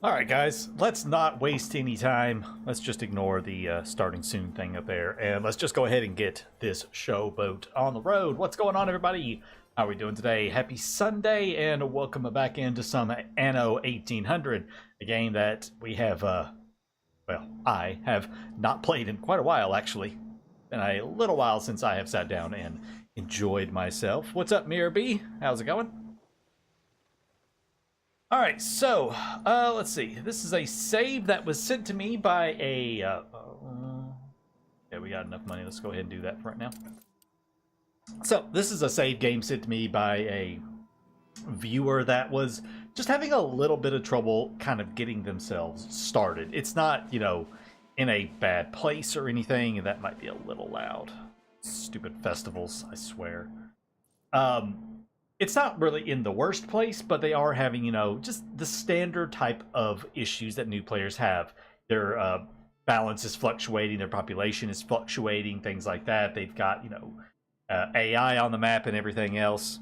All right, guys, let's not waste any time. Let's just ignore the starting soon thing up there, and let's just go ahead and get this showboat on the road. What's going on, everybody? How are we doing today? Happy Sunday, and welcome back into some Anno 1800, a game that we have, well, I have not played in quite a while, actually. Been a little while since I have sat down and enjoyed myself. What's up, Mirror B? How's it going? All right, so let's see. This is a save that was sent to me by a. Yeah, we got enough money. Let's go ahead and do that for right now. So this is a save game sent to me by a viewer that was just having a little bit of trouble kind of getting themselves started. It's not, in a bad place or anything. That might be a little loud. Stupid festivals, I swear. It's not really in the worst place, but they are having, just the standard type of issues that new players have. Their balance is fluctuating, their population is fluctuating, things like that. They've got, AI on the map and everything else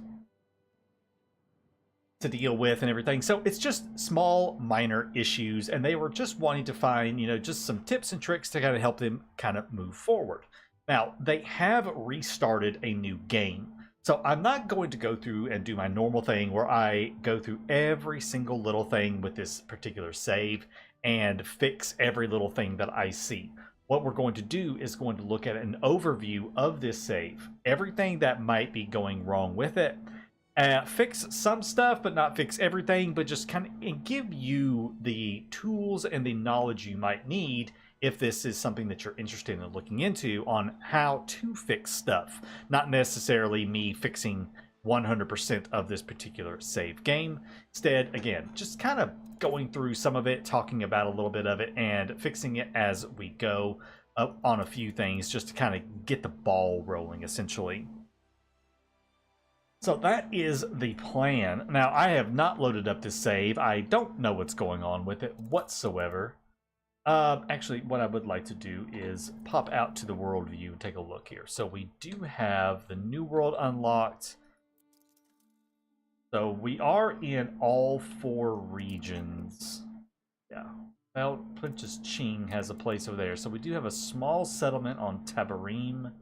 to deal with and everything. So it's just small, minor issues, and they were just wanting to find, just some tips and tricks to kind of help them kind of move forward. Now, they have restarted a new game. So I'm not going to go through and do my normal thing where I go through every single little thing with this particular save and fix every little thing that I see. What we're going to do is going to look at an overview of this save, everything that might be going wrong with it, fix some stuff but not fix everything, but just kind of give you the tools and the knowledge you might need if this is something that you're interested in looking into on how to fix stuff. Not necessarily me fixing 100% of this particular save game. Instead, again, just kind of going through some of it, talking about a little bit of it, and fixing it as we go on a few things just to kind of get the ball rolling, essentially. So that is the plan. Now, I have not loaded up this save. I don't know what's going on with it whatsoever. Actually, what I would like to do is pop out to the world view and take a look here. So we do have the new world unlocked. So we are in all 4 regions. Yeah. Well, Princess Ching has a place over there. So we do have a small settlement on Tabarim.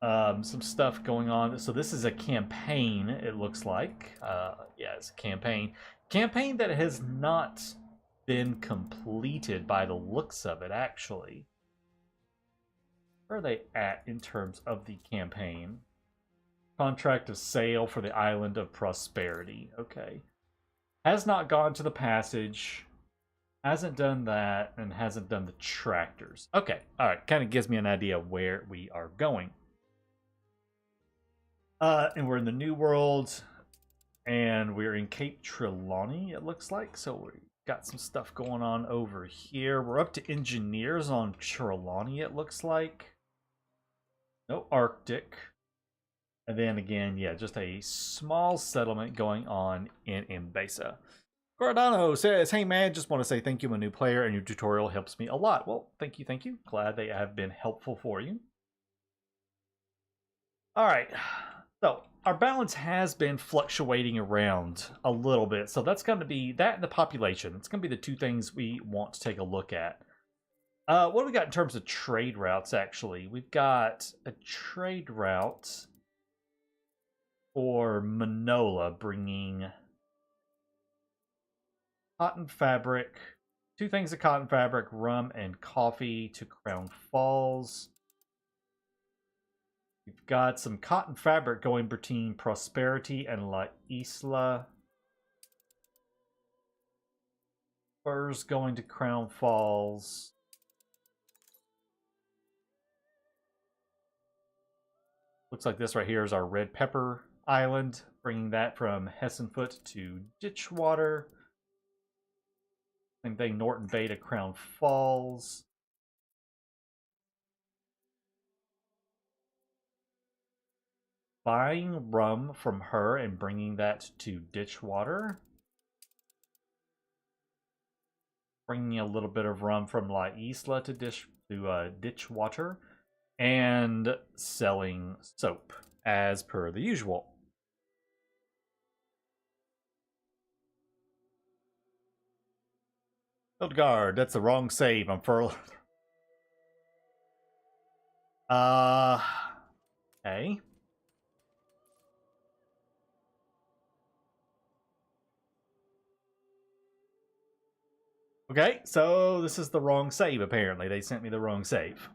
Some stuff going on. So this is a campaign, it looks like. Yeah, it's a campaign. Campaign that has not been completed by the looks of it, actually. Where are they at in terms of the campaign? Contract of sale for the Island of Prosperity. Okay. Has not gone to the passage. Hasn't done that, and hasn't done the tractors. Okay, alright. Kind of gives me an idea where we are going. And we're in the New World, and we're in Cape Trelawney, it looks like. So we're got some stuff going on over here. We're up to engineers on Trelawney, it looks like. No Arctic. And then again, yeah, just a small settlement going on in Mbesa. Gordano says, hey man, just want to say thank you. I'm a new player and your tutorial helps me a lot. Well, thank you, thank you. Glad they have been helpful for you. All right. So our balance has been fluctuating around a little bit. So that's going to be that and the population. It's going to be the 2 things we want to take a look at. What do we got in terms of trade routes, actually? We've got a trade route for Manola bringing cotton fabric, 2 things of cotton fabric, rum and coffee to Crown Falls. We've got some cotton fabric going between Prosperity and La Isla. Furs going to Crown Falls. Looks like this right here is our Red Pepper Island, bringing that from Hessenfoot to Ditchwater. Same thing, Norton Bay to Crown Falls. Buying rum from her and bringing that to Ditchwater. Bringing a little bit of rum from La Isla to Ditchwater. And selling soap, as per the usual. Field guard, that's the wrong save. I'm furloughed. Okay. Okay, so this is the wrong save, apparently. They sent me the wrong save.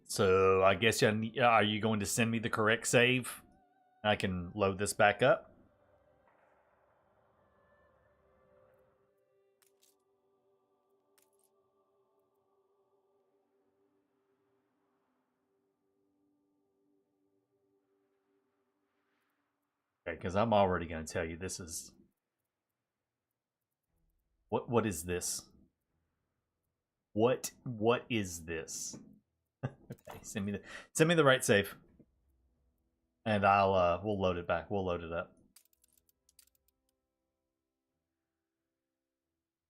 So I guess are you going to send me the correct save? I can load this back up. Okay, because I'm already going to tell you this is what is this? What is this? Okay, send me the right save, and we'll load it back. We'll load it up.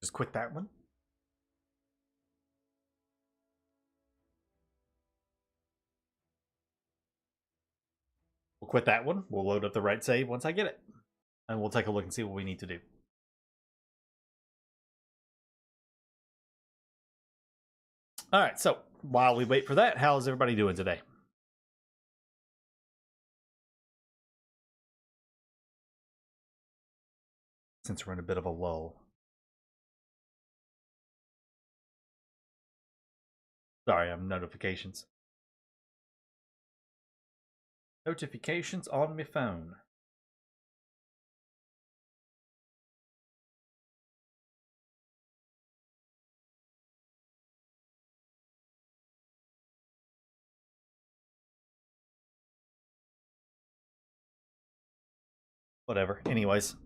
Just quit that one. We'll quit that one. We'll load up the right save once I get it, and we'll take a look and see what we need to do. All right, so while we wait for that, how's everybody doing today? Since we're in a bit of a lull. Sorry, I'm notifications. Notifications on my phone. Whatever. Anyways.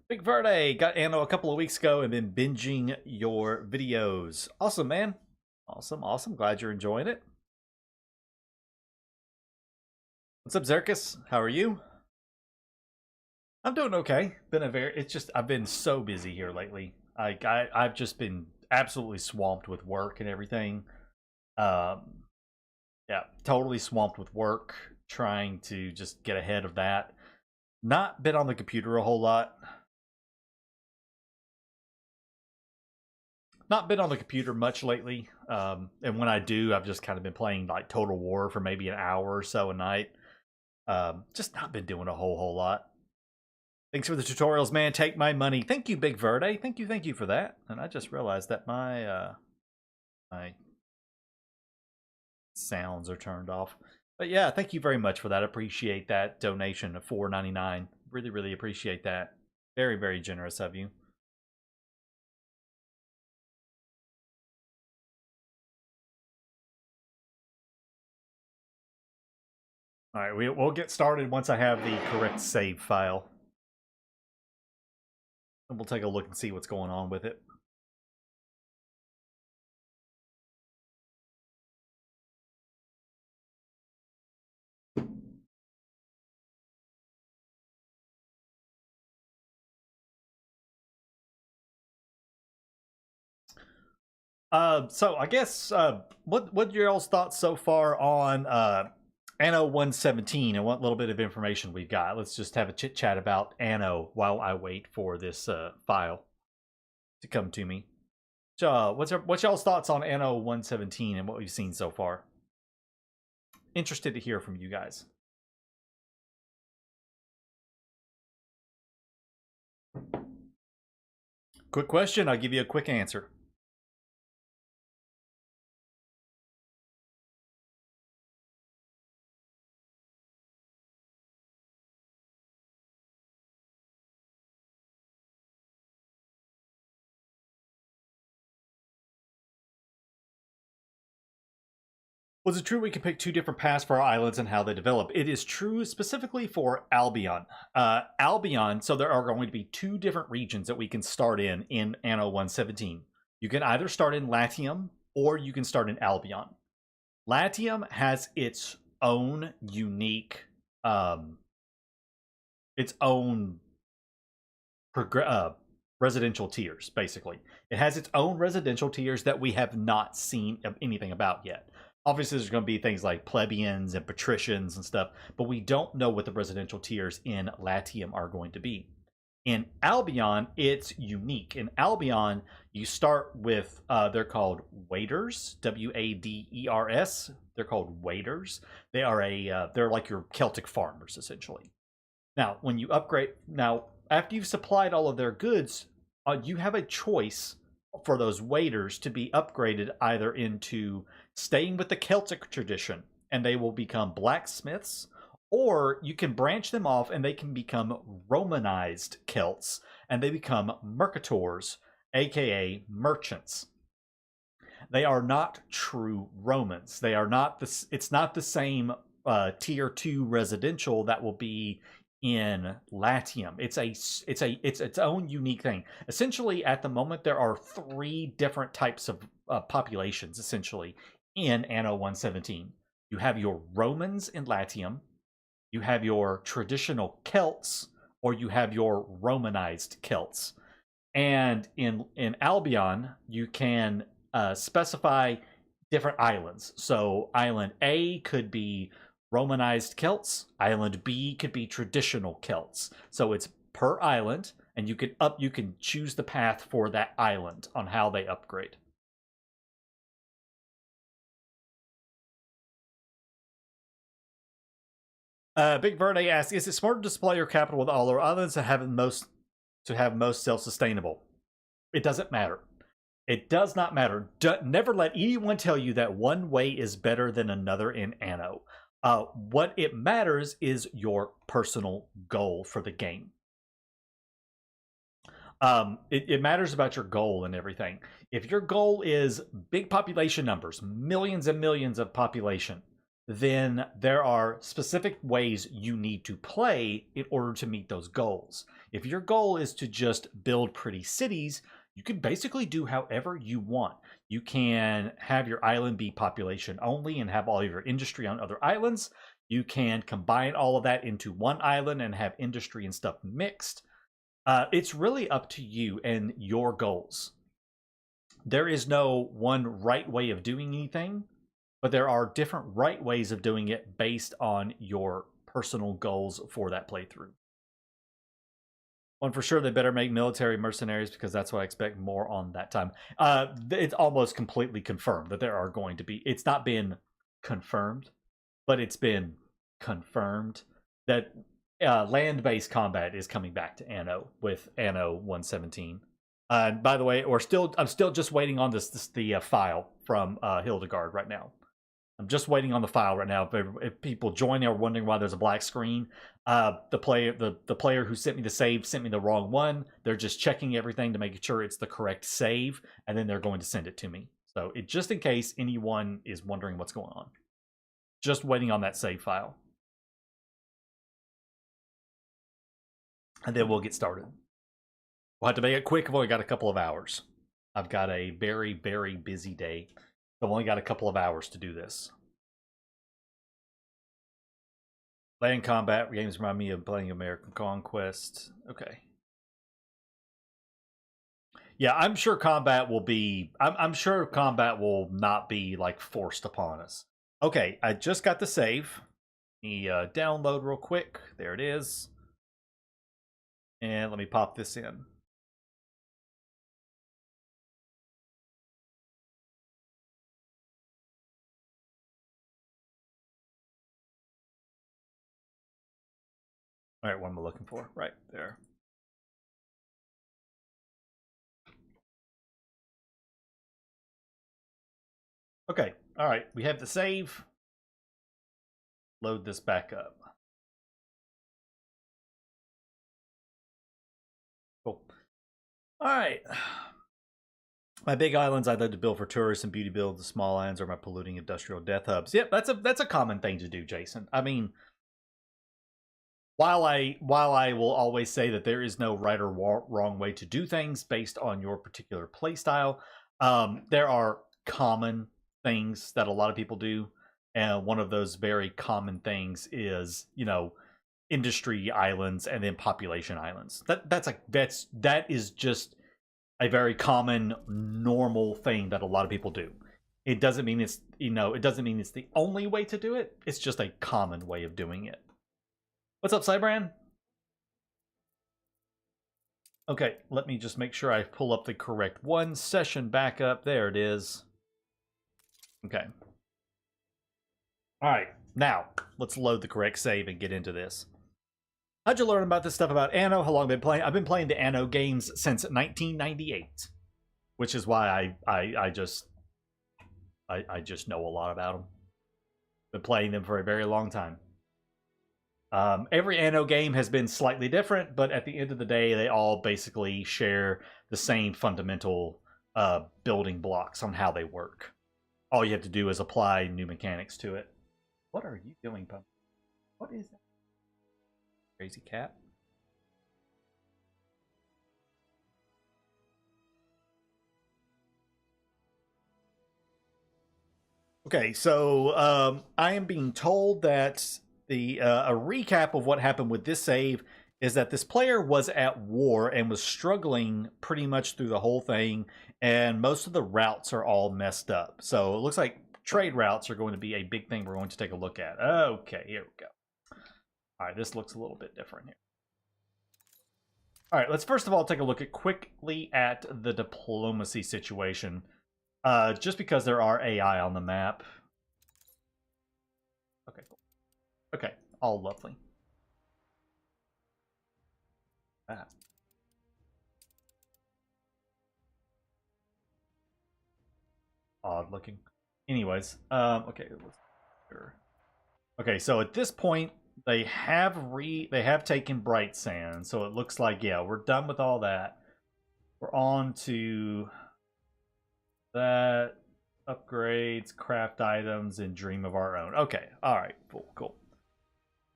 Big Verde got Anno a couple of weeks ago and been binging your videos. Awesome, man. Awesome, awesome. Glad you're enjoying it. What's up, Zerkus? How are you? I'm doing okay. I've been so busy here lately. I've just been absolutely swamped with work and everything. Yeah, totally swamped with work, trying to just get ahead of that. Not been on the computer a whole lot. Not been on the computer much lately. And when I do, I've just kind of been playing like Total War for maybe an hour or so a night. Just not been doing a whole lot. Thanks for the tutorials, man. Take my money. Thank you, Big Verde. Thank you for that. And I just realized that my sounds are turned off. But yeah, thank you very much for that. Appreciate that donation of $4.99. Really appreciate that. Very generous of you. All right, we'll get started once I have the correct save file. And we'll take a look and see what's going on with it. So I guess what are y'all's thoughts so far on Anno 117 and what little bit of information we've got? Let's just have a chit chat about Anno while I wait for this file to come to me. What's y'all's thoughts on Anno 117 and what we've seen so far? Interested to hear from you guys. Quick question, I'll give you a quick answer. Was it true we can pick two different paths for our islands and how they develop? It is true specifically for Albion. Albion, so there are going to be two different regions that we can start in Anno 117. You can either start in Latium or you can start in Albion. Latium has its own unique, its own residential tiers, basically. It has its own residential tiers that we have not seen anything about yet. Obviously, there's going to be things like plebeians and patricians and stuff, but we don't know what the residential tiers in Latium are going to be. In Albion, it's unique. In Albion, you start with, they're called waiters, Waders. They're called waiters. They're like your Celtic farmers, essentially. Now, when you upgrade, after you've supplied all of their goods, you have a choice for those waiters to be upgraded either into staying with the Celtic tradition, and they will become blacksmiths, or you can branch them off and they can become Romanized Celts, and they become mercators, aka merchants. They are not true Romans. They are not this. It's not the same tier 2 residential that will be in Latium. It's its own unique thing. Essentially, at the moment, there are 3 different types of populations. Essentially, in Anno 117, you have your Romans in Latium, you have your traditional Celts, or you have your Romanized Celts. And in Albion, you can specify different islands. So Island A could be Romanized Celts. Island B could be traditional Celts. So it's per island, and you can choose the path for that island on how they upgrade. Big Verde asks, is it smarter to supply your capital with all our islands to have most self-sustainable? It doesn't matter. It does not matter. Never let anyone tell you that one way is better than another in Anno. What it matters is your personal goal for the game. It matters about your goal and everything. If your goal is big population numbers, millions and millions of population, then there are specific ways you need to play in order to meet those goals. If your goal is to just build pretty cities, you can basically do however you want. You can have your island be population only and have all of your industry on other islands. You can combine all of that into one island and have industry and stuff mixed. It's really up to you and your goals. There is no one right way of doing anything, but there are different right ways of doing it based on your personal goals for that playthrough. One for sure, they better make military mercenaries because that's what I expect more on that time. It's almost completely confirmed that there are going to be. It's not been confirmed, but it's been confirmed that land-based combat is coming back to Anno with Anno 117. And by the way, I'm still just waiting on the file from Hildegard right now. I'm just waiting on the file right now. If people join are wondering why there's a black screen, the player who sent me the save sent me the wrong one. They're just checking everything to make sure it's the correct save, and then they're going to send it to me. So just in case anyone is wondering what's going on, just waiting on that save file, and then we'll get started. We'll have to make it quick. I've only got a couple of hours. I've got a very, very busy day. I've only got a couple of hours to do this. Land combat games remind me of playing American Conquest. Okay. Yeah, I'm sure combat will be... I'm sure combat will not be, like, forced upon us. Okay, I just got the save. Let me download real quick. There it is. And let me pop this in. All right, what am I looking for? Right there. Okay, all right, we have the save. Load this back up. Cool. All right. My big islands I'd like to build for tourists and beauty builds. The small islands are my polluting industrial death hubs. Yep, that's a common thing to do, Jason. I mean, while I will always say that there is no right or wrong way to do things based on your particular playstyle, there are common things that a lot of people do, and one of those very common things is, industry islands and then population islands. That is just a very common, normal thing that a lot of people do. It doesn't mean it's it doesn't mean it's the only way to do it. It's just a common way of doing it. What's up, Cybran? Okay, let me just make sure I pull up the correct one. Session backup. There it is. Okay. All right, now let's load the correct save and get into this. How'd you learn about this stuff about Anno? How long have you been playing? I've been playing the Anno games since 1998, which is why I just know a lot about them. Been playing them for a very long time. Every Anno game has been slightly different, but at the end of the day, they all basically share the same fundamental building blocks on how they work. All you have to do is apply new mechanics to it. What are you doing, Pump? What is that? Crazy cat? Okay, so I am being told that a recap of what happened with this save is that this player was at war and was struggling pretty much through the whole thing, and most of the routes are all messed up. So it looks like trade routes are going to be a big thing we're going to take a look at. Okay, here we go. All right, this looks a little bit different here. All right, let's first of all take a look quickly at the diplomacy situation. Just because there are AI on the map. Okay, cool. Okay, all lovely. Ah. Odd looking. Anyways, okay, let's sure. Okay, so at this point, they have taken Bright Sand, so it looks like, yeah, we're done with all that. We're on to that, upgrades, craft items, and dream of our own. Okay, all right, cool.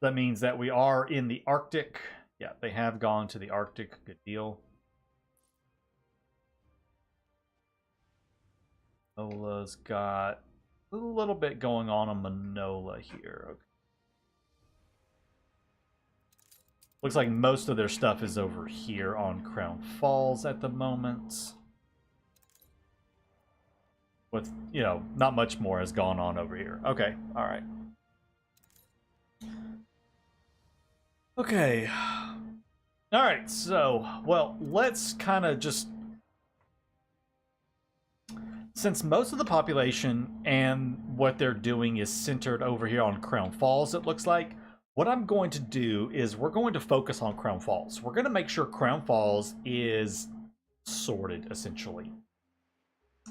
That means that we are in the Arctic. Yeah, they have gone to the Arctic. Good deal. Manola's got a little bit going on Manola here. Okay. Looks like most of their stuff is over here on Crown Falls at the moment. With, not much more has gone on over here. Okay, all right. Okay. All right, so, well, let's kind of just... Since most of the population and what they're doing is centered over here on Crown Falls, it looks like, what I'm going to do is we're going to focus on Crown Falls. We're going to make sure Crown Falls is sorted, essentially.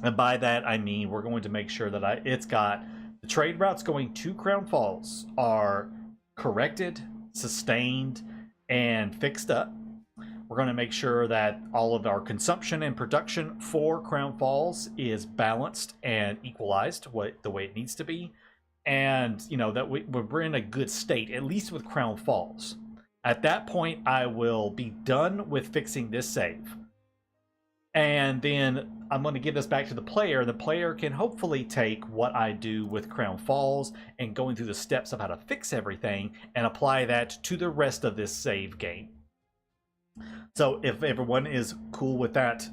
And by that, I mean we're going to make sure that it's got the trade routes going to Crown Falls are corrected, sustained, and fixed up. We're going to make sure that all of our consumption and production for Crown Falls is balanced and equalized the way it needs to be. And, that we're in a good state, at least with Crown Falls. At that point, I will be done with fixing this save. And then I'm going to give this back to the player. The player can hopefully take what I do with Crown Falls and going through the steps of how to fix everything and apply that to the rest of this save game. So if everyone is cool with that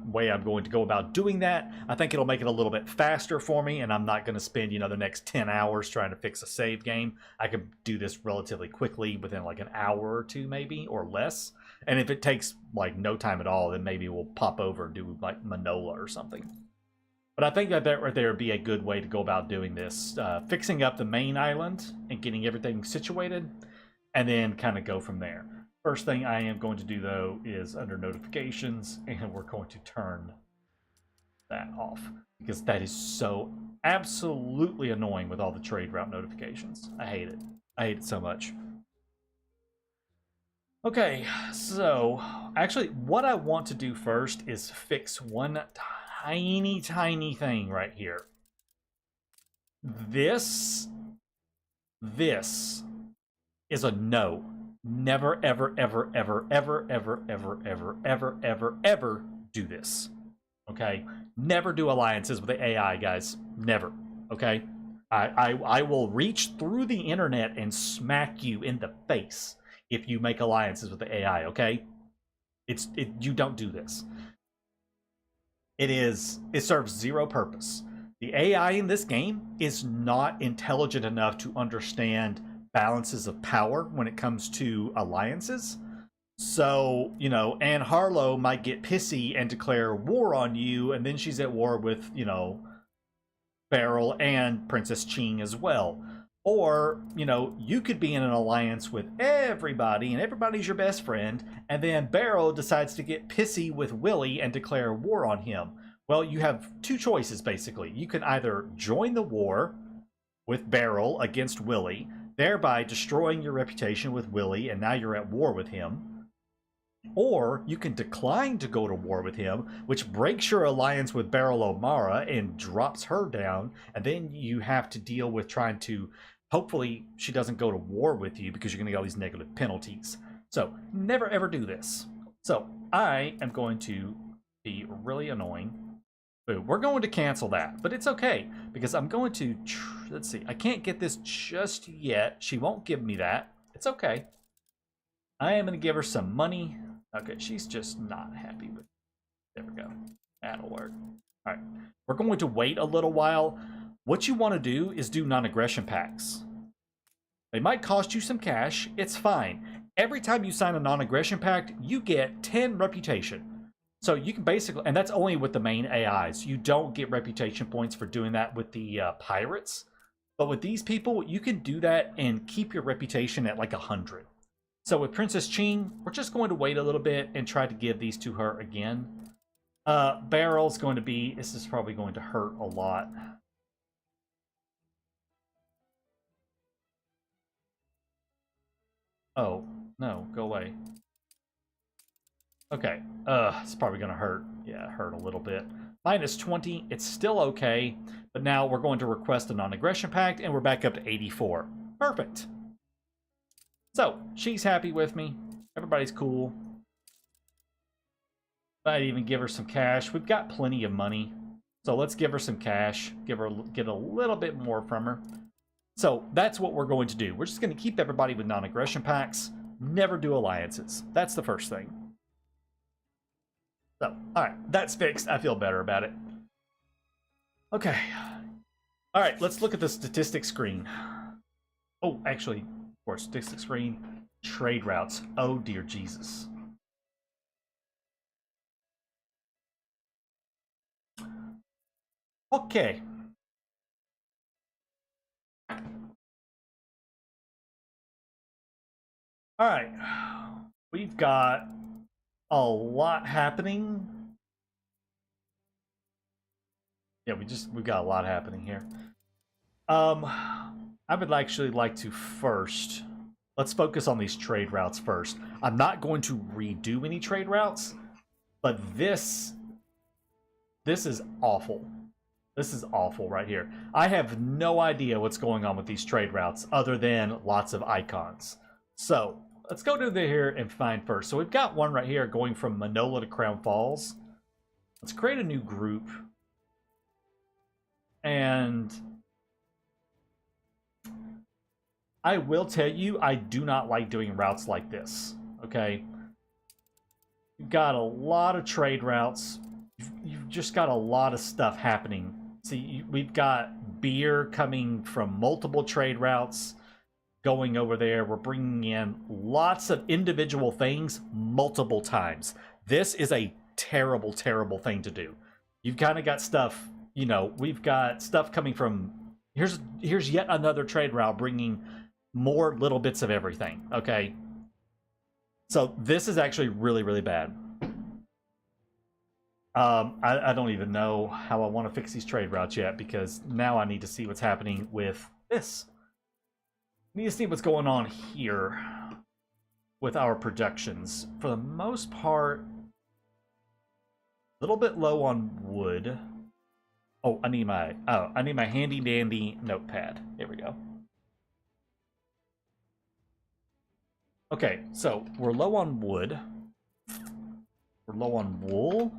way I'm going to go about doing that, I think it'll make it a little bit faster for me, and I'm not going to spend, the next 10 hours trying to fix a save game. I can do this relatively quickly within like an hour or two maybe, or less. And if it takes like no time at all, then maybe we'll pop over and do like Manola or something. But I think that right there would be a good way to go about doing this. Fixing up the main island and getting everything situated, and then kind of go from there. First thing I am going to do, though, is under notifications, and we're going to turn that off, because that is so absolutely annoying with all the trade route notifications. I hate it. I hate it so much. Okay, so actually what I want to do first is fix one tiny thing right here. This is a no. Never, ever, ever, ever, ever, ever, ever, ever, ever, ever, ever do this. Okay? Never do alliances with the AI, guys. Never. Okay? I will reach through the internet and smack you in the face if you make alliances with the AI, okay? You don't do this. It serves zero purpose. The AI in this game is not intelligent enough to understand balances of power when it comes to alliances. So, you know, Anne Harlow might get pissy and declare war on you, and then she's at war with, you know, Beryl and Princess Ching as well. Or, you know, you could be in an alliance with everybody, and everybody's your best friend, and then Beryl decides to get pissy with Willie and declare war on him. Well, you have two choices, basically. You can either join the war with Beryl against Willie, thereby destroying your reputation with Willie, and now you're at war with him. Or you can decline to go to war with him, which breaks your alliance with Beryl O'Mara and drops her down, and then you have to deal with trying to... Hopefully she doesn't go to war with you because you're going to get all these negative penalties. So never ever do this. So I am going to be really annoying. We're going to cancel that, but it's okay because I'm going to... Let's see. I can't get this just yet. She won't give me that. It's okay. I am going to give her some money. Okay, she's just not happy with... There we go. That'll work. All right. We're going to wait a little while. What you want to do is do non-aggression pacts. They might cost you some cash. It's fine. Every time you sign a non-aggression pact, you get 10 reputation. So you can basically... And that's only with the main AIs. You don't get reputation points for doing that with the pirates. But with these people, you can do that and keep your reputation at like 100. So with Princess Ching, we're just going to wait a little bit and try to give these to her again. Beryl's going to be... This is probably going to hurt a lot. Oh, no, go away. Okay, it's probably going to hurt. Yeah, hurt a little bit. Minus 20, it's still okay, but now we're going to request a non-aggression pact, and we're back up to 84. Perfect. So, she's happy with me. Everybody's cool. I'd even give her some cash. We've got plenty of money. So let's give her some cash. Get a little bit more from her. So that's what we're going to do. We're just going to keep everybody with non-aggression pacts. Never do alliances. That's the first thing. So, alright. That's fixed. I feel better about it. Okay. Alright, let's look at the statistics screen. Oh, actually, of course, statistics screen. Trade routes. Oh, dear Jesus. Okay. All right. We've got a lot happening. Yeah, we've got a lot happening here. I would actually like to first... Let's focus on these trade routes first. I'm not going to redo any trade routes, but this is awful. This is awful right here. I have no idea what's going on with these trade routes other than lots of icons. So let's go to here and find first. So we've got one right here going from Manola to Crown Falls. Let's create a new group. And I will tell you, I do not like doing routes like this. Okay? You've got a lot of trade routes. You've just got a lot of stuff happening. See, we've got beer coming from multiple trade routes going over there. We're bringing in lots of individual things multiple times. This is a terrible, terrible thing to do. You've kind of got stuff, you know, we've got stuff coming from... Here's yet another trade route bringing more little bits of everything, okay? So this is actually really, really bad. I don't even know how I want to fix these trade routes yet, because now I need to see what's happening with this. I need to see what's going on here with our projections. For the most part, a little bit low on wood. Oh, I need my handy dandy notepad. There we go. Okay, so we're low on wood. We're low on wool.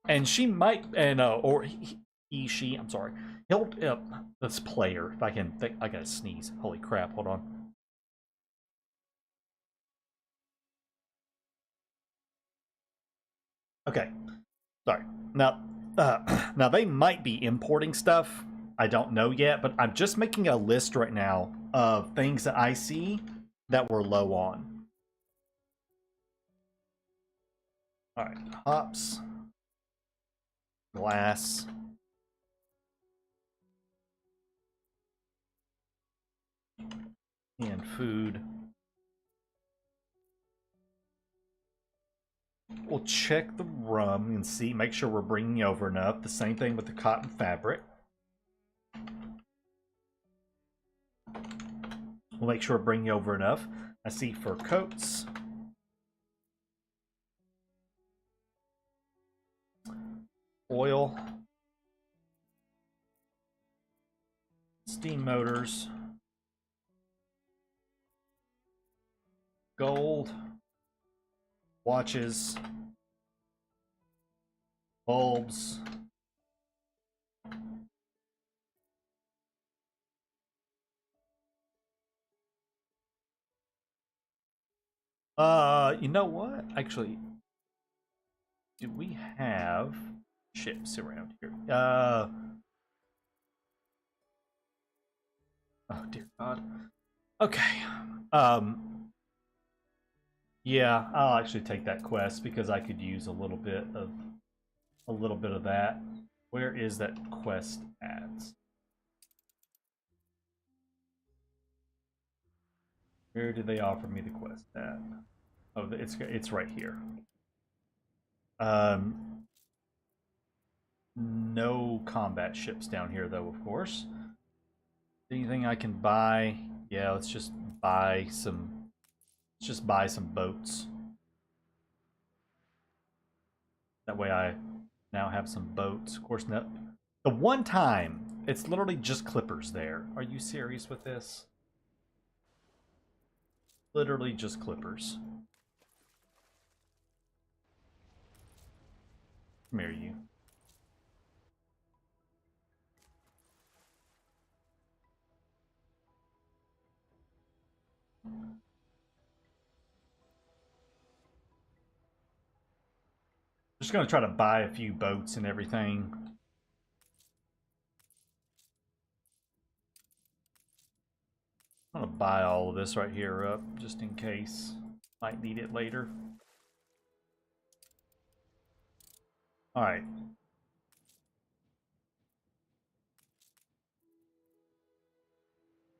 And she might, and or he, she. I'm sorry. He'll this player. If I can think, I gotta sneeze. Holy crap! Hold on. Okay. Sorry. Now, now they might be importing stuff. I don't know yet, but I'm just making a list right now of things that I see that we're low on. All right, hops, glass, and food. We'll check the rum and see, make sure we're bringing over enough. The same thing with the cotton fabric. We'll make sure we're bringing over enough. I see fur coats. Oil. Steam motors. Gold. Watches. Bulbs. You know what? Actually, do we have ships around here? Oh dear God. Okay. Yeah, I'll actually take that quest because I could use a little bit of that. Where is that quest at? Where did they offer me the quest at? Oh, it's right here. No combat ships down here though, of course. Anything I can buy? Yeah, let's just buy some. Let's just buy some boats. That way I now have some boats. Of course, no. The one time, it's literally just clippers there. Are you serious with this? Literally just clippers. Come here, you. Just gonna try to buy a few boats and everything. I'm gonna buy all of this right here up just in case. Might need it later. Alright.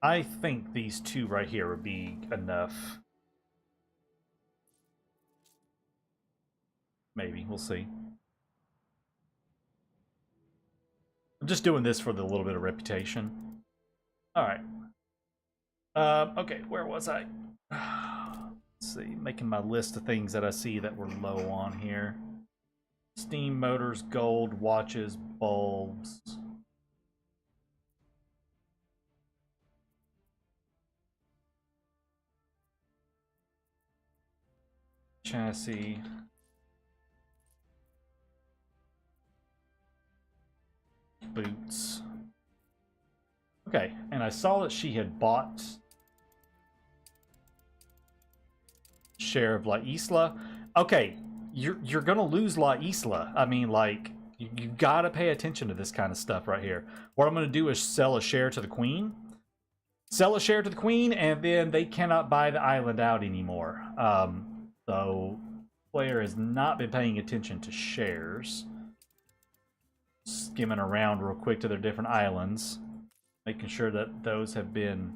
I think these two right here would be enough. Maybe, we'll see. I'm just doing this for the little bit of reputation. Alright. Okay, where was I? Let's see, making my list of things that I see that we're low on here. Steam motors, gold, watches, bulbs. Chassis. Boots. Okay, and I saw that she had bought share of La Isla. Okay, you're gonna lose La Isla. I mean, like, you gotta pay attention to this kind of stuff right here. What I'm gonna do is sell a share to the queen. Sell a share to the queen, and then they cannot buy the island out anymore. So player has not been paying attention to shares. Skimming around real quick to their different islands, making sure that those have been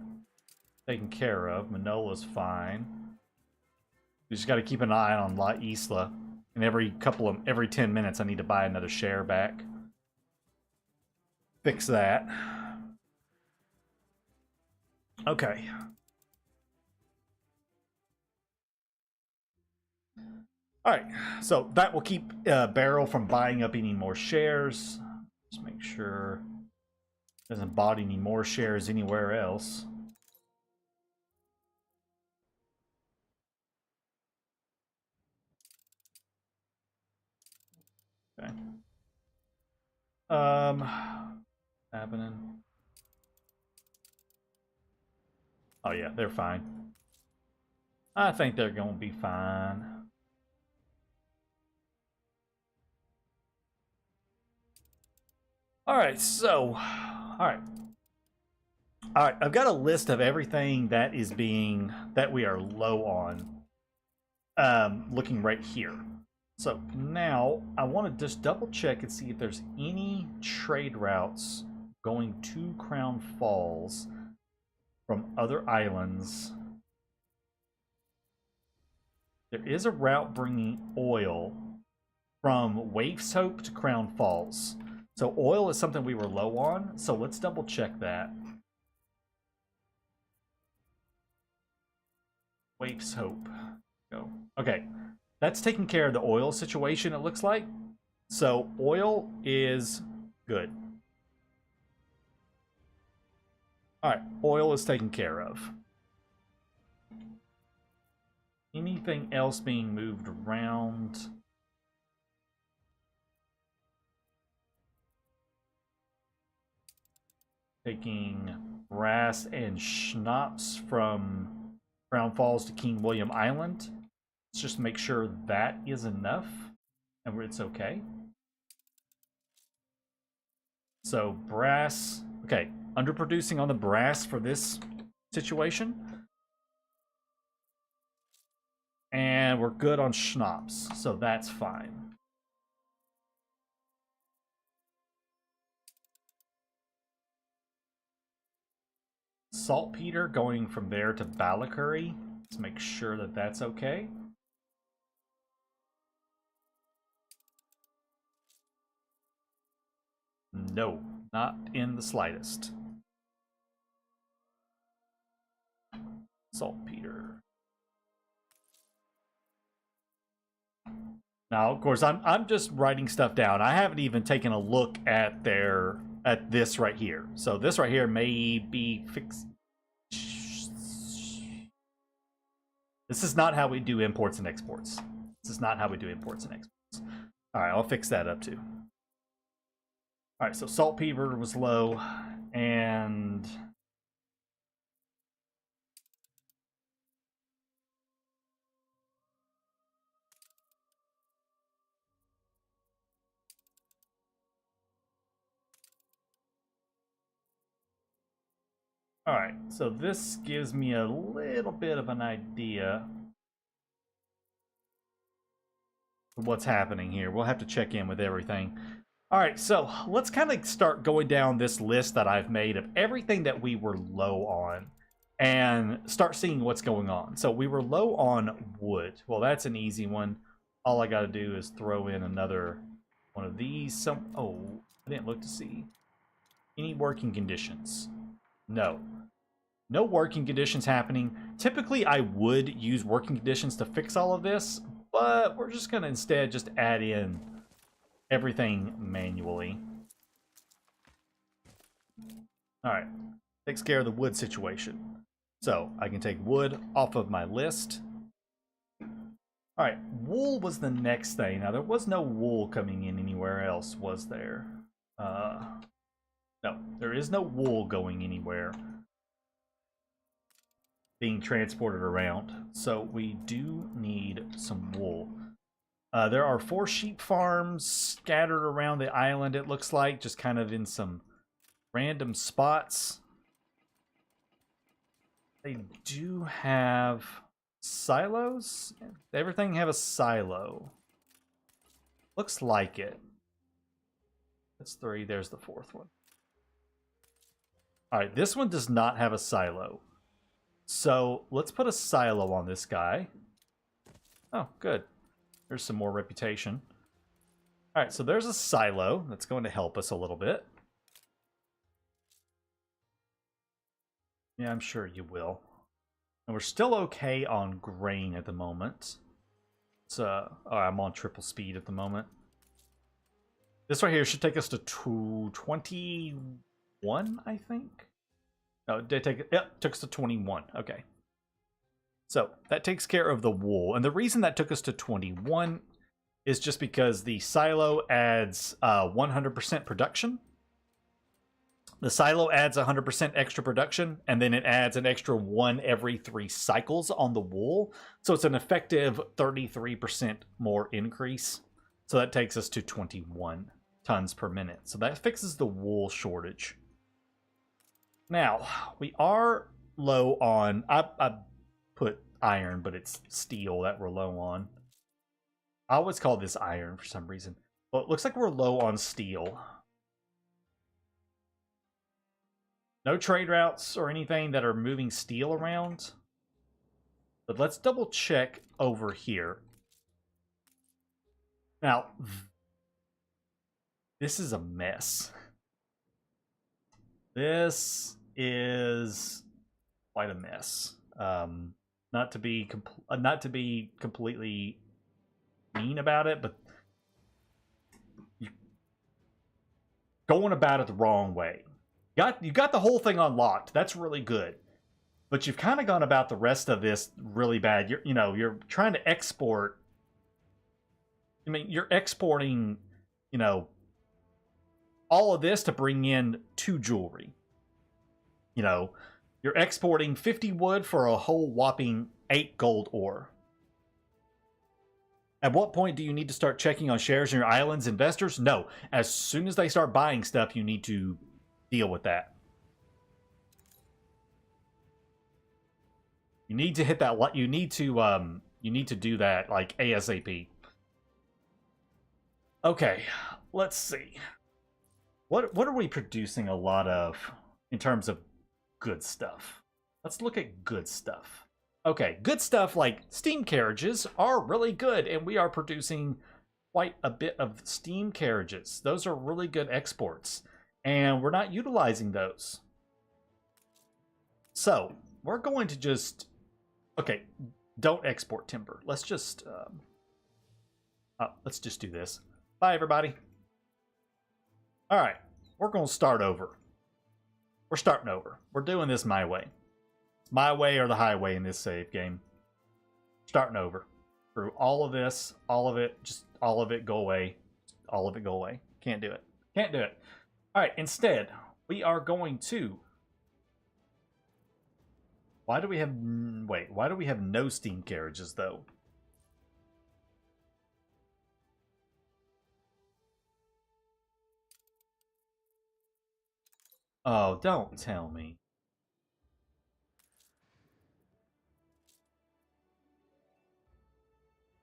taken care of. Manola's fine. We just got to keep an eye on La Isla, and every 10 minutes I need to buy another share back. Fix that. Okay. Alright, so that will keep Barrel from buying up any more shares. Just make sure it doesn't buy any more shares anywhere else. Okay. Happening. Oh yeah, they're fine. I think they're gonna be fine. All right, so, all right. I've got a list of everything that we are low on. Looking right here. So now I want to just double check and see if there's any trade routes going to Crown Falls from other islands. There is a route bringing oil from Waif's Hope to Crown Falls. So oil is something we were low on, so let's double check that. Waif's Hope. Go. Okay. That's taking care of the oil situation, it looks like. So oil is good. Alright, oil is taken care of. Anything else being moved around? Taking brass and schnapps from Crown Falls to King William Island. Let's just make sure that is enough and it's okay. So brass, okay, underproducing on the brass for this situation. And we're good on schnapps, so that's fine. Saltpeter going from there to Ballacurry. Let's make sure that that's okay. No, not in the slightest. Saltpeter. Now, of course, I'm just writing stuff down. I haven't even taken a look at this right here. So this right here may be fixed. This is not how we do imports and exports. This is not how we do imports and exports. All right, I'll fix that up too. All right, so saltpeter was low, and all right, so this gives me a little bit of an idea of what's happening here. We'll have to check in with everything. All right, so let's kind of start going down this list that I've made of everything that we were low on and start seeing what's going on. So we were low on wood. Well, that's an easy one. All I got to do is throw in another one of these. Oh, I didn't look to see. Any working conditions? No. No working conditions happening. Typically, I would use working conditions to fix all of this, but we're just going to instead just add in everything manually. Alright, takes care of the wood situation. So, I can take wood off of my list. Alright, wool was the next thing. Now, there was no wool coming in anywhere else, was there? No, there is no wool going anywhere being transported around. So, we do need some wool. There are 4 sheep farms scattered around the island, it looks like, just kind of in some random spots. They do have silos. Everything have a silo. Looks like it. That's 3. There's the 4th one. All right, this one does not have a silo. So let's put a silo on this guy. Oh, good. There's some more reputation. All right, so there's a silo that's going to help us a little bit. Yeah, I'm sure you will. And we're still okay on grain at the moment. So, oh, I'm on triple speed at the moment. This right here should take us to 21, I think. No, took us to 21. Okay. So that takes care of the wool. And the reason that took us to 21 is just because the silo adds 100% production. The silo adds 100% extra production, and then it adds an extra 1 every 3 cycles on the wool. So it's an effective 33% more increase. So that takes us to 21 tons per minute. So that fixes the wool shortage. Now, we are low on... I put iron, but it's steel that we're low on. I always call this iron for some reason. Well, it looks like we're low on steel. No trade routes or anything that are moving steel around. But let's double check over here. Now, this is a mess. This is quite a mess. Not to be completely mean about it, but you're going about it the wrong way. You got the whole thing unlocked. That's really good. But you've kind of gone about the rest of this really bad. You're trying to export. I mean, you're exporting, all of this to bring in 2 jewelry. You're exporting 50 wood for a whole whopping 8 gold ore. At what point do you need to start checking on shares in your island's investors? No. As soon as they start buying stuff, you need to deal with that. You need to hit that. You need to do that like ASAP. Okay, let's see. What are we producing a lot of in terms of good stuff? Let's look at good stuff. Okay, good stuff like steam carriages are really good, and we are producing quite a bit of steam carriages. Those are really good exports, and we're not utilizing those. So we're going to just... Okay, don't export timber. Let's just do this. Bye, everybody. All right, we're going to start over. We're starting over. We're doing this my way. It's my way or the highway in this save game. Starting over. Through all of this, all of it, just all of it go away. All of it go away. Can't do it. Can't do it. All right, instead, we are going to... Why do we have... Wait, why do we have no steam carriages, though? Oh, don't tell me.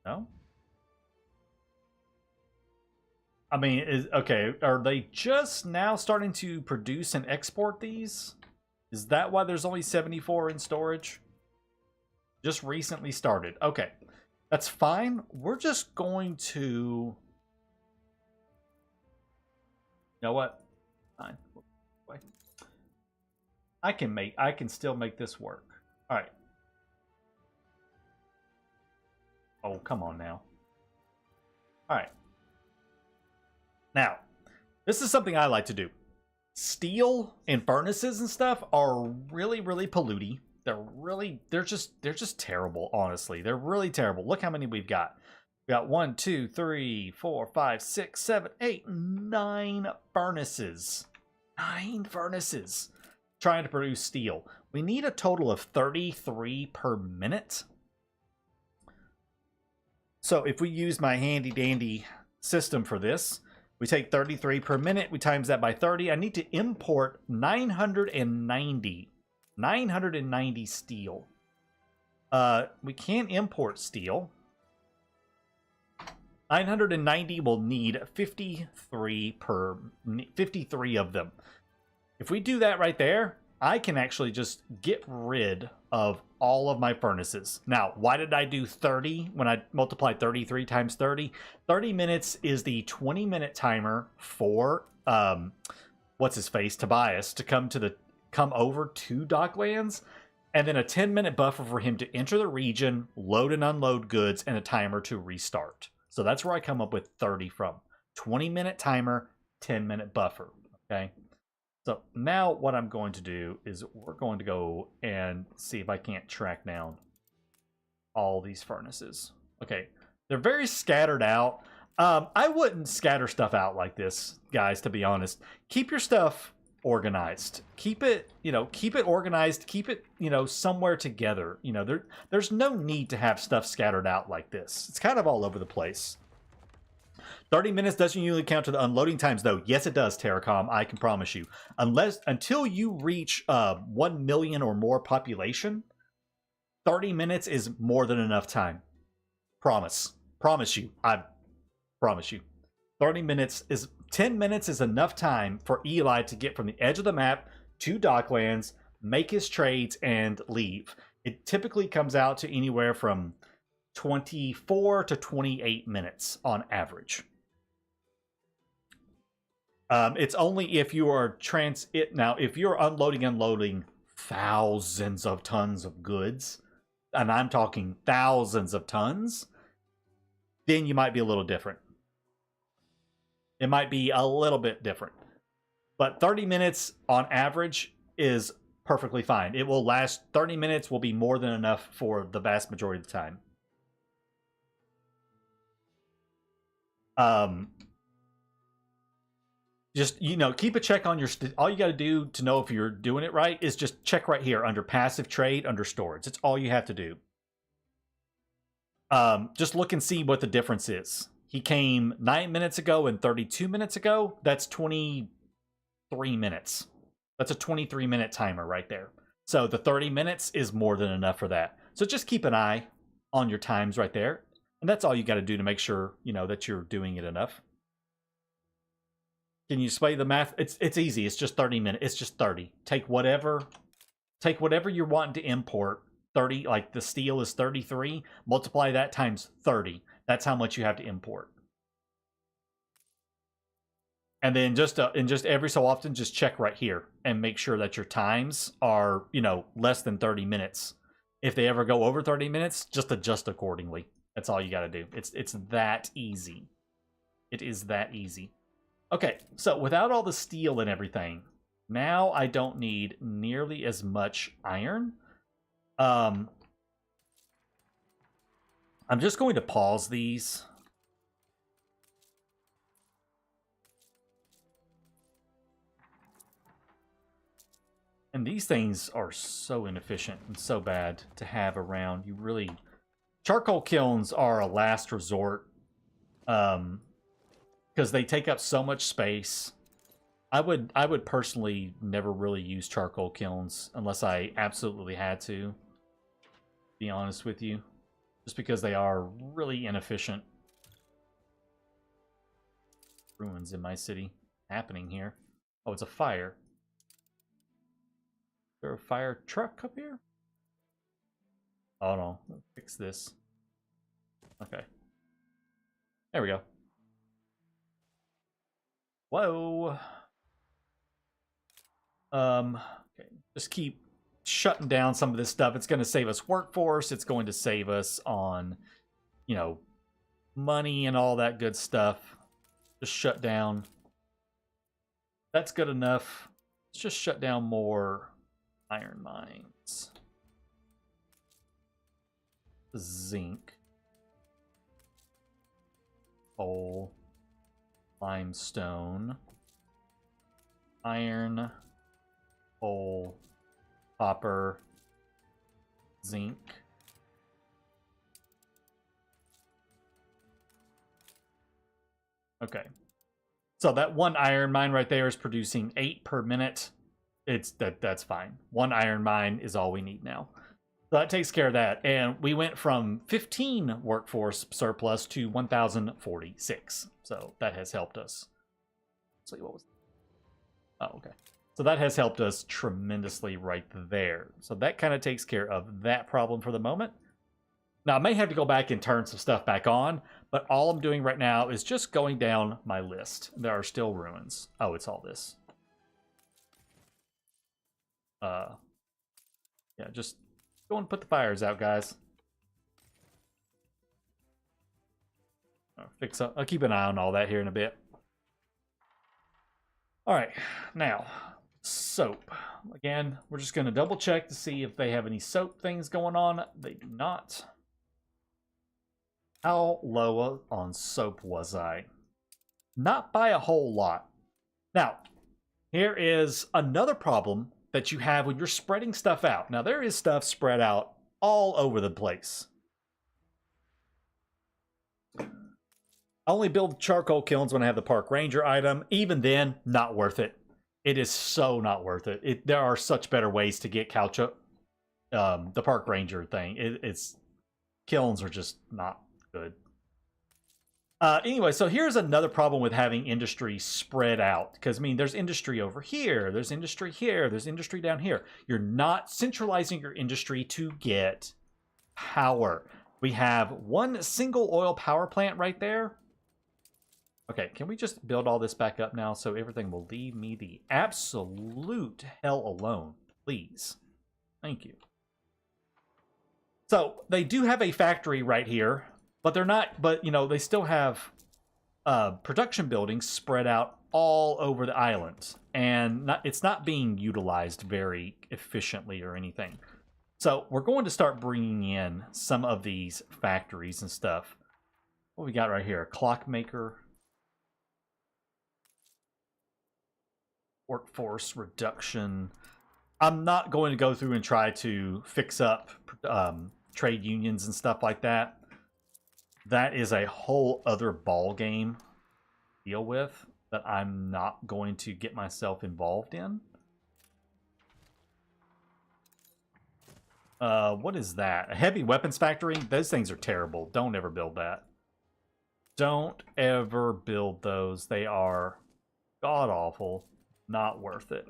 No? I mean, okay, are they just now starting to produce and export these? Is that why there's only 74 in storage? Just recently started. Okay, that's fine. We're just going to... You know what? Fine. I can still make this work. All right. Oh, come on now. All right. Now, this is something I like to do. Steel and furnaces and stuff are really, really polluting. They're just terrible, honestly. They're really terrible. Look how many we've got. We got 1, 2, 3, 4, 5, 6, 7, 8, 9 furnaces. 9 furnaces trying to produce steel. We need a total of 33 per minute. So if we use my handy dandy system for this, we take 33 per minute, we times that by 30. I need to import 990 steel. We can't import steel. 990 will need 53 of them. If we do that right there, I can actually just get rid of all of my furnaces. Now, why did I do 30 when I multiplied 33 times 30? 30 minutes is the 20-minute timer for what's-his-face, Tobias, to come over to Docklands, and then a 10-minute buffer for him to enter the region, load and unload goods, and a timer to restart. So that's where I come up with 30 from. 20-minute timer, 10-minute buffer, okay? So now what I'm going to do is we're going to go and see if I can't track down all these furnaces. Okay, they're very scattered out. I wouldn't scatter stuff out like this, guys, to be honest. Keep your stuff organized. Keep it, keep it organized. Keep it, somewhere together. There's no need to have stuff scattered out like this. It's kind of all over the place. 30 minutes doesn't usually count to the unloading times, though. Yes, it does, Terracom. I can promise you. Until you reach 1 million or more population, 30 minutes is more than enough time. Promise. Promise you. I promise you. 10 minutes is enough time for Eli to get from the edge of the map to Docklands, make his trades, and leave. It typically comes out to anywhere from 24 to 28 minutes on average. It's only if you are now if you're unloading thousands of tons of goods, and I'm talking thousands of tons, then you might be a little different. It might be a little bit different. But 30 minutes on average is perfectly fine. It will last 30 minutes will be more than enough for the vast majority of the time. Just, keep a check on your... all you got to do to know if you're doing it right is just check right here under passive trade, under storage. It's all you have to do. Just look and see what the difference is. He came 9 minutes ago and 32 minutes ago. That's 23 minutes. That's a 23-minute timer right there. So the 30 minutes is more than enough for that. So just keep an eye on your times right there. And that's all you got to do to make sure, that you're doing it enough. Can you display the math? It's easy. It's just 30 minutes. It's just 30. Take whatever you're wanting to import. 30, like the steel is 33. Multiply that times 30. That's how much you have to import. And then just every so often, just check right here and make sure that your times are, less than 30 minutes. If they ever go over 30 minutes, just adjust accordingly. That's all you got to do. It's that easy. It is that easy. Okay, so without all the steel and everything, now I don't need nearly as much iron. I'm just going to pause these. And these things are so inefficient and so bad to have around. You really... Charcoal kilns are a last resort. Because they take up so much space. I would personally never really use charcoal kilns unless I absolutely had to. Be honest with you. Just because they are really inefficient. Ruins in my city happening here. Oh, it's a fire. Is there a fire truck up here? Oh no, let's fix this. Okay. There we go. Whoa. Okay. Just keep shutting down some of this stuff. It's going to save us workforce. It's going to save us on, money and all that good stuff. Just shut down. That's good enough. Let's just shut down more iron mines. Zinc. Coal. Limestone. Iron. Coal. Copper. Zinc. Okay. So that one iron mine right there is producing 8 per minute. That's fine. One iron mine is all we need now. So that takes care of that. And we went from 15 workforce surplus to 1,046. So that has helped us. Let's see, what was... Oh, okay. So that has helped us tremendously right there. So that kind of takes care of that problem for the moment. Now, I may have to go back and turn some stuff back on, but all I'm doing right now is just going down my list. There are still ruins. Oh, it's all this. Yeah, just go and put the fires out, guys. I'll keep an eye on all that here in a bit. All right, now, soap. Again, we're just going to double check to see if they have any soap things going on. They do not. How low on soap was I? Not by a whole lot. Now, here is another problem that you have when you're spreading stuff out. Now, there is stuff spread out all over the place. I only build charcoal kilns when I have the park ranger item. Even then, not worth it. It is so not worth it. There are such better ways to get the park ranger thing. It's kilns are just not good. Anyway, so here's another problem with having industry spread out. Because, I mean, there's industry over here, there's industry here, there's industry down here. You're not centralizing your industry to get power. We have one single oil power plant right there. Okay, can we just build all this back up now so everything will leave me the absolute hell alone, please? Thank you. So, they do have a factory right here. But they're not, but, you know, they still have production buildings spread out all over the island. And it's not being utilized very efficiently or anything. So we're going to start bringing in some of these factories and stuff. What we got right here? Clockmaker. Workforce reduction. I'm not going to go through and try to fix up trade unions and stuff like that. That is a whole other ball game to deal with that I'm not going to get myself involved in. What is that? A heavy weapons factory? Those things are terrible. Don't ever build that. Don't ever build those. They are god-awful. Not worth it.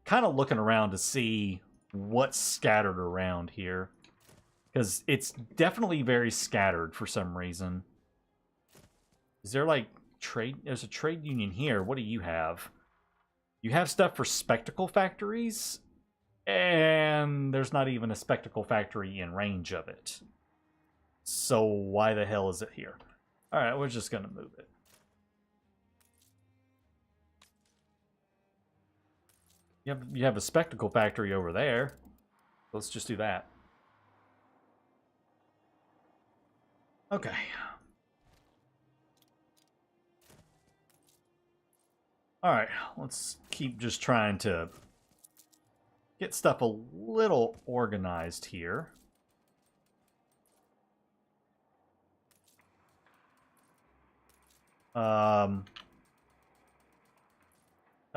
Kind of looking around to see what's scattered around here. Because it's definitely very scattered for some reason. Is there like trade? There's a trade union here. What do you have? You have stuff for spectacle factories. And there's not even a spectacle factory in range of it. So why the hell is it here? Alright, we're just going to move it. You have a spectacle factory over there. Let's just do that. Okay. Alright, let's keep just trying to get stuff a little organized here. Tell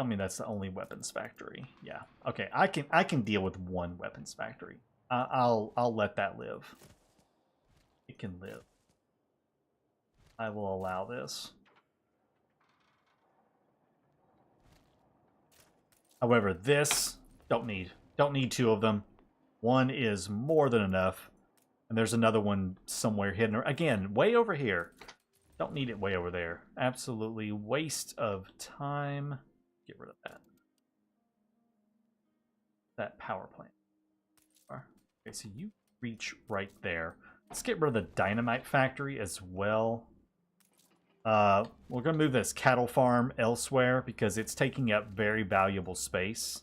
me that's the only weapons factory. Yeah. Okay, I can deal with one weapons factory. I'll let that live. It can live. I will allow this. However, this don't need two of them. One is more than enough. And there's another one somewhere hidden. Again, way over here. Don't need it way over there. Absolutely waste of time. Get rid of that. That power plant. Okay, so you reach right there. Let's get rid of the dynamite factory as well. We're going to move this cattle farm elsewhere because it's taking up very valuable space.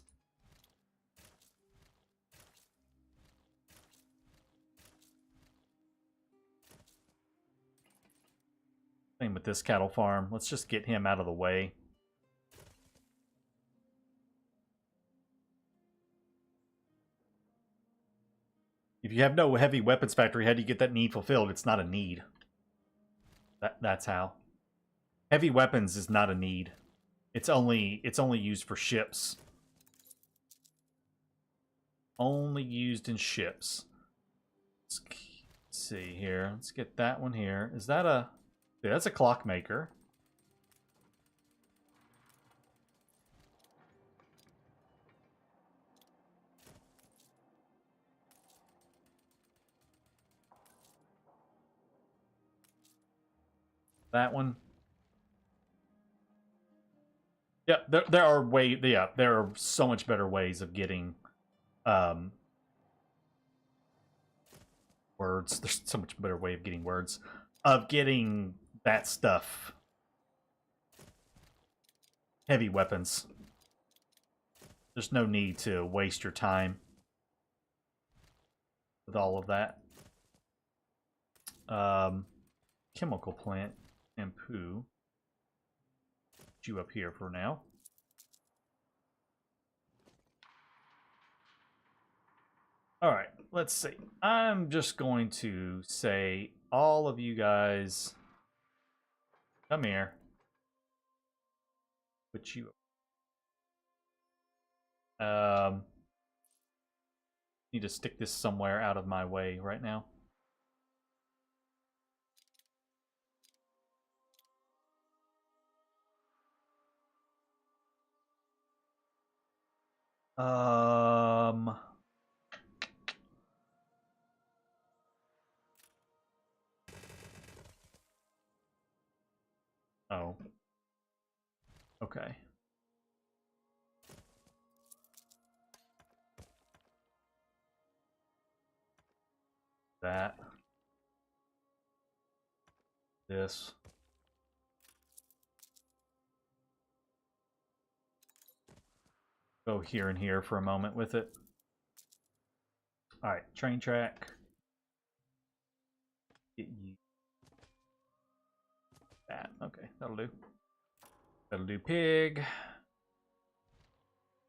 Same with this cattle farm. Let's just get him out of the way. If you have no heavy weapons factory, how do you get that need fulfilled? It's not a need. That's how. Heavy weapons is not a need. It's only used for ships. Only used in ships. Let's see here. Let's get that one here. Is that a... Yeah, that's a clockmaker. That one. Yeah, there are so much better ways of getting words. There's so much better way of getting words. Of getting that stuff. Heavy weapons. There's no need to waste your time with all of that. Chemical plant and poo. Put you up here for now. All right, let's see. I'm just going to say, all of you guys, come here. Put you. Need to stick this somewhere out of my way right now. Oh. Okay. That. This. Go here and here for a moment with it. All right, train track. Get you. That. Okay, that'll do. That'll do pig.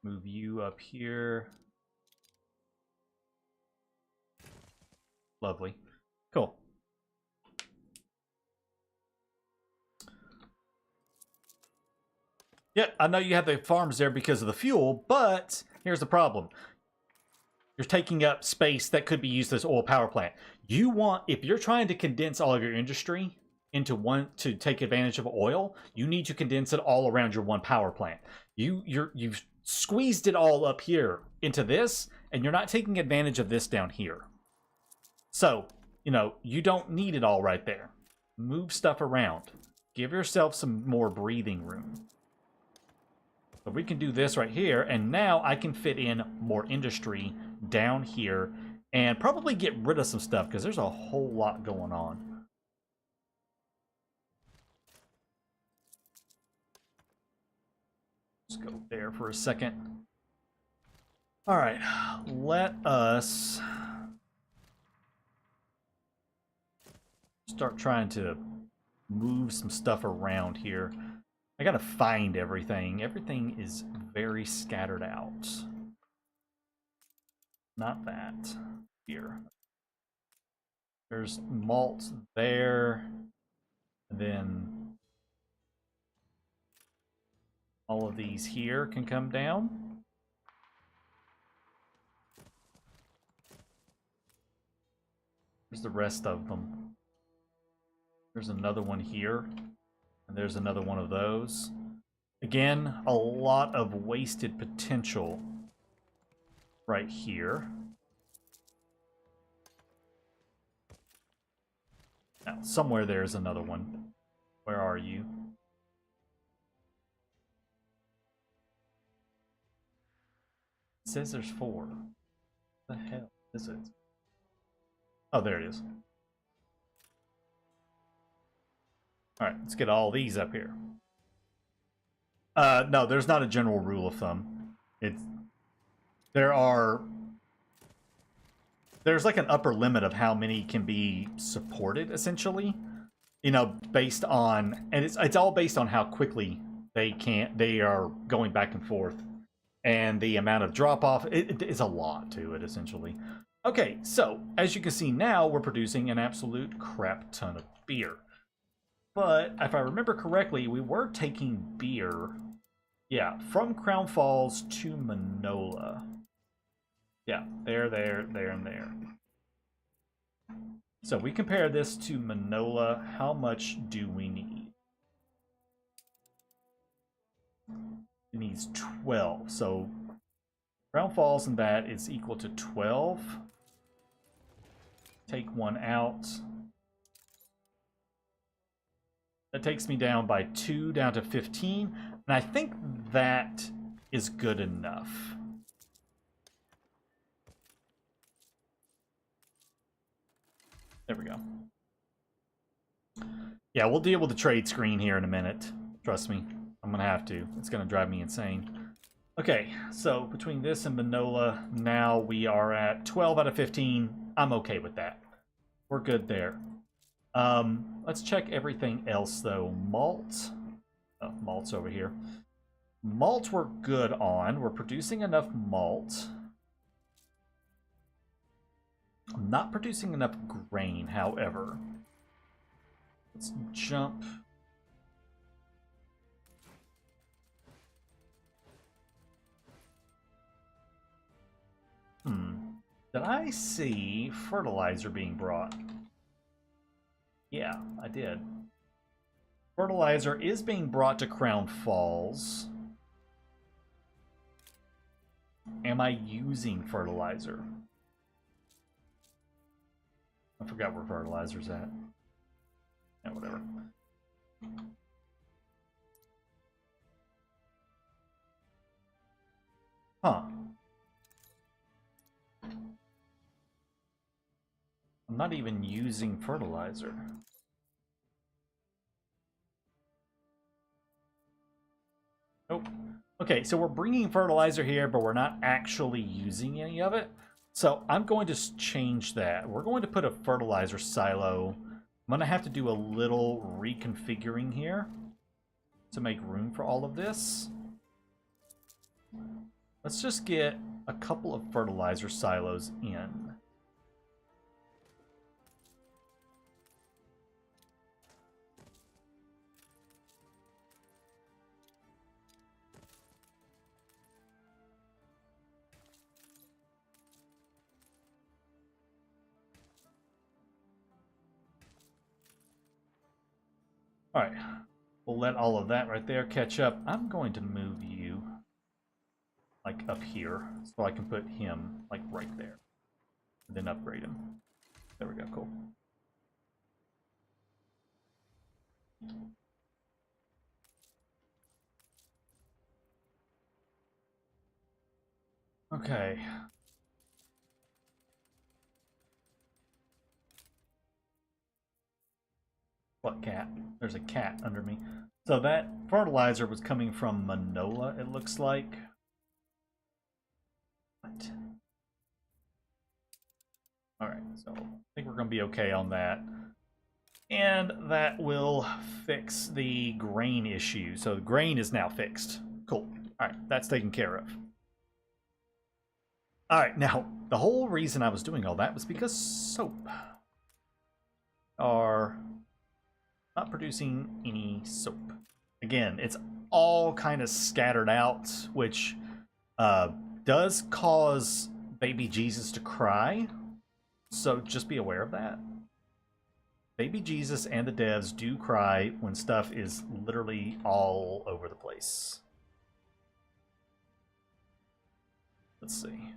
Move you up here. Lovely. Cool. Yeah, I know you have the farms there because of the fuel, but here's the problem. You're taking up space that could be used as oil power plant. You want, if you're trying to condense all of your industry into one to take advantage of oil, you need to condense it all around your one power plant. You've squeezed it all up here into this, and you're not taking advantage of this down here. So, you know, you don't need it all right there. Move stuff around. Give yourself some more breathing room. But we can do this right here, and now I can fit in more industry down here and probably get rid of some stuff because there's a whole lot going on. Let's go there for a second. All right, let us start trying to move some stuff around here. I gotta find everything. Everything is very scattered out. Not that. Here. There's malt there. And then all of these here can come down. There's the rest of them. There's another one here. And there's another one of those. Again, a lot of wasted potential right here. Now, somewhere there's another one. Where are you? It says there's 4. What the hell is it? Oh, there it is. Alright, let's get all these up here. No, there's not a general rule of thumb. There's like an upper limit of how many can be supported, essentially. You know, based on, and it's all based on how quickly they are going back and forth. And the amount of drop off, it is a lot to it, essentially. Okay, so, as you can see now, we're producing an absolute crap ton of beer. But, if I remember correctly, we were taking beer, yeah, from Crown Falls to Manola. Yeah, there, and there. So, we compare this to Manola. How much do we need? It needs 12. So, Crown Falls and that is equal to 12. Take one out. That takes me down by 2, down to 15. And I think that is good enough. There we go. Yeah, we'll deal with the trade screen here in a minute. Trust me. I'm going to have to. It's going to drive me insane. Okay, so between this and Manola, now we are at 12 out of 15. I'm okay with that. We're good there. Let's check everything else though. Malt. Oh, malt's over here. Malt we're good on. We're producing enough malt. I'm not producing enough grain, however. Let's jump. Did I see fertilizer being brought? Yeah, I did. Fertilizer is being brought to Crown Falls. Am I using fertilizer? I forgot where fertilizer's at. Yeah, whatever. Huh. I'm not even using fertilizer. Nope. Okay, so we're bringing fertilizer here, but we're not actually using any of it. So I'm going to change that. We're going to put a fertilizer silo. I'm going to have to do a little reconfiguring here to make room for all of this. Let's just get a couple of fertilizer silos in. Alright, we'll let all of that right there catch up. I'm going to move you, like, up here, so I can put him, like, right there. And then upgrade him. There we go, cool. Okay. What cat? There's a cat under me. So that fertilizer was coming from Manola, it looks like. What? Alright, so I think we're going to be okay on that. And that will fix the grain issue. So the grain is now fixed. Cool. Alright, that's taken care of. Alright, now, the whole reason I was doing all that was because soap are not producing any soap. Again, it's all kind of scattered out, which does cause baby Jesus to cry. So just be aware of that. Baby Jesus and the devs do cry when stuff is literally all over the place. Let's see.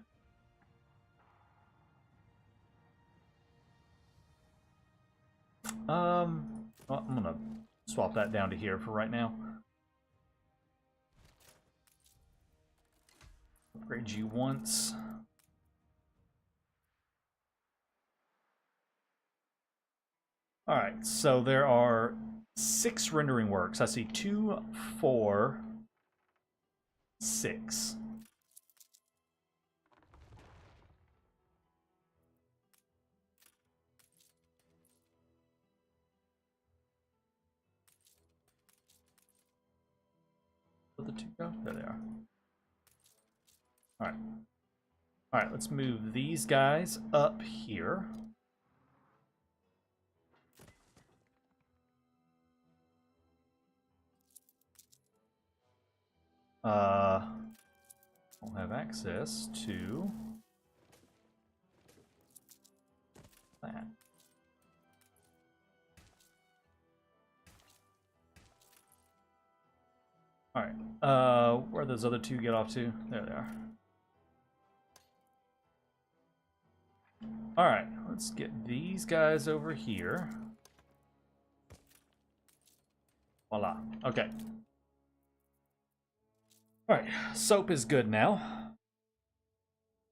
Well, I'm gonna swap that down to here for right now. Upgrade you once. Alright, so there are 6 rendering works. I see 2, 4, 6. Where'd the 2 go? There they are. Alright. Alright, let's move these guys up here. I'll have access to that. Alright, where those other 2 get off to? There they are. Alright, let's get these guys over here. Voila. Okay. Alright, soap is good now.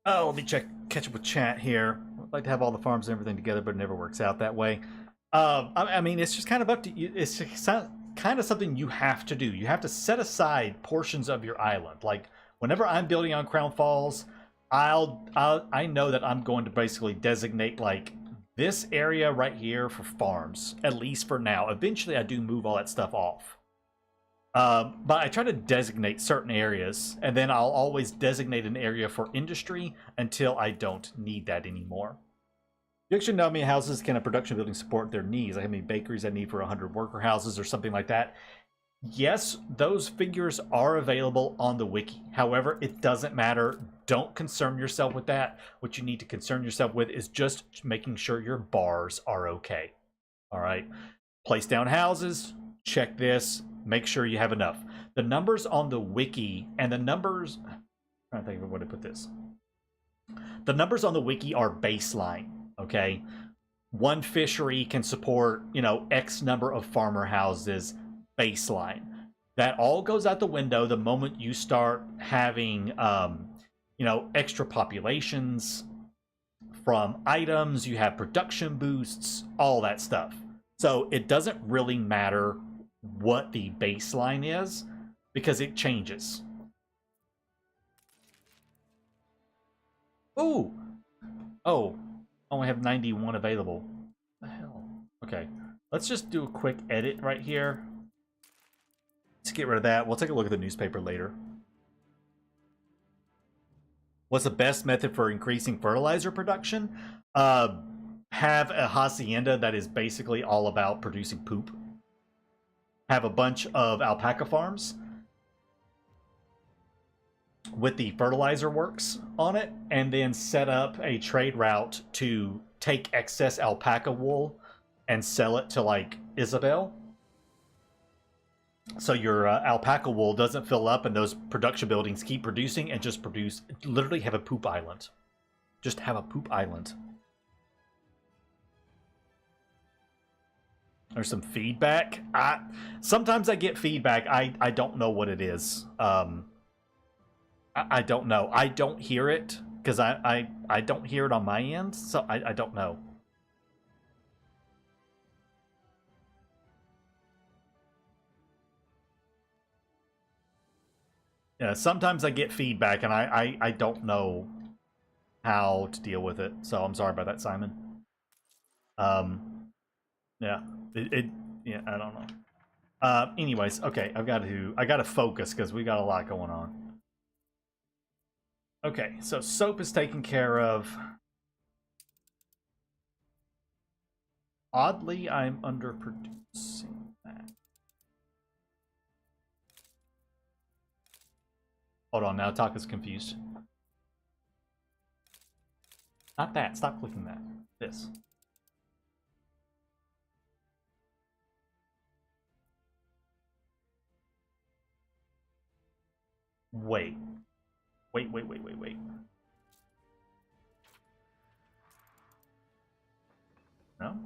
Oh, let me catch up with chat here. I'd like to have all the farms and everything together, but it never works out that way. I mean, it's just kind of up to you. It's kind of something you have to do. You have to set aside portions of your island. Like, whenever I'm building on Crown Falls, I know that I'm going to basically designate, like, this area right here for farms, at least for now. Eventually, I do move all that stuff off. But I try to designate certain areas, and then I'll always designate an area for industry until I don't need that anymore. You actually know how many houses can a production building support their needs? Like how many bakeries I need for 100 worker houses or something like that. Yes, those figures are available on the wiki. However, it doesn't matter. Don't concern yourself with that. What you need to concern yourself with is just making sure your bars are okay. All right. Place down houses. Check this. Make sure you have enough. The numbers on the wiki and the numbers... I'm trying to think of a way to put this. The numbers on the wiki are baseline. Okay. One fishery can support, you know, X number of farmer houses. Baseline. That all goes out the window the moment you start having, you know, extra populations from items. You have production boosts, all that stuff. So it doesn't really matter what the baseline is because it changes. Ooh. Oh, only have 91 available. What the hell? Okay. Let's just do a quick edit right here. Let's get rid of that. We'll take a look at the newspaper later. What's the best method for increasing fertilizer production? Have a hacienda that is basically all about producing poop. Have a bunch of alpaca farms with the fertilizer works on it, and then set up a trade route to take excess alpaca wool and sell it to like Isabel. So your alpaca wool doesn't fill up and those production buildings keep producing and just produce, literally have a poop island. Just have a poop island. There's some feedback. Sometimes I get feedback. I don't know what it is. I don't know. I don't hear it because I don't hear it on my end. So I don't know. Yeah, sometimes I get feedback and I don't know how to deal with it. So I'm sorry about that, Simon. Yeah, yeah, I don't know. Anyways, okay, I gotta focus because we got a lot going on. Okay, so soap is taken care of. Oddly, I'm underproducing that. Hold on, now Taka's confused. Not that. Stop clicking that. This. Wait. Wait. No?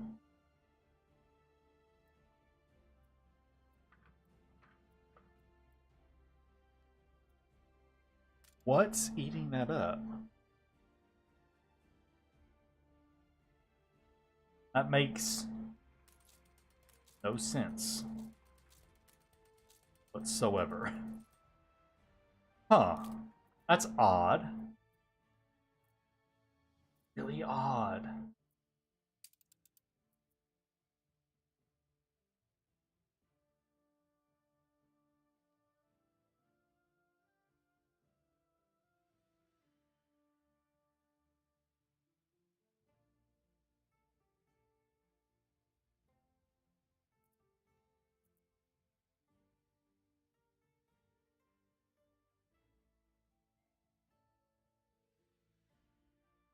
What's eating that up? That makes no sense whatsoever. Huh. That's odd. Really odd.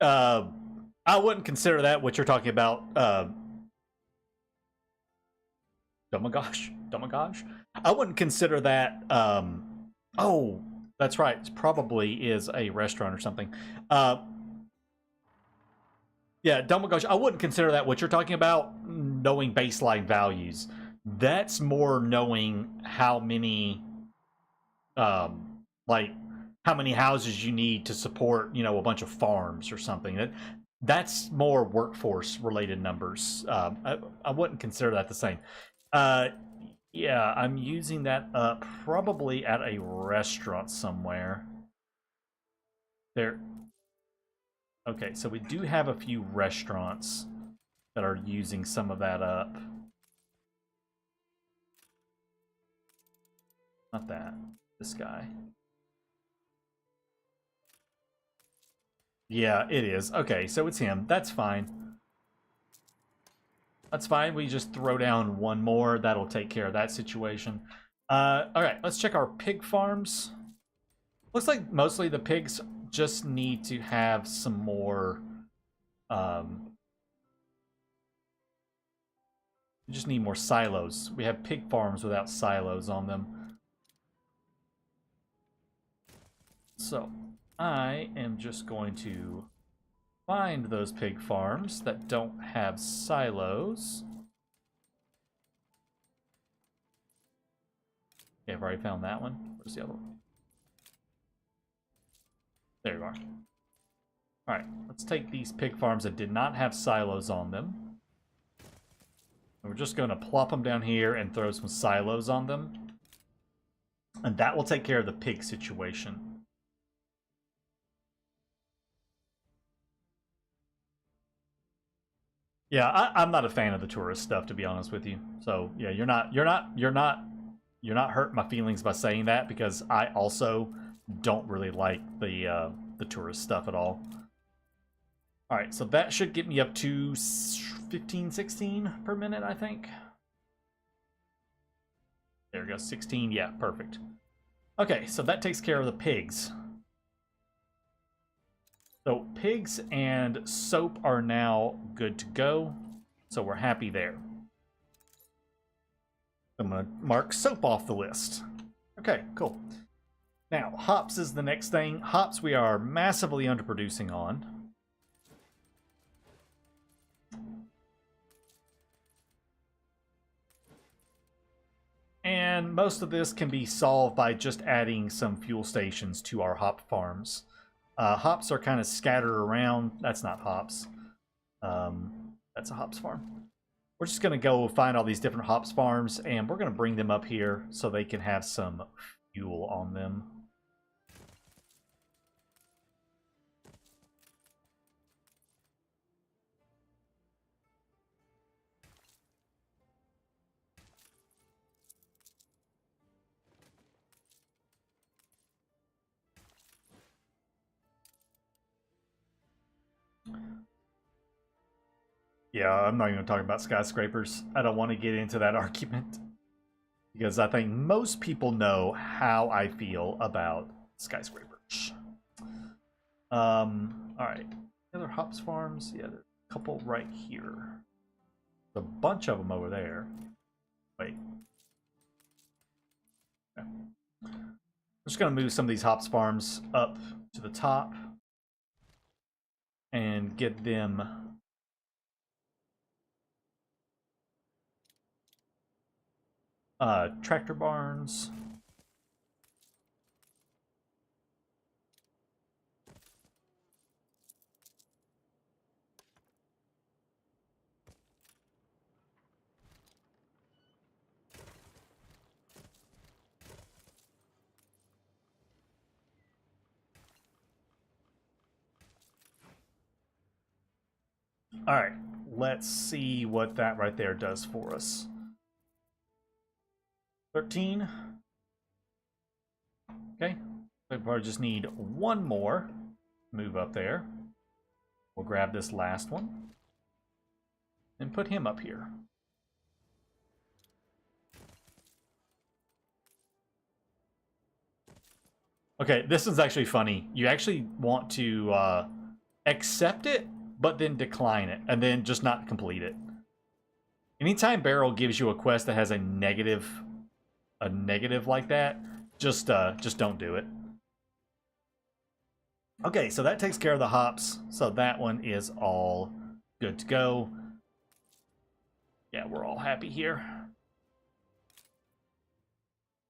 I wouldn't consider that what you're talking about. Domagoj? I wouldn't consider that. Oh, that's right. It probably is a restaurant or something. Yeah, Domagoj. I wouldn't consider that what you're talking about. Knowing baseline values. That's more knowing how many, like how many houses you need to support, you know, a bunch of farms or something. That's more workforce related numbers. I wouldn't consider that the same. Yeah, I'm using that probably at a restaurant somewhere. There. Okay, so we do have a few restaurants. that are using some of that up. Not that. This guy. Yeah, it is. Okay, so it's him. That's fine. That's fine. We just throw down one more. That'll take care of that situation. Alright, let's check our pig farms. Looks like mostly the pigs just need to have some more... we just need more silos. We have pig farms without silos on them. So, I am just going to find those pig farms that don't have silos. Okay, I've already found that one. Where's the other one? There you are. Alright, let's take these pig farms that did not have silos on them. And we're just going to plop them down here and throw some silos on them. And that will take care of the pig situation. Yeah, I'm not a fan of the tourist stuff, to be honest with you. So yeah, you're not hurting my feelings by saying that, because I also don't really like the tourist stuff at all. All right, so that should get me up to 15, 16 per minute, I think. There we go, 16. Yeah, perfect. Okay, so that takes care of the pigs. So pigs and soap are now good to go. So we're happy there. I'm going to mark soap off the list. Okay, cool. Now, hops is the next thing. Hops we are massively underproducing on. And most of this can be solved by just adding some fuel stations to our hop farms. Hops are kind of scattered around. That's not hops. That's a hops farm. We're just going to go find all these different hops farms, and we're going to bring them up here so they can have some fuel on them. Yeah, I'm not even talking about skyscrapers. I don't want to get into that argument, because I think most people know how I feel about skyscrapers. Alright. Other hops farms? Yeah, there's a couple right here. There's a bunch of them over there. Wait. Okay. I'm just going to move some of these hops farms up to the top and get them... tractor barns. All right, let's see what that right there does for us. 13. Okay, we probably just need one more. Move up there. We'll grab this last one and put him up here. Okay, this is actually funny. You actually want to accept it, but then decline it, and then just not complete it. Anytime Barrel gives you a quest that has a negative like that, just don't do it. Okay, so that takes care of the hops. So that one is all good to go. Yeah, we're all happy here.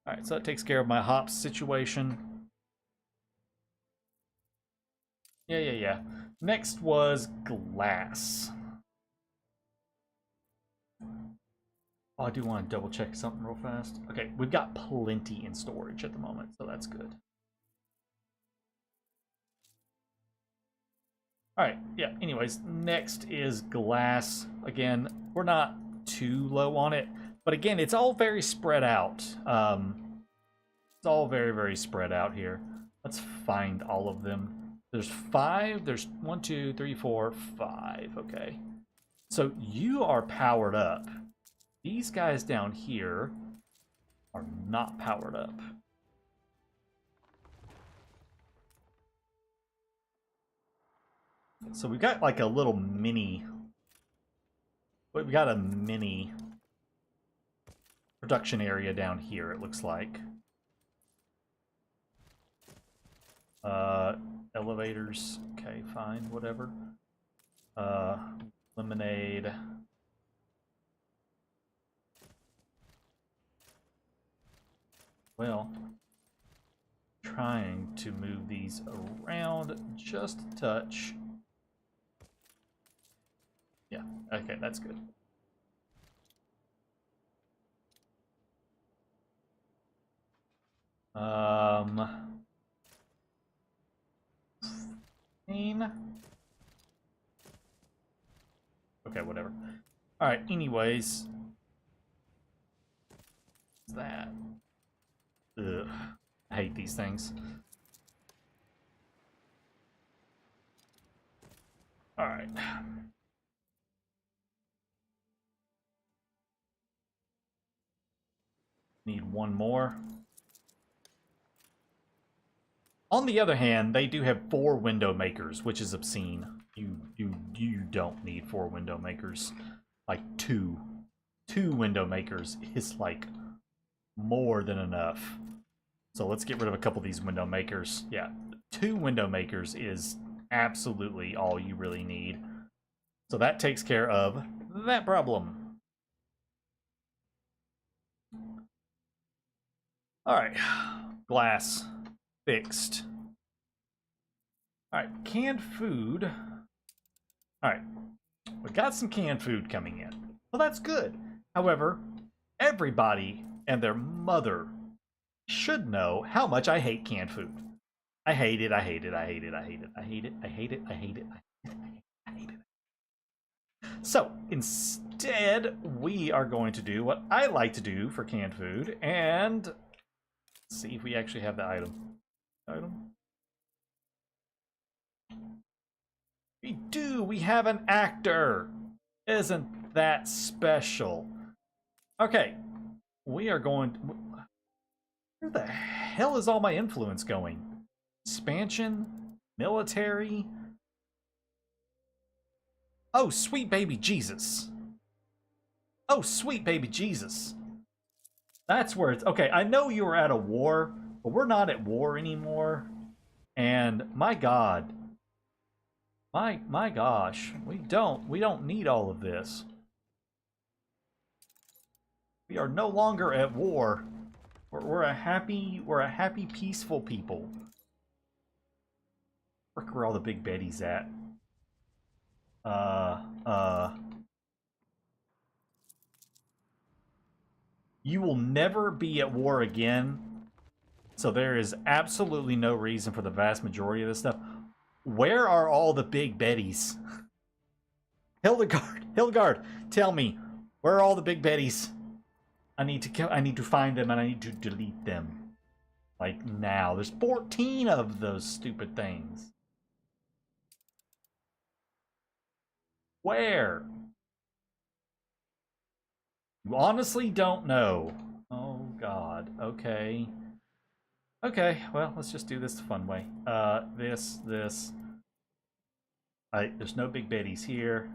All right, so that takes care of my hops situation. Yeah. Next was glass. Oh, I do want to double check something real fast. Okay, we've got plenty in storage at the moment, so that's good. All right, yeah, anyways, next is glass. Again, we're not too low on it, but again, it's all very spread out. It's all very, very spread out here. Let's find all of them. There's 5. There's 1, 2, 3, 4, 5. Okay. So you are powered up. These guys down here are not powered up. So we've got like a little mini... We've got a mini production area down here, it looks like. Elevators. Okay, fine, whatever. Lemonade. Well, trying to move these around just a touch. Yeah, okay, that's good. Okay, whatever. Alright, anyways. What's that? Ugh. I hate these things. Alright. Need one more. On the other hand, they do have 4 window makers, which is obscene. You don't need 4 window makers. Like 2. 2 window makers is like more than enough. So let's get rid of a couple of these window makers. Yeah, 2 window makers is absolutely all you really need. So that takes care of that problem. Alright, glass fixed. Alright, canned food. Alright, we got some canned food coming in. Well, that's good. However, everybody and their mother should know how much I hate canned food. I hate it, I hate it, I hate it, I hate it, I hate it, I hate it, I hate it, I hate it. So, instead, we are going to do what I like to do for canned food, and see if we actually have the item. We do! We have an actor! Isn't that special? Okay, we are going to... Where the hell is all my influence going? Expansion? Military? Oh, sweet baby Jesus. Oh, sweet baby Jesus. That's where it's... Okay, I know you were at a war, but we're not at war anymore. And my God. My gosh. We don't need all of this. We are no longer at war. We're a happy, peaceful people. Where are all the big Bettys at? You will never be at war again. So there is absolutely no reason for the vast majority of this stuff. Where are all the big Bettys? Hildegard, tell me, where are all the big Bettys? I need to find them and I need to delete them. Like now. There's 14 of those stupid things. Where? You honestly don't know. Oh God. Okay. Okay, well, let's just do this the fun way. This. There's no big Bettys here.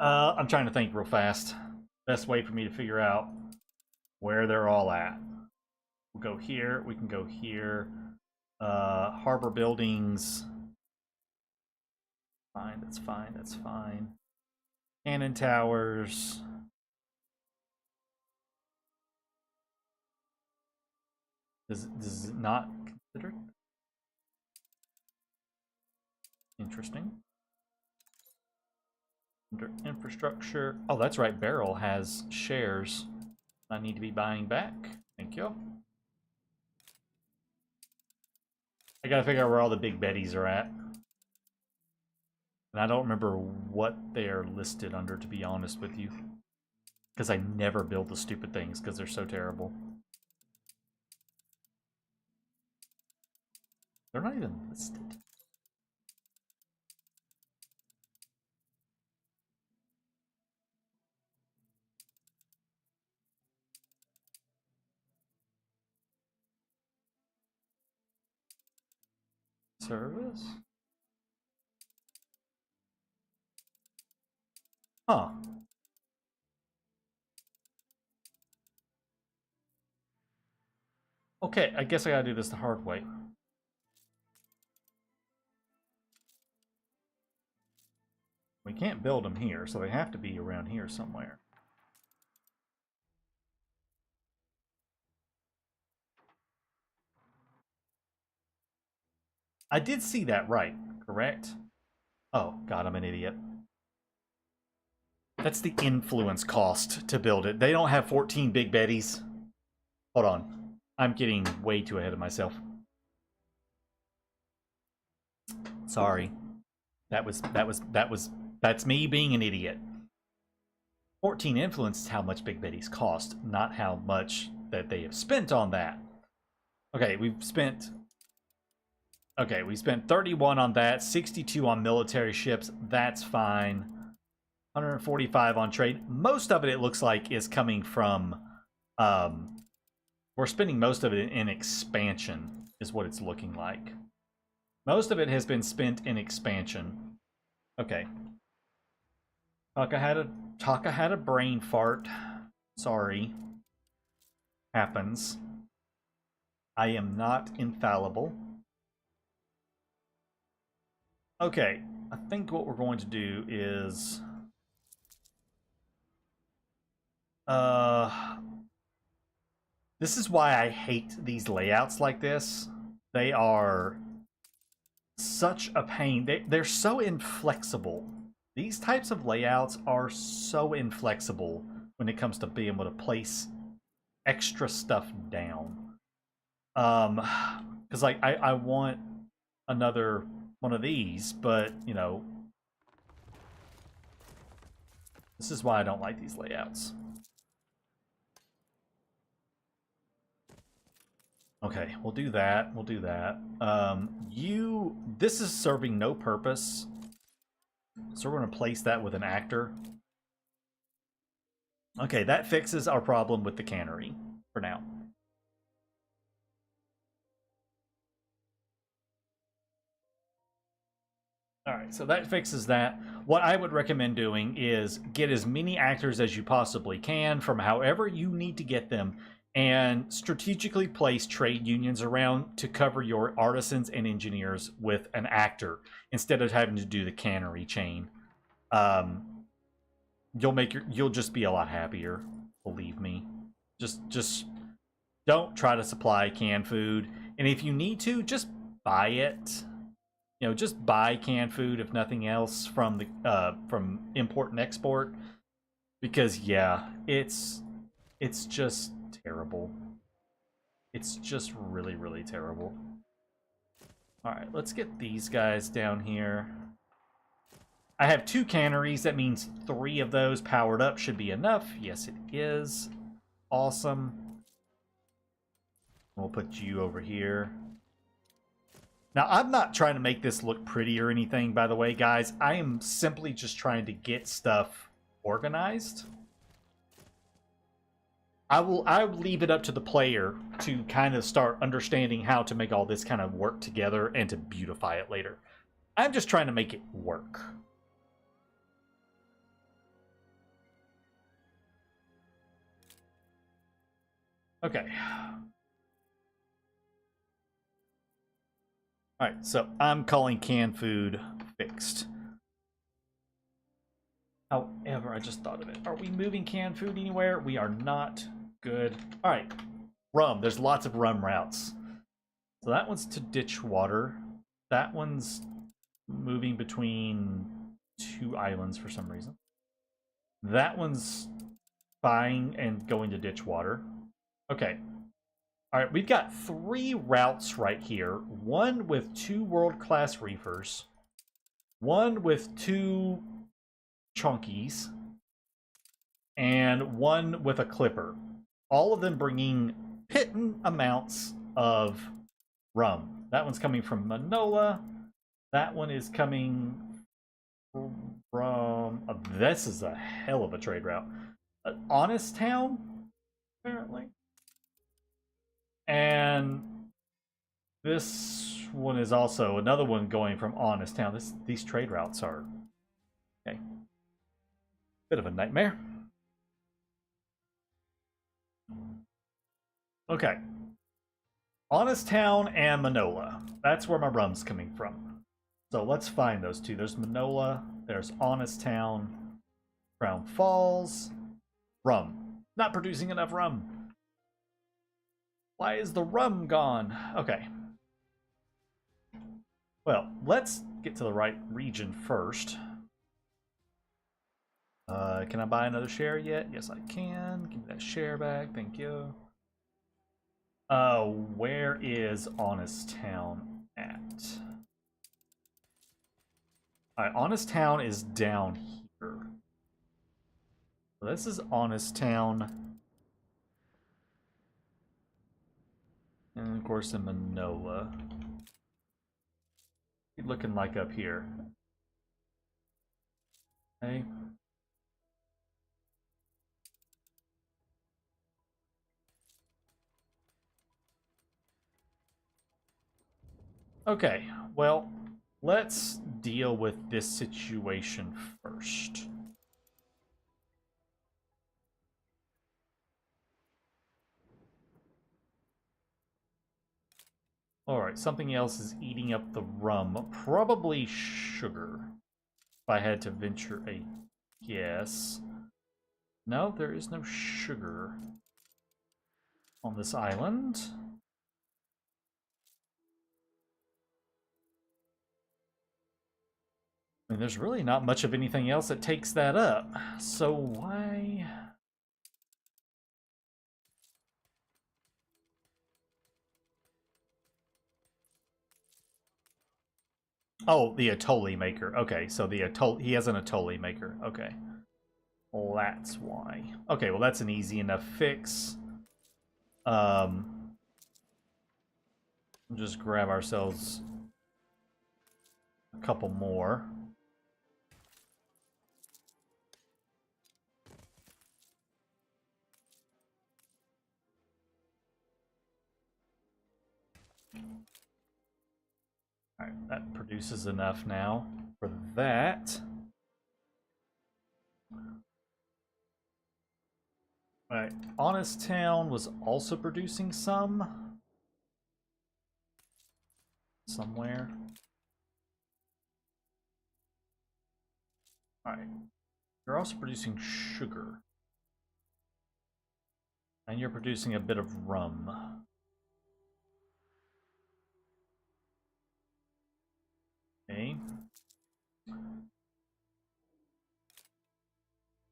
I'm trying to think real fast. Best way for me to figure out where they're all at. We'll go here. We can go here. Harbor buildings. Fine, that's fine, that's fine. Cannon towers. Does it not consider? Interesting. Under infrastructure. Oh, that's right. Beryl has shares I need to be buying back. Thank you. I gotta figure out where all the big betties are at. And I don't remember what they're listed under, to be honest with you. Because I never build the stupid things, because they're so terrible. They're not even listed. Service? Huh. Okay, I guess I gotta do this the hard way. We can't build them here, so they have to be around here somewhere. I did see that right, correct? Oh, God, I'm an idiot. That's the influence cost to build it. They don't have 14 big betties. Hold on. I'm getting way too ahead of myself. Sorry. That's me being an idiot. 14 influence is how much big betties cost, not how much that they have spent on that. Okay, we spent 31 on that, 62 on military ships. That's fine. 145 on trade. Most of it, it looks like, is coming from we're spending most of it in expansion, is what it's looking like. Most of it has been spent in expansion. Okay. Taka had a brain fart. Sorry. Happens. I am not infallible. Okay. I think what we're going to do is this is why I hate these layouts like this. They are such a pain. They're so inflexible. These types of layouts are so inflexible when it comes to being able to place extra stuff down. Because like I want another one of these, but you know, this is why I don't like these layouts. Okay, we'll do that. We'll do that. This is serving no purpose. So we're going to place that with an actor. Okay, that fixes our problem with the cannery for now. Alright, so that fixes that. What I would recommend doing is get as many actors as you possibly can from however you need to get them, and strategically place trade unions around to cover your artisans and engineers with an actor instead of having to do the cannery chain. You'll just be a lot happier, believe me. Just don't try to supply canned food, and if you need to, just buy it. You know, just buy canned food if nothing else from the from import and export, because yeah, it's just terrible. It's just really, really terrible. All right, let's get these guys down here. I have 2 canneries. That means 3 of those powered up should be enough. Yes, it is. Awesome. We'll put you over here. Now, I'm not trying to make this look pretty or anything, by the way, guys. I am simply just trying to get stuff organized. I will leave it up to the player to kind of start understanding how to make all this kind of work together and to beautify it later. I'm just trying to make it work. Okay. Alright, so I'm calling canned food fixed. However, I just thought of it. Are we moving canned food anywhere? We are not. Good. Alright. Rum. There's lots of rum routes. So that one's to Ditchwater. That one's moving between 2 islands for some reason. That one's buying and going to Ditchwater. Okay. All right, we've got 3 routes right here. One with 2 world-class reefers. One with 2 chunkies. And one with a clipper. All of them bringing pittance amounts of rum. That one's coming from Manola. That one is coming from... this is a hell of a trade route. Honest Town, apparently. And this one is also another one going from Honest Town. These trade routes are... okay. Bit of a nightmare. Okay. Honest Town and Manola. That's where my rum's coming from. So let's find those two. There's Manola. There's Honest Town. Crown Falls. Rum. Not producing enough rum. Why is the rum gone? Okay. Well, let's get to the right region first. Can I buy another share yet? Yes, I can. Give me that share back. Thank you. Where is Honest Town at? Alright, Honest Town is down here. So this is Honest Town. And of course in Manola. Looking like up here. Okay. Okay, well, let's deal with this situation first. Alright, something else is eating up the rum. Probably sugar. If I had to venture a guess. No, there is no sugar on this island. I mean, there's really not much of anything else that takes that up. So why... oh, the Atoli maker. Okay, so the Atoli, he has an Atoli maker. Okay. Well, that's why. Okay, well that's an easy enough fix. Just grab ourselves a couple more. Alright, that produces enough now for that. Alright, Honest Town was also producing some. Somewhere. Alright. You're also producing sugar. And you're producing a bit of rum. Okay.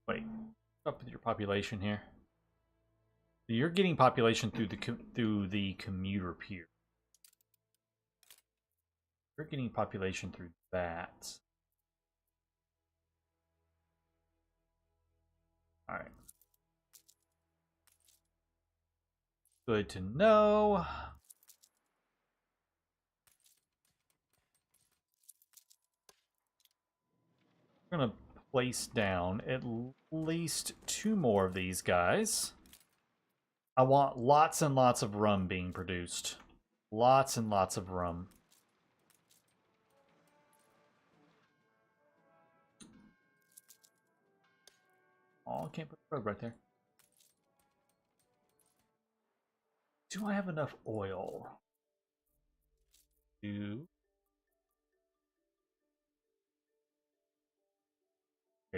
Wait. What's up with your population here? You're getting population through the commuter pier. You're getting population through that. Alright. Good to know. We're gonna place down at least 2 more of these guys. I want lots and lots of rum being produced. Lots and lots of rum. Oh, I can't put the road right there. Do I have enough oil? Okay,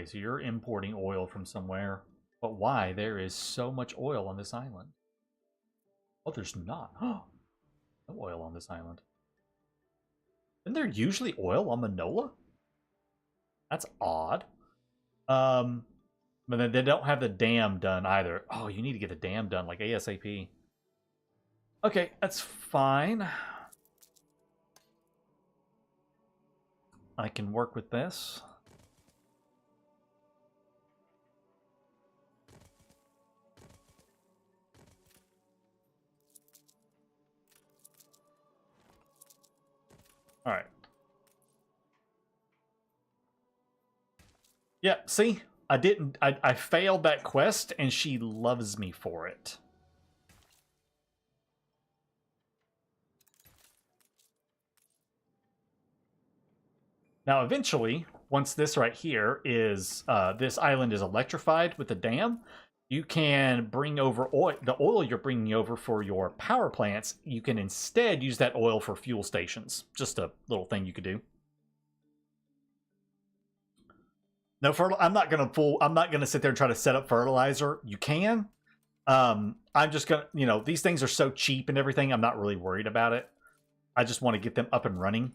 so you're importing oil from somewhere. But why? There is so much oil on this island. Oh, there's not. No oil on this island. Isn't there usually oil on Manola? That's odd. But then they don't have the dam done either. Oh, you need to get the dam done like ASAP. Okay, that's fine. I can work with this. All right. Yeah, see? I failed that quest, and she loves me for it. Now, eventually, once this right here is, this island is electrified with the dam, you can bring over oil, the oil you're bringing over for your power plants, you can instead use that oil for fuel stations. Just a little thing you could do. No, I'm not gonna sit there and try to set up fertilizer. You can. I'm just gonna, these things are so cheap and everything, I'm not really worried about it. I just want to get them up and running.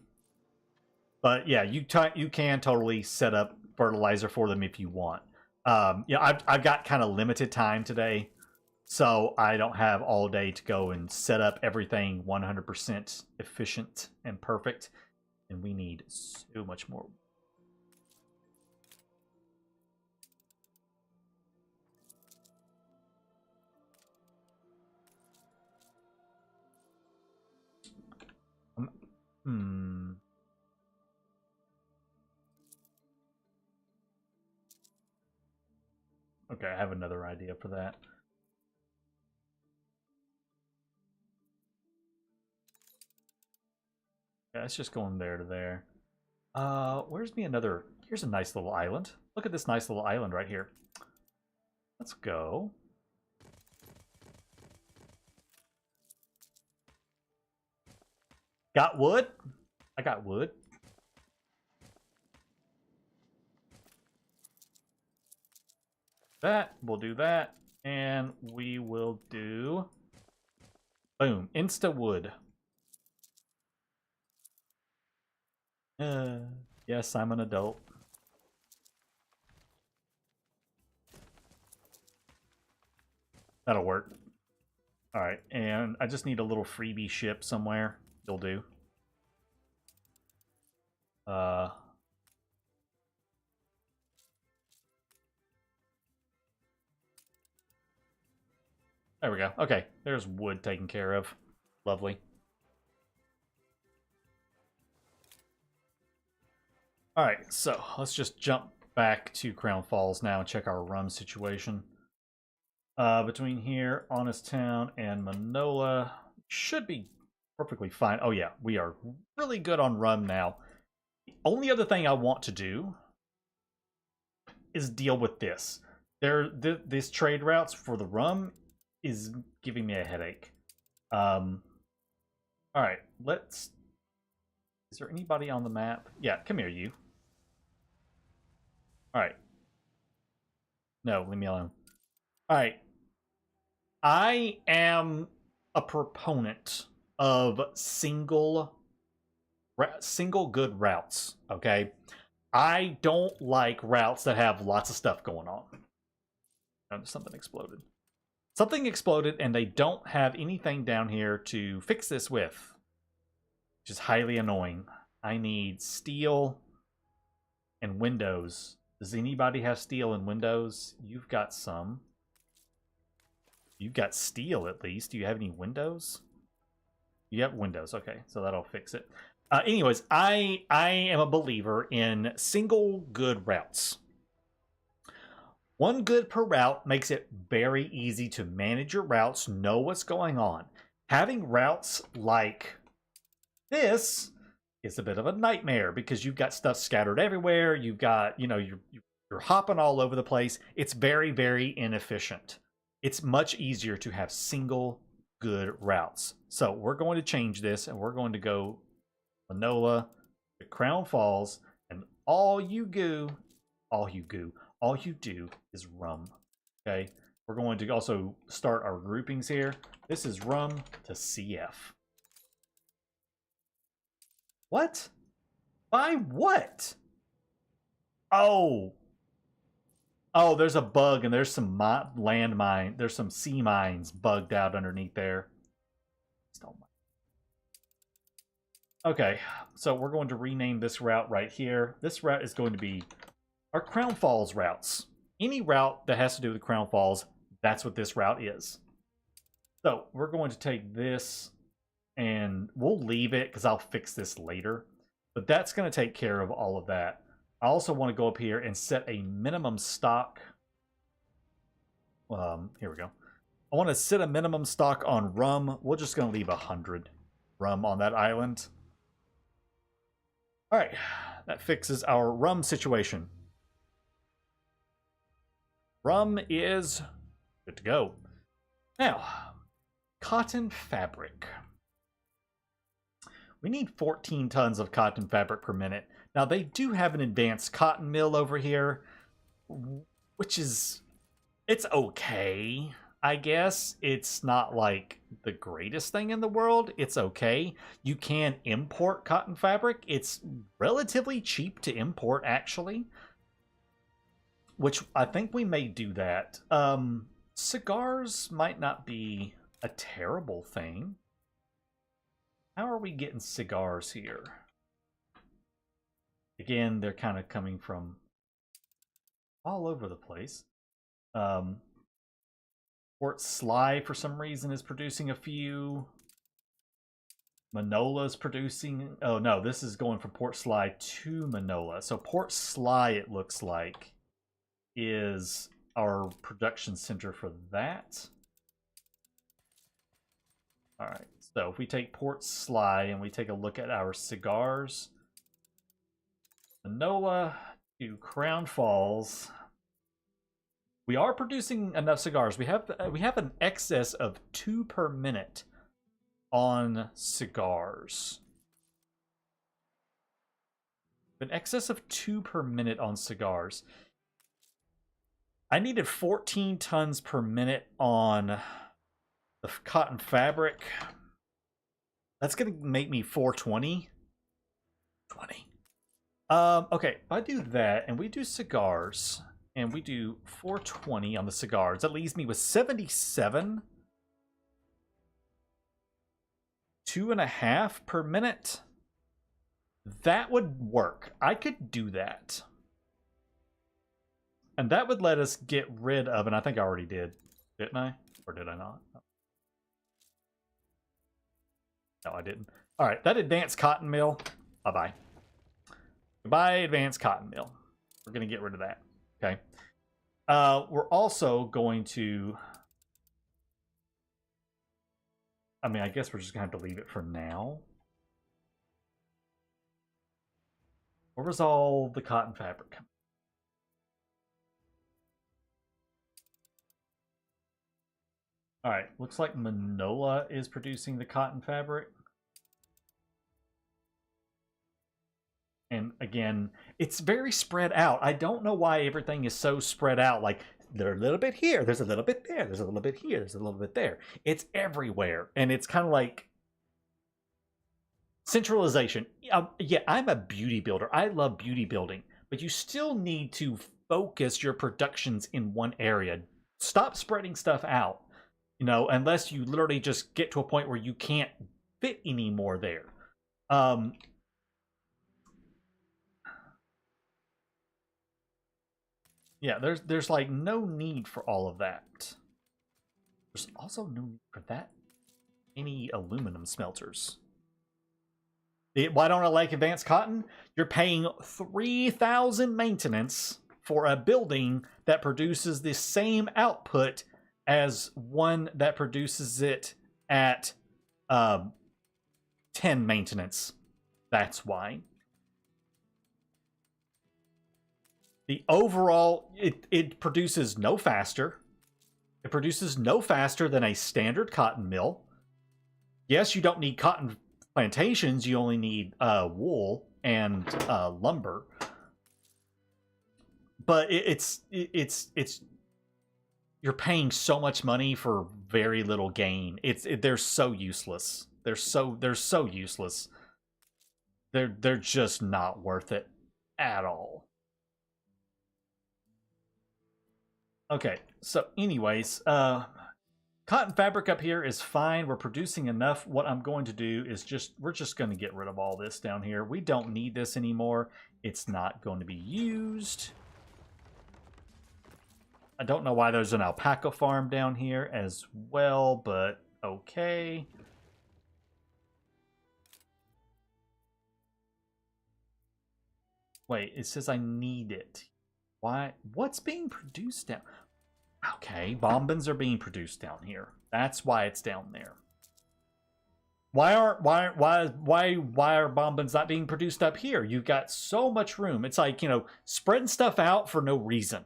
But yeah, you can totally set up fertilizer for them if you want. I've got kind of limited time today, so I don't have all day to go and set up everything 100% efficient and perfect. And we need so much more. Okay, I have another idea for that. Yeah, it's just going there to there. Where's me another? Here's a nice little island. Look at this nice little island right here. Let's go. Got wood? I got wood. That, we'll do that. And we will do... Boom. Insta wood. Yes, I'm an adult. That'll work. Alright, and I just need a little freebie ship somewhere. You'll do. There we go. Okay, there's wood taken care of. Lovely. Alright, so let's just jump back to Crown Falls now and check our rum situation. Between here, Honest Town, and Manola should be perfectly fine. Oh yeah, we are really good on rum now. The only other thing I want to do is deal with this. This trade routes for the rum is giving me a headache. All right, let's... Is there anybody on the map? Yeah, come here, you. All right. No, leave me alone. All right. I am a proponent of single good routes, okay? I don't like routes that have lots of stuff going on. Oh, something exploded. Something exploded, and they don't have anything down here to fix this with, which is highly annoying. I need steel and windows. Does anybody have steel and windows? You've got some. You've got steel, at least. Do you have any windows? You have windows. Okay, so that'll fix it. Anyways, I am a believer in single good routes. One good per route makes it very easy to manage your routes, know what's going on. Having routes like this is a bit of a nightmare because you've got stuff scattered everywhere. You've got, you're hopping all over the place. It's very, very inefficient. It's much easier to have single good routes. So we're going to change this, and we're going to go Manola to Crown Falls, and all you do is rum. Okay, we're going to also start our groupings here. This is rum to CF. What? By what? Oh, there's a bug, and there's some landmine. There's some sea mines bugged out underneath there. Okay, so we're going to rename this route right here. This route is going to be our Crown Falls routes. Any route that has to do with Crown Falls, that's what this route is. So we're going to take this and we'll leave it because I'll fix this later. But that's going to take care of all of that. I also want to go up here and set a minimum stock. Here we go. I want to set a minimum stock on rum. We're just going to leave 100 rum on that island. All right, that fixes our rum situation. Rum is good to go. Now, cotton fabric. We need 14 tons of cotton fabric per minute. Now, they do have an advanced cotton mill over here, which is, it's okay, I guess. It's not like the greatest thing in the world. It's okay. You can import cotton fabric. It's relatively cheap to import, actually, which I think we may do that. Cigars might not be a terrible thing. How are we getting cigars here? Again, they're kind of coming from all over the place. Port Sly, for some reason, is producing a few. Manola's producing... Oh, no, this is going from Port Sly to Manola. So Port Sly, it looks like, is our production center for that. All right, so if we take Port Sly and we take a look at our cigars, Manola to Crown Falls, we are producing enough cigars. We have an excess of 2 per minute on cigars. An excess of 2 per minute on cigars. I needed 14 tons per minute on the cotton fabric. That's gonna make me 420. 20. Okay, if I do that and we do cigars and we do 420 on the cigars, that leaves me with 77. 2.5 per minute. That would work. I could do that. And that would let us get rid of, and I think I already did, didn't I? Or did I not? No, I didn't. All right, that advanced cotton mill, bye-bye. Goodbye, advanced cotton mill. We're going to get rid of that, okay? We're also going to... I mean, I guess we're just going to have to leave it for now. Where was all the cotton fabric? All right, looks like Manola is producing the cotton fabric. And again, it's very spread out. I don't know why everything is so spread out. Like, they're a little bit here, there's a little bit there, there's a little bit here, there's a little bit there. It's everywhere. And it's kind of like centralization. Yeah, I'm a beauty builder. I love beauty building. But you still need to focus your productions in one area. Stop spreading stuff out. You know, unless you literally just get to a point where you can't fit anymore there. Yeah, there's like no need for all of that. There's also no need for that any aluminum smelters. Why don't I like advanced cotton? You're paying 3,000 maintenance for a building that produces the same output as one that produces it at 10 maintenance. That's why. The overall, it produces no faster. It produces no faster than a standard cotton mill. Yes, you don't need cotton plantations. You only need wool and lumber. But it's you're paying so much money for very little gain. They're so useless. They're so useless. They're just not worth it at all. Okay, so anyways, cotton fabric up here is fine. We're producing enough. What I'm going to do is we're just going to get rid of all this down here. We don't need this anymore. It's not going to be used. I don't know why there's an alpaca farm down here as well, but okay. Wait, it says I need it. Why? What's being produced down? Okay, bombins are being produced down here. That's why it's down there. Why are bombins not being produced up here? You've got so much room. It's like, you know, spreading stuff out for no reason,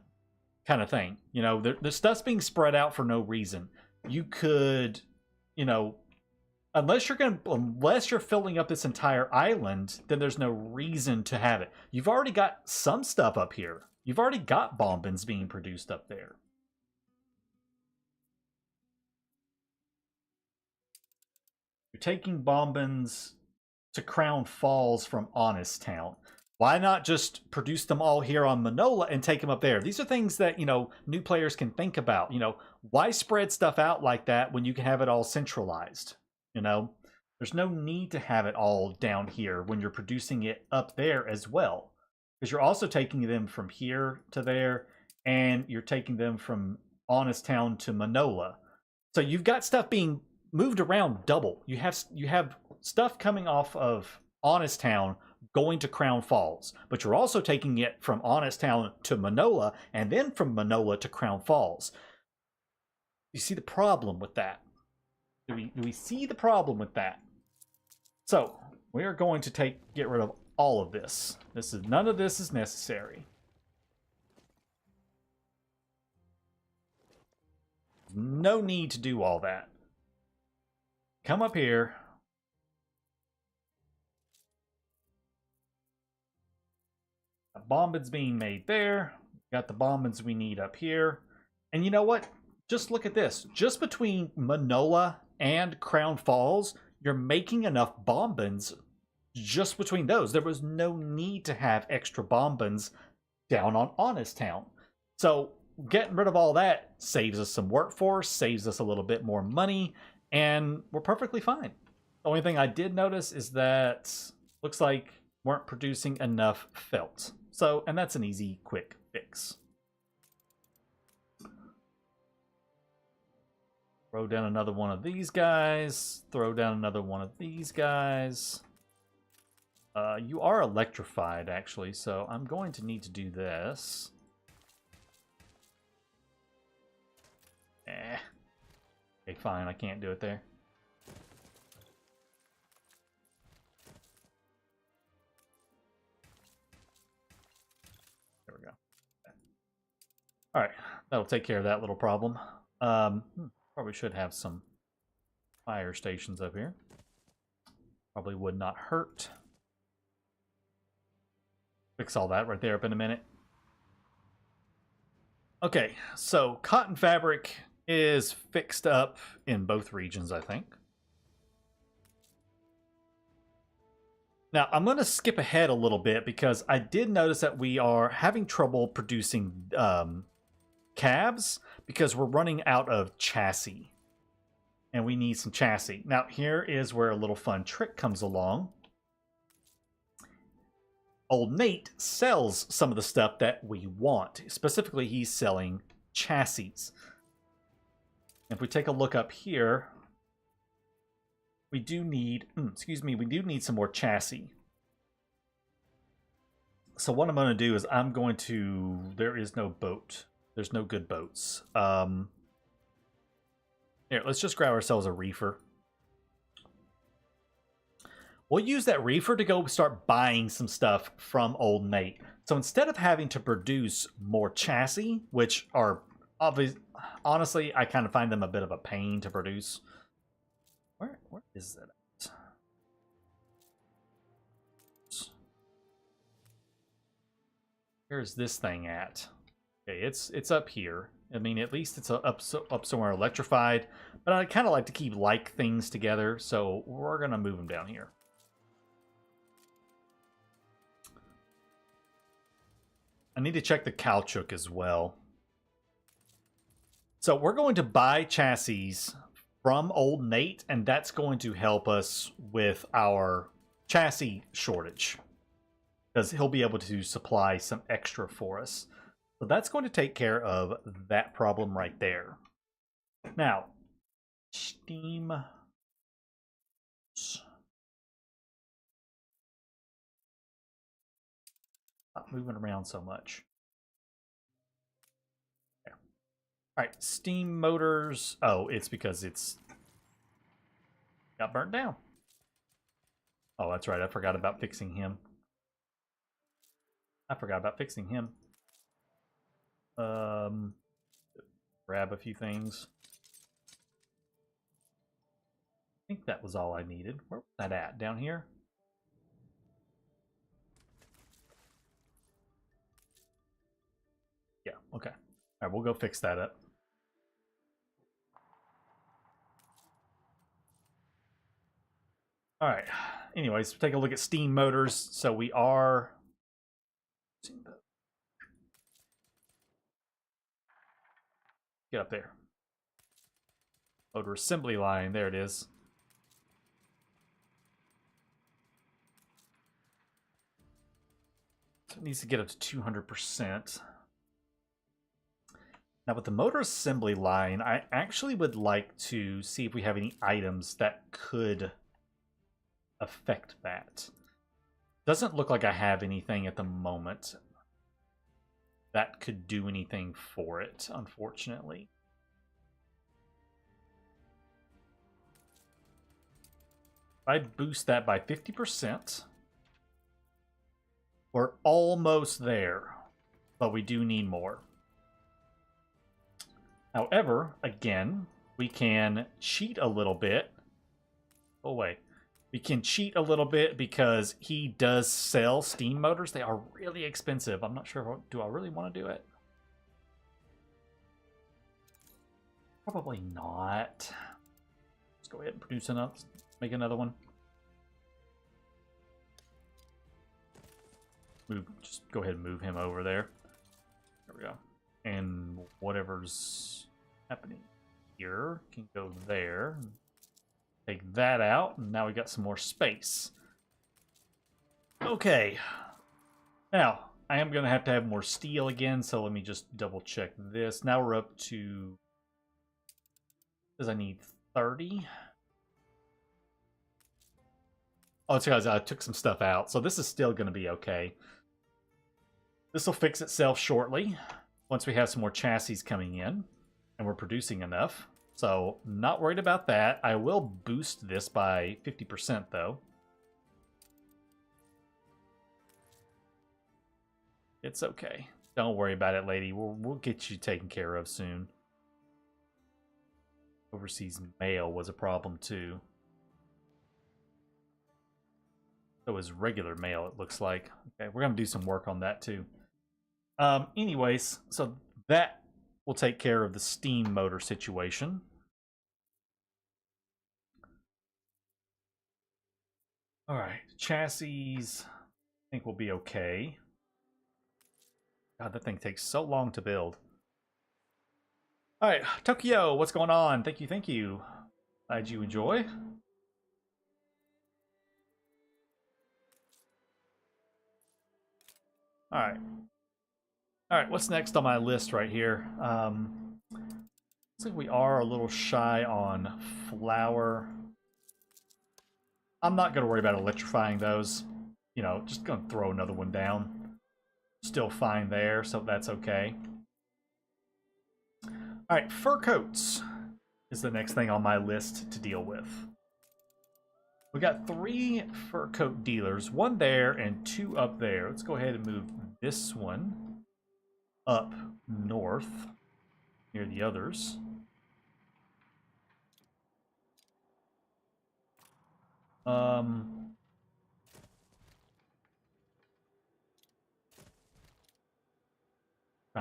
kind of thing. You know, the stuff's being spread out for no reason. You could, you know, unless you're filling up this entire island, then there's no reason to have it. You've already got some stuff up here. You've already got bombins being produced up there. You're taking bombins to Crown Falls from Honest Town. Why not just produce them all here on Manola and take them up there? These are things that, you know, new players can think about. You know, why spread stuff out like that when you can have it all centralized? You know, there's no need to have it all down here when you're producing it up there as well. Because you're also taking them from here to there, and you're taking them from Honest Town to Manola. So you've got stuff being moved around double. You have stuff coming off of Honest Town going to Crown Falls, but you're also taking it from Honest Town to Manola, and then from Manola to Crown Falls. You see the problem with that? Do we see the problem with that? So we are going to get rid of all of this. None of this is necessary. No need to do all that. Come up here. A bombin's being made there. Got the bombins we need up here. And you know what? Just look at this. Just between Manola and Crown Falls, you're making enough bombins just between those. There was no need to have extra bombins down on Honest Town. So getting rid of all that saves us some workforce, saves us a little bit more money, and we're perfectly fine. The only thing I did notice is that looks like weren't producing enough felt. So, and that's an easy, quick fix. Throw down another one of these guys. Throw down another one of these guys. You are electrified, actually, so I'm going to need to do this. Okay, fine, I can't do it there. There we go. Alright, that'll take care of that little problem. Probably should have some fire stations up here. Probably would not hurt. Fix all that right there up in a minute. Okay, so cotton fabric is fixed up in both regions, I think. Now, I'm going to skip ahead a little bit because I did notice that we are having trouble producing cabs because we're running out of chassis. And we need some chassis. Now, here is where a little fun trick comes along. Old Nate sells some of the stuff that we want. Specifically, he's selling chassis. If we take a look up here, we do need, we do need some more chassis. So what I'm going to do is there is no boat. There's no good boats. Here, let's just grab ourselves a reefer. We'll use that reefer to go start buying some stuff from Old Nate. So instead of having to produce more chassis, which are honestly, I kind of find them a bit of a pain to produce. Where is it at? Where's this thing at? Okay, it's up here. I mean, at least it's up somewhere electrified. But I kind of like to keep like things together, so we're gonna move them down here. I need to check the caoutchouc as well. So we're going to buy chassis from old Nate, and that's going to help us with our chassis shortage, because he'll be able to supply some extra for us. So that's going to take care of that problem right there. Now, Steam. Not moving around so much. There. All right, steam motors. Oh, it's because it's got burnt down. Oh, that's right. I forgot about fixing him. Grab a few things. I think that was all I needed. Where was that at? Down here? Yeah, okay. All right, we'll go fix that up. All right. Anyways, take a look at steam motors. So we are... Get up there. Motor assembly line. There it is. So it needs to get up to 200%. Now with the motor assembly line, I actually would like to see if we have any items that could affect that. Doesn't look like I have anything at the moment that could do anything for it, unfortunately. If I boost that by 50%, we're almost there, but we do need more. However, again, we can cheat a little bit. Oh, wait. We can cheat a little bit because he does sell steam motors. They are really expensive. I'm not sure. Do I really want to do it? Probably not. Let's go ahead and produce another. Make another one. Just go ahead and move him over there. There we go. And whatever's happening here can go there. Take that out, and now we got some more space. Okay. Now, I am going to have more steel again, so let me just double check this. Now we're up to... Does I need 30? Oh, it's because I took some stuff out, so this is still going to be okay. This will fix itself shortly, once we have some more chassis coming in, and we're producing enough. So, not worried about that. I will boost this by 50%, though. It's okay. Don't worry about it, lady. We'll get you taken care of soon. Overseas mail was a problem, too. So is regular mail, it looks like. Okay, we're going to do some work on that, too. Anyways, so that will take care of the steam motor situation. All right, chassis, I think will be okay. God, that thing takes so long to build. All right, Tokyo, what's going on? Thank you, thank you. Glad you enjoy. All right. All right, what's next on my list right here? Looks like we are a little shy on flour. I'm not going to worry about electrifying those. You know, just going to throw another one down. Still fine there, so that's okay. All right, fur coats is the next thing on my list to deal with. We got 3 fur coat dealers, 1 there and 2 up there. Let's go ahead and move this one up north near the others. Trying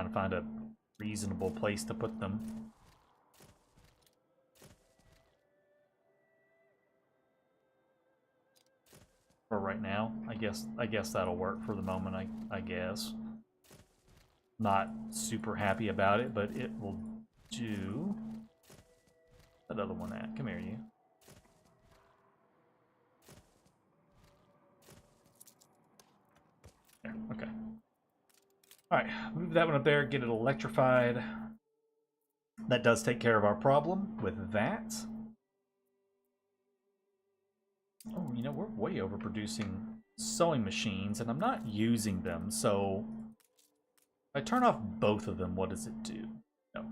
to find a reasonable place to put them. For right now, I guess that'll work for the moment. I guess. Not super happy about it, but it will do that other one at. Come here, you. There, okay. Alright, move that one up there, get it electrified. That does take care of our problem with that. Oh, you know, we're way overproducing sewing machines, and I'm not using them, so if I turn off both of them, what does it do? No.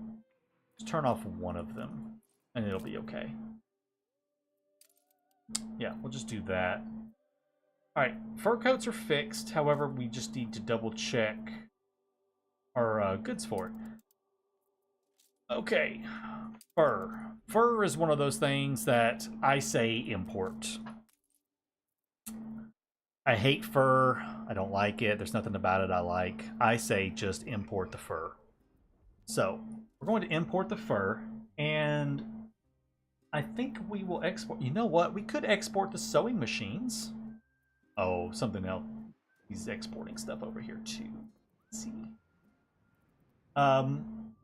Just turn off one of them, and it'll be okay. Yeah, we'll just do that. Alright, fur coats are fixed, however, we just need to double check our goods for it. Okay, fur. Fur is one of those things that I say import. I hate fur. I don't like it. There's nothing about it I like. I say just import the fur. So, we're going to import the fur, and I think we will export... You know what? We could export the sewing machines. Oh, something else. He's exporting stuff over here, too. Let's see.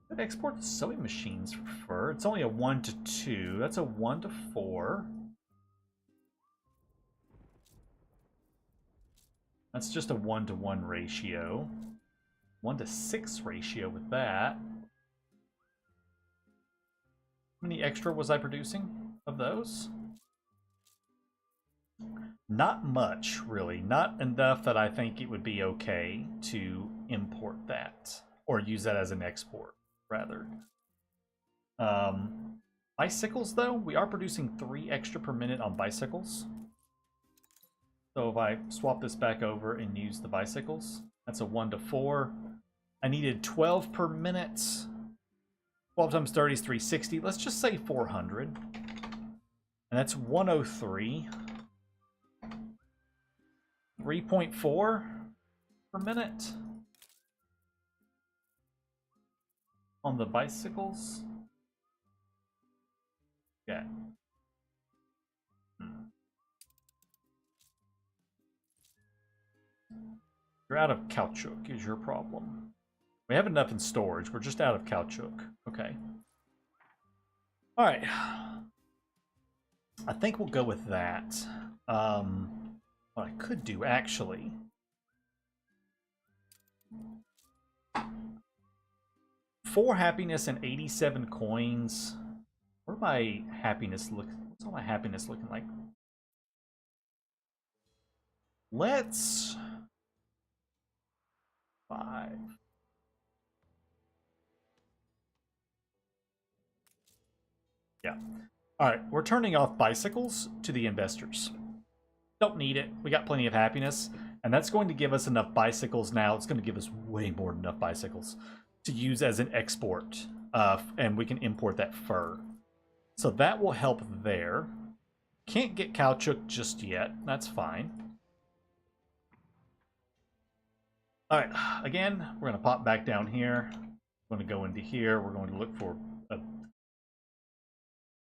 Could export the sewing machines for fur. It's only a 1 to 2. That's a 1 to 4. That's just a 1 to 1 ratio. 1 to 6 ratio with that. How many extra was I producing of those? Not much, really. Not enough that I think it would be okay to import that. Or use that as an export, rather. Bicycles, though, we are producing 3 extra per minute on bicycles. So if I swap this back over and use the bicycles, that's a 1 to 4. I needed 12 per minute. 12 times 30 is 360. Let's just say 400. And that's 103. 3.4 per minute on the bicycles. Yeah. You're out of caoutchouc is your problem. We have enough in storage. We're just out of caoutchouc. Okay. All right. I think we'll go with that. What I could do, actually... 4 happiness and 87 coins. What's all my happiness looking like? Let's... 5. Yeah. Alright, we're turning off bicycles to the investors. Don't need it. We got plenty of happiness. And that's going to give us enough bicycles now. It's going to give us way more than enough bicycles to use as an export. And we can import that fur. So that will help there. Can't get caoutchouc just yet. That's fine. Alright, again, we're going to pop back down here. We're going to go into here. We're going to look for a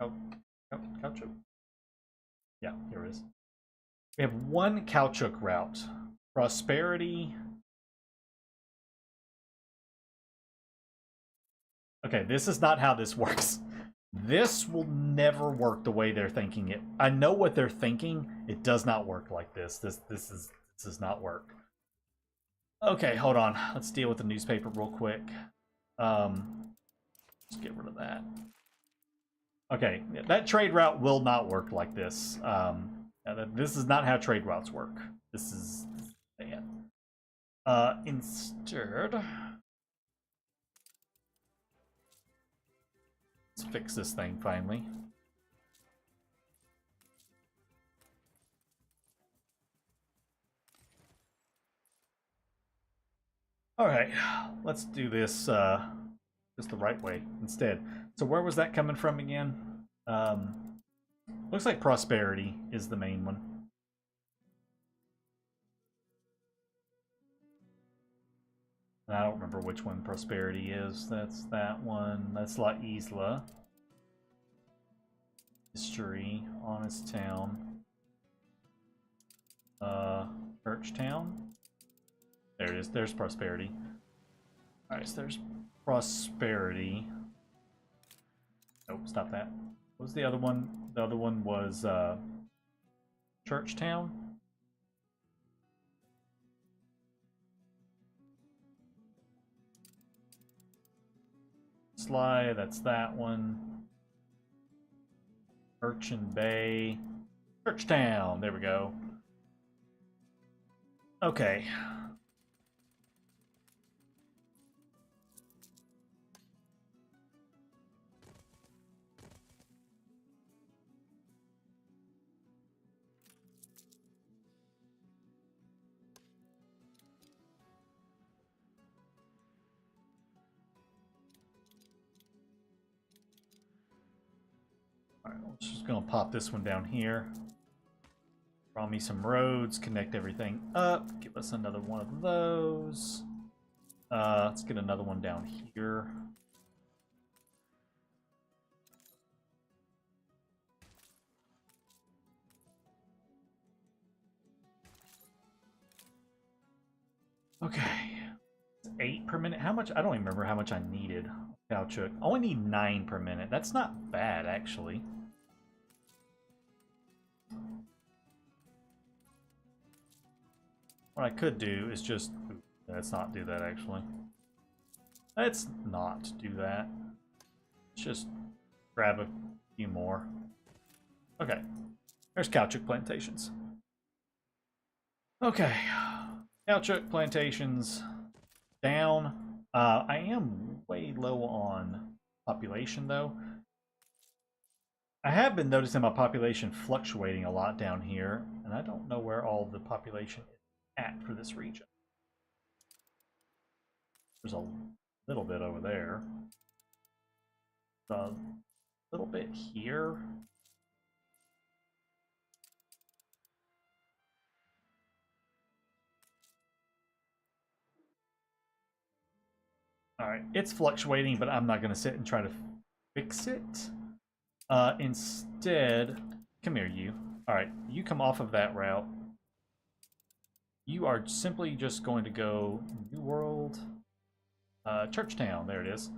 caoutchouc. Yeah, here it is. We have 1 caoutchouc route. Prosperity. Okay, this is not how this works. This will never work the way they're thinking it. I know what they're thinking. It does not work like this. This does not work. Okay, hold on. Let's deal with the newspaper real quick. Let's get rid of that. Okay, that trade route will not work like this. This is not how trade routes work. This is bad. Instead, let's fix this thing finally. All right, let's do this just the right way instead. So where was that coming from again? Looks like prosperity is the main one. I don't remember which one prosperity is. That's that one. That's La Isla. History. Honest Town. Church Town. There it is. There's prosperity. Alright, so there's prosperity. Nope, stop that. What was the other one? The other one was Churchtown. Sly, that's that one. Urchin Bay. Churchtown, there we go. Okay. Alright, let's just gonna pop this one down here. Draw me some roads, connect everything up, give us another one of those. Let's get another one down here. Okay. 8 per minute. How much? I don't even remember how much I needed. Caoutchouc. I only need 9 per minute. That's not bad, actually. What I could do is just... Let's not do that, actually. Let's not do that. Let's just grab a few more. Okay. There's caoutchouc plantations. Okay. Caoutchouc plantations down. I am way low on population, though. I have been noticing my population fluctuating a lot down here, and I don't know where all the population is at for this region. There's a little bit over there. A little bit here. All right, it's fluctuating, but I'm not going to sit and try to fix it. Instead, come here, you. All right, you come off of that route. You are simply just going to go New World, Churchtown. There it is.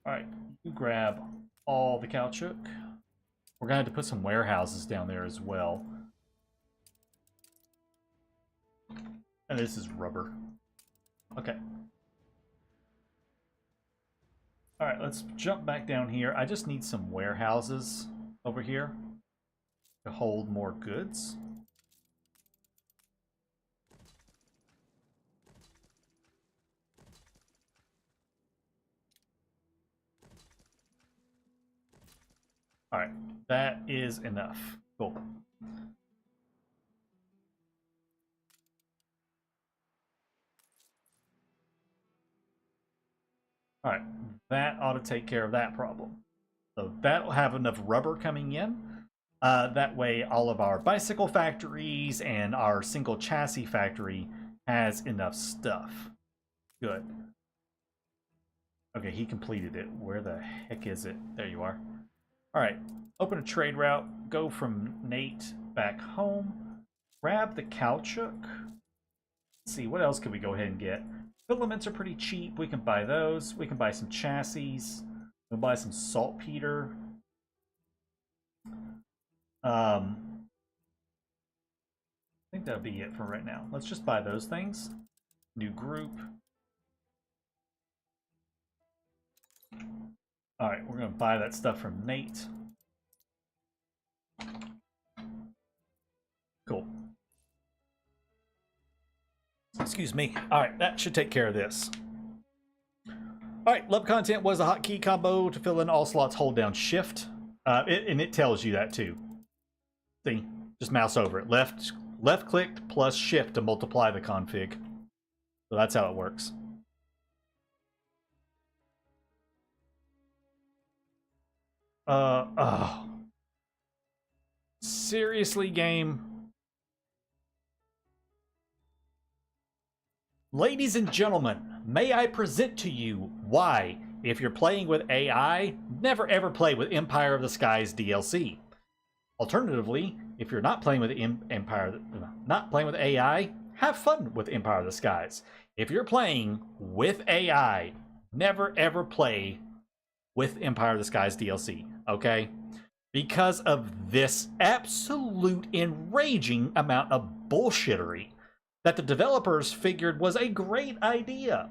All right, you grab all the caoutchouc. We're going to have to put some warehouses down there as well. And this is rubber. Okay. All right, let's jump back down here. I just need some warehouses over here to hold more goods. All right, that is enough. Cool. All right, that ought to take care of that problem. So that'll have enough rubber coming in. That way all of our bicycle factories and our single chassis factory has enough stuff. Good. Okay, he completed it. Where the heck is it? There you are. All right, open a trade route. Go from Nate back home. Grab the caoutchouc. Let's see, what else can we go ahead and get? Filaments are pretty cheap. We can buy those. We can buy some chassis. We'll buy some saltpeter. I think that'll be it for right now. Let's just buy those things. New group. All right, we're going to buy that stuff from Nate. Cool. Excuse me. All right, that should take care of this. All right, love content was a hotkey combo. To fill in all slots, hold down shift. And it tells you that too. See, just mouse over it. Left clicked plus shift to multiply the config. So that's how it works. Oh. Seriously, game? Ladies and gentlemen, may I present to you why, if you're playing with AI, never ever play with Empire of the Skies DLC. Alternatively, if you're not playing with AI, have fun with Empire of the Skies. If you're playing with AI, never ever play with Empire of the Skies DLC, okay? Because of this absolute enraging amount of bullshittery that the developers figured was a great idea.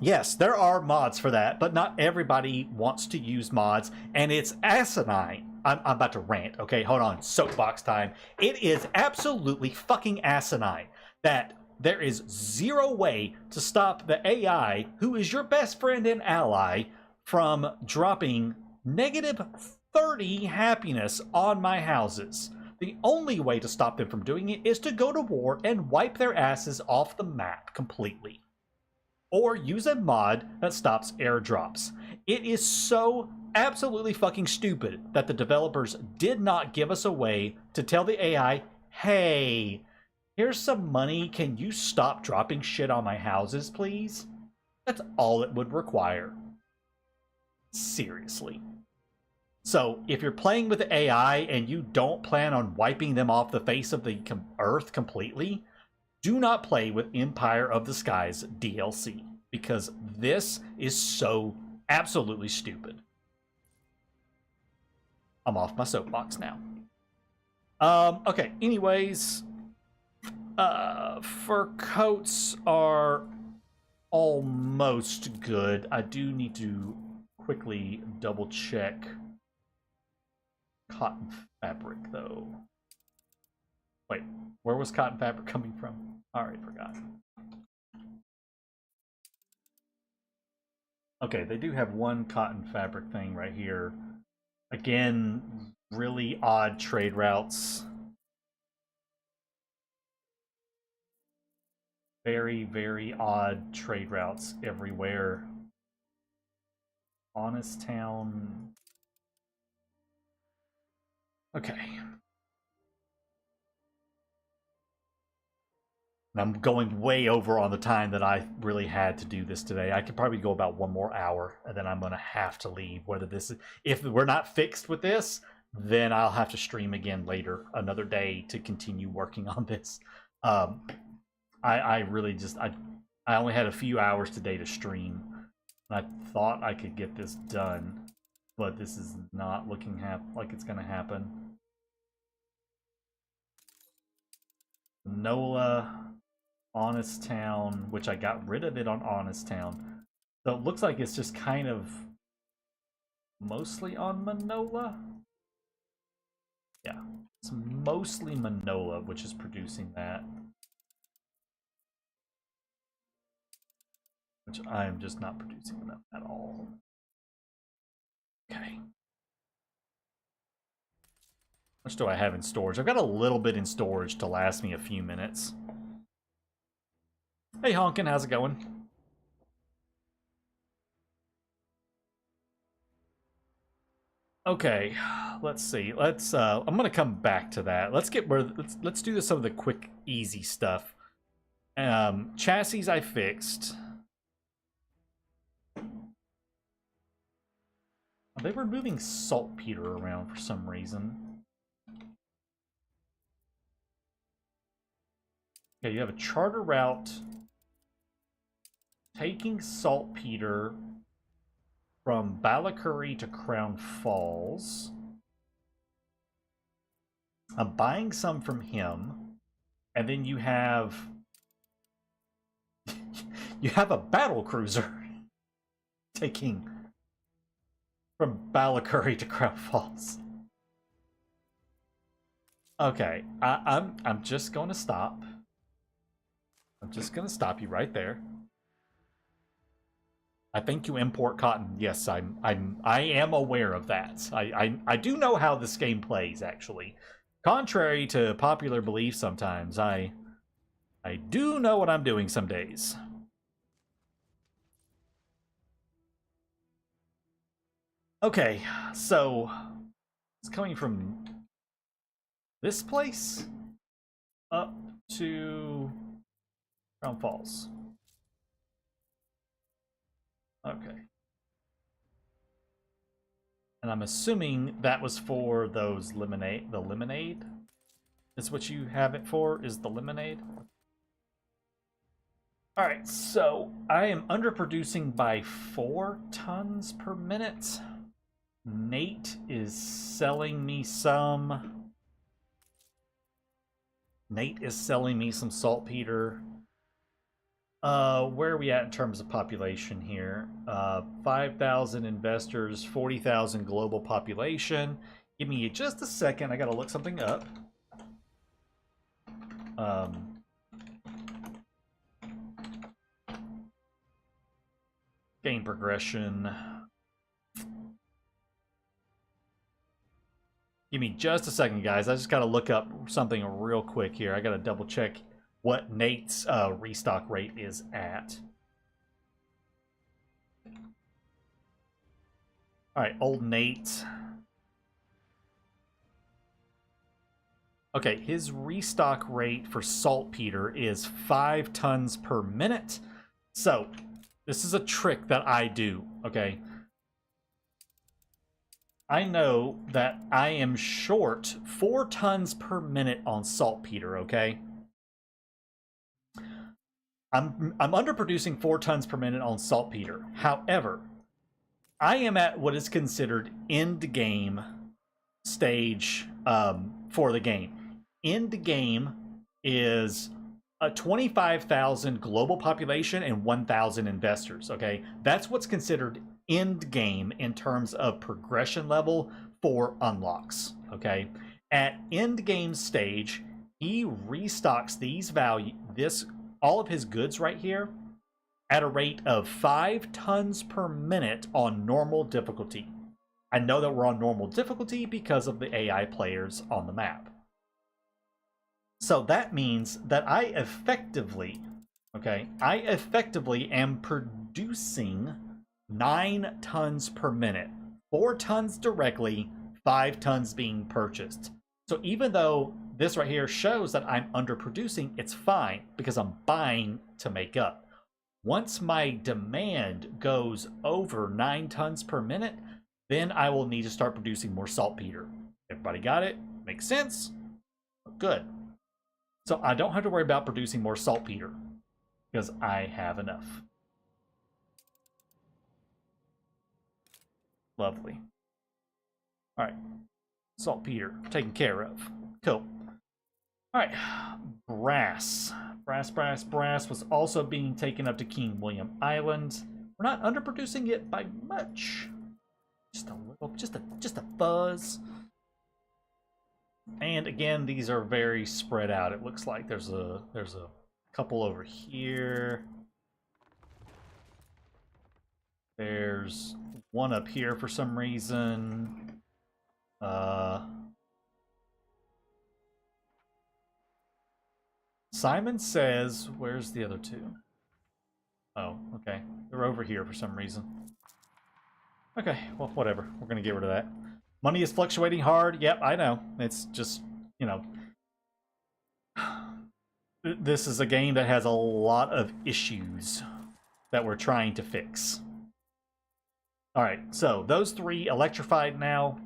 Yes, there are mods for that, but not everybody wants to use mods, and it's asinine. I'm about to rant, okay? Hold on, soapbox time. It is absolutely fucking asinine that there is zero way to stop the AI, who is your best friend and ally, from dropping negative 30 happiness on my houses. The only way to stop them from doing it is to go to war and wipe their asses off the map completely. Or use a mod that stops airdrops. It is so absolutely fucking stupid that the developers did not give us a way to tell the AI, hey, here's some money, can you stop dropping shit on my houses, please? That's all it would require. Seriously. So, if you're playing with the AI and you don't plan on wiping them off the face of the earth completely, do not play with Empire of the Skies DLC, because this is so absolutely stupid. I'm off my soapbox now. Okay, anyways, fur coats are almost good. I do need to quickly double check cotton fabric, though. Wait, where was cotton fabric coming from? Alright, forgot. Okay, they do have one cotton fabric thing right here. Again, really odd trade routes. Very, very odd trade routes everywhere. Honest Town. Okay. And I'm going way over on the time that I really had to do this today. I could probably go about one more hour, and then I'm going to have to leave. Whether this is, if we're not fixed with this, then I'll have to stream again later, another day, to continue working on this. I really just, I only had a few hours today to stream, and I thought I could get this done, but this is not looking like it's going to happen. NOLA. Honest Town, which I got rid of it on Honest Town. So it looks like it's just kind of mostly on Manola. Yeah, it's mostly Manola, which is producing that. Which I am just not producing enough at all. Okay. How much do I have in storage? I've got a little bit in storage to last me a few minutes. Hey Honkin, how's it going? Okay, let's see. I'm gonna come back to that. Let's do some of the quick, easy stuff. Chassis I fixed. They were moving saltpeter around for some reason. Okay, you have a charter route taking saltpeter from Ballacurry to Crown Falls. I'm buying some from him, and then you have a battle cruiser taking from Ballacurry to Crown Falls. Okay, I'm just going to stop. I'm just going to stop you right there. I think you import cotton. Yes, I am aware of that. I do know how this game plays, actually. Contrary to popular belief sometimes, I do know what I'm doing some days. Okay, so it's coming from this place up to Crown Falls. Okay. And I'm assuming that was for those lemonade. The lemonade is what you have it for, is the lemonade? All right, so I am underproducing by 4 tons per minute. Nate is selling me some. Nate is selling me some saltpeter. Where are we at in terms of population here? 5,000 investors, 40,000 global population. Give me just a second. I gotta look something up. Game progression. Give me just a second, guys. I just gotta look up something real quick here. I gotta double check what Nate's restock rate is at. All right, old Nate. Okay, his restock rate for saltpeter is 5 tons per minute. So, this is a trick that I do, okay? I know that I am short 4 tons per minute on saltpeter, okay? I'm underproducing 4 tons per minute on saltpeter. However, I am at what is considered end game stage for the game. End game is a 25,000 global population and 1,000 investors, okay? That's what's considered end game in terms of progression level for unlocks, okay? At end game stage, he restocks all of his goods right here at a rate of 5 tons per minute on normal difficulty. I know that we're on normal difficulty because of the AI players on the map. So that means that I effectively am producing 9 tons per minute. 4 tons directly, 5 tons being purchased. So even though this right here shows that I'm underproducing, it's fine because I'm buying to make up. Once my demand goes over 9 tons per minute, then I will need to start producing more saltpeter. Everybody got it? Makes sense? Good. So I don't have to worry about producing more saltpeter because I have enough. Lovely. All right. Saltpeter taken care of. Cool. All right. Brass. Brass was also being taken up to King William Island. We're not underproducing it by much. Just a little, just a fuzz. And again, these are very spread out. It looks like there's a couple over here. There's one up here for some reason. Simon says, where's the other two? Oh, okay. They're over here for some reason. Okay, well, whatever. We're gonna get rid of that. Money is fluctuating hard. Yep, I know. It's just, you know. This is a game that has a lot of issues that we're trying to fix. Alright, so those 3 electrified now.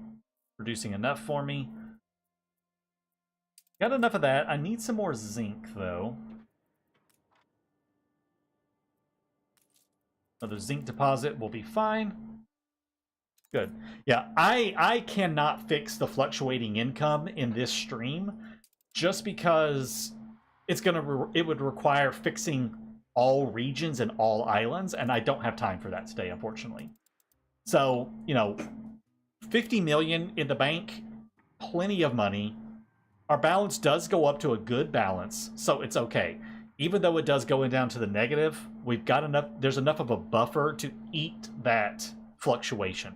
Producing enough for me. Got enough of that. I need some more zinc, though. Another zinc deposit will be fine. Good. Yeah, I cannot fix the fluctuating income in this stream just because it would require fixing all regions and all islands, and I don't have time for that today, unfortunately. So, you know, 50 million in the bank, plenty of money. Our balance does go up to a good balance, so it's okay. Even though it does go down to the negative, we've got enough, there's enough of a buffer to eat that fluctuation.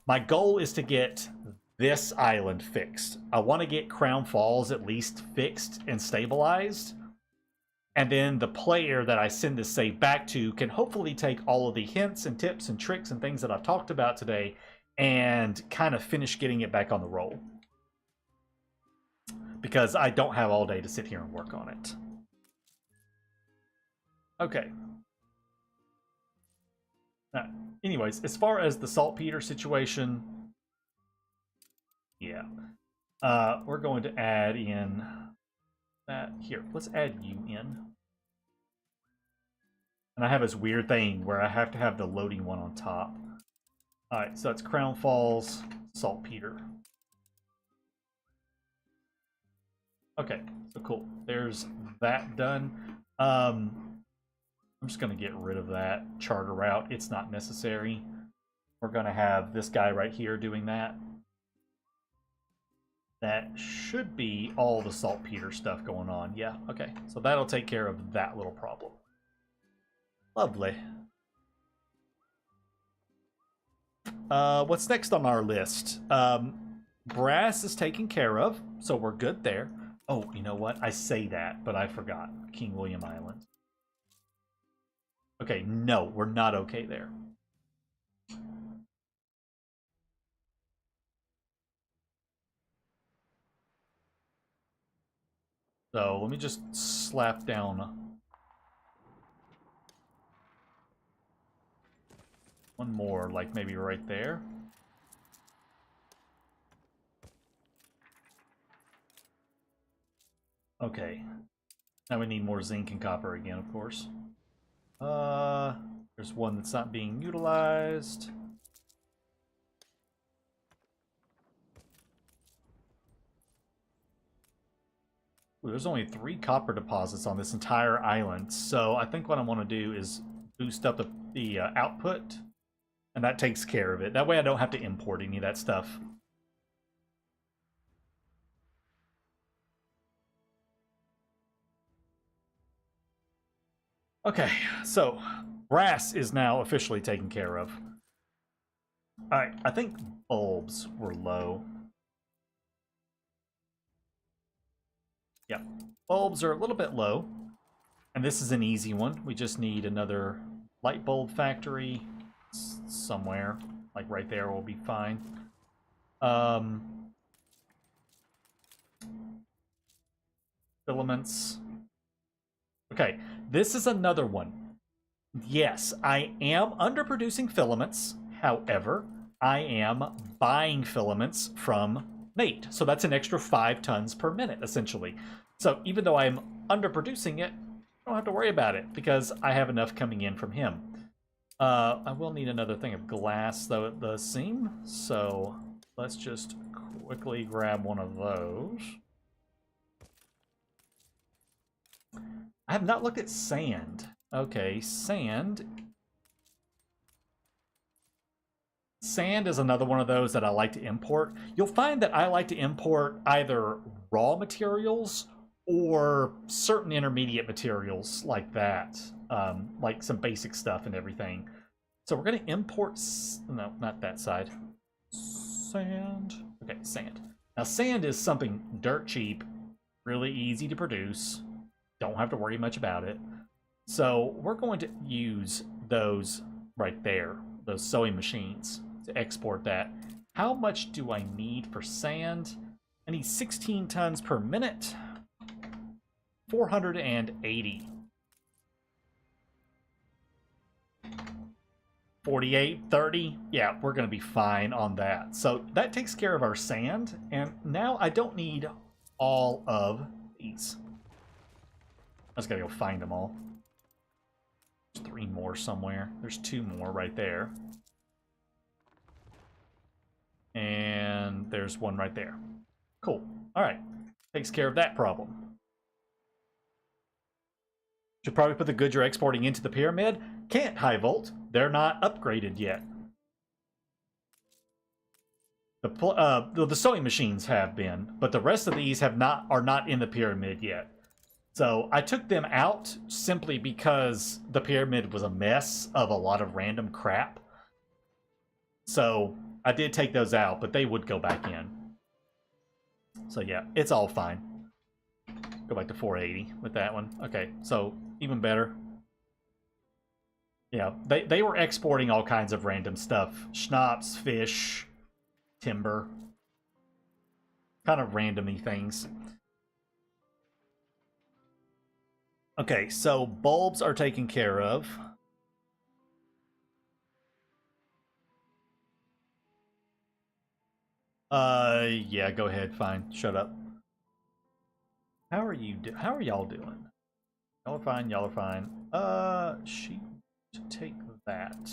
My goal is to get this island fixed. I want to get Crown Falls at least fixed and stabilized. And then the player that I send this save back to can hopefully take all of the hints and tips and tricks and things that I've talked about today and kind of finish getting it back on the roll. Because I don't have all day to sit here and work on it. Okay. Anyways, as far as the saltpeter situation, yeah. We're going to add in that. Here, let's add you in. And I have this weird thing where I have to have the loading one on top. Alright, so that's Crown Falls, Saltpeter. Okay, so cool. There's that done. I'm just going to get rid of that charter route. It's not necessary. We're going to have this guy right here doing that. That should be all the saltpeter stuff going on. Yeah, okay. So that'll take care of that little problem. Lovely. What's next on our list? Brass is taken care of, so we're good there. Oh, you know what? I say that, but I forgot. King William Island. Okay, no, we're not okay there. So let me just slap down one more, like maybe right there. Okay. Now we need more zinc and copper again, of course. There's one that's not being utilized. Ooh, there's only 3 copper deposits on this entire island, so I think what I want to do is boost up the output, and that takes care of it. That way I don't have to import any of that stuff. Okay, so brass is now officially taken care of. Alright, I think bulbs were low. Yeah, bulbs are a little bit low. And this is an easy one. We just need another light bulb factory somewhere. Like right there will be fine. Filaments. Okay, this is another one. Yes, I am underproducing filaments. However, I am buying filaments from Nate. So that's an extra 5 tons per minute, essentially. So even though I'm underproducing it, I don't have to worry about it because I have enough coming in from him. I will need another thing of glass, though, at the seam. So let's just quickly grab one of those. I have not looked at sand. Okay, sand. Sand is another one of those that I like to import. You'll find that I like to import either raw materials or certain intermediate materials like that. Like some basic stuff and everything. So we're going to import... No, not that side. Sand. Okay, sand. Now, sand is something dirt cheap, really easy to produce. Don't have to worry much about it. So we're going to use those right there, those sewing machines, to export that. How much do I need for sand? I need 16 tons per minute. 480. 48, 30. Yeah, we're going to be fine on that. So that takes care of our sand. And now I don't need all of these. I just got to go find them all. There's 3 more somewhere. There's 2 more right there. And there's one right there. Cool. All right. Takes care of that problem. Should probably put the goods you're exporting into the pyramid. Can't, high volt. They're not upgraded yet. The sewing machines have been, but the rest of these are not in the pyramid yet. So I took them out simply because the pyramid was a mess of a lot of random crap. So I did take those out, but they would go back in. So yeah, it's all fine. Go back to 480 with that one. Okay, so even better. Yeah, they were exporting all kinds of random stuff. Schnapps, fish, timber. Kind of randomy things. Okay, so bulbs are taken care of. Yeah, go ahead, fine. Shut up. How are y'all doing? Y'all are fine, y'all are fine. She should take that.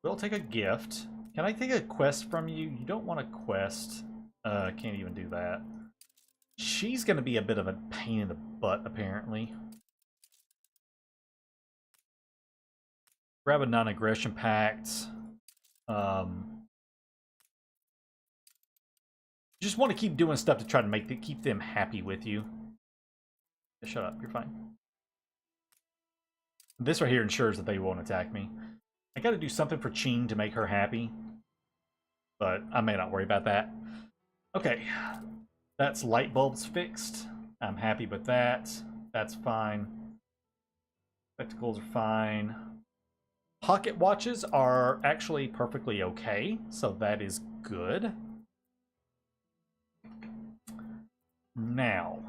We'll take a gift. Can I take a quest from you? You don't want a quest. Can't even do that. She's gonna be a bit of a pain in the butt, apparently. Grab a non-aggression pact. You just want to keep doing stuff to try to keep them happy with you. Shut up, you're fine. This right here ensures that they won't attack me. I gotta do something for Ching to make her happy, but I may not worry about that. Okay, that's light bulbs fixed. I'm happy with that. That's fine. Spectacles are fine. Pocket watches are actually perfectly okay, so that is good. Now,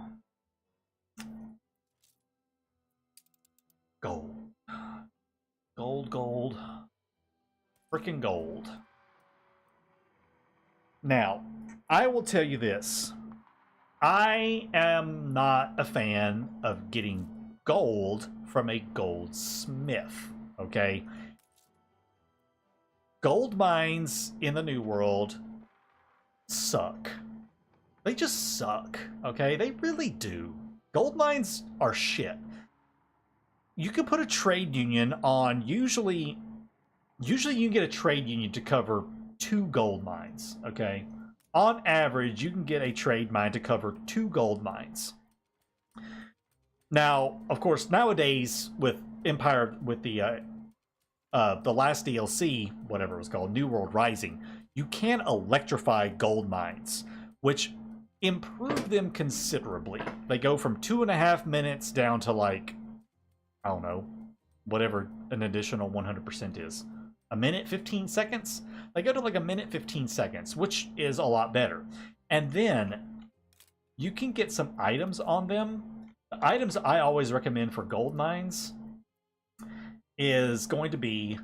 gold. Gold, gold. Freaking gold. Now, I will tell you this. I am not a fan of getting gold from a goldsmith, okay? Gold mines in the New World suck. They just suck, okay? They really do. Gold mines are shit. You can put a trade union on, usually you can get a trade union to cover 2 gold mines, okay? On average, you can get a trade mine to cover 2 gold mines. Now, of course, nowadays with Empire, with the last DLC, whatever it was called, New World Rising, you can electrify gold mines, which improve them considerably. They go from 2.5 minutes down to, like, I don't know, whatever an additional 100% is. A minute, 15 seconds? They go to like a minute, 15 seconds, which is a lot better. And then you can get some items on them. The items I always recommend for gold mines is going to be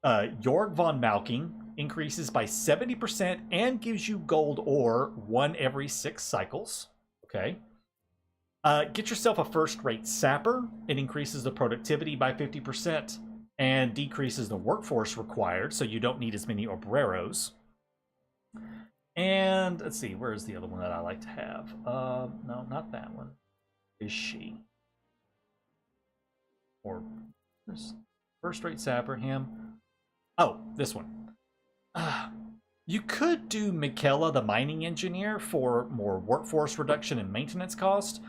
Jorg von Malking increases by 70% and gives you gold ore 1 every 6 cycles. Okay. Get yourself a first-rate sapper. It increases the productivity by 50% and decreases the workforce required, so you don't need as many obreros. And let's see, where's the other one that I like to have? No, not that one. Is she? Or first-rate sapper, him. Oh, this one. You could do Michaela, the mining engineer, for more workforce reduction and maintenance cost.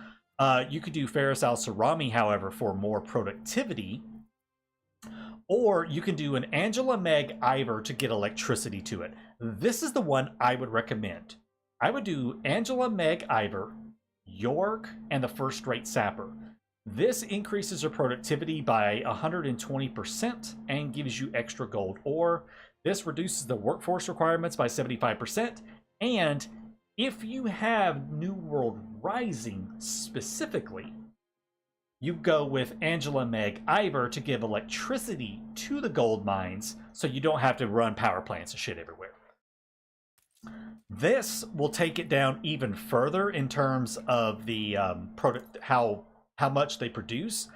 You could do Ferris al-Sarami, however, for more productivity. Or you can do an Angela Meg Ivor to get electricity to it. This is the one I would recommend. I would do Angela Meg Ivor, York, and the first-rate sapper. This increases your productivity by 120% and gives you extra gold ore. This reduces the workforce requirements by 75%. And if you have New World Rising specifically, you go with Angela Meg Ivor to give electricity to the gold mines so you don't have to run power plants and shit everywhere. This will take it down even further in terms of the how much they produce,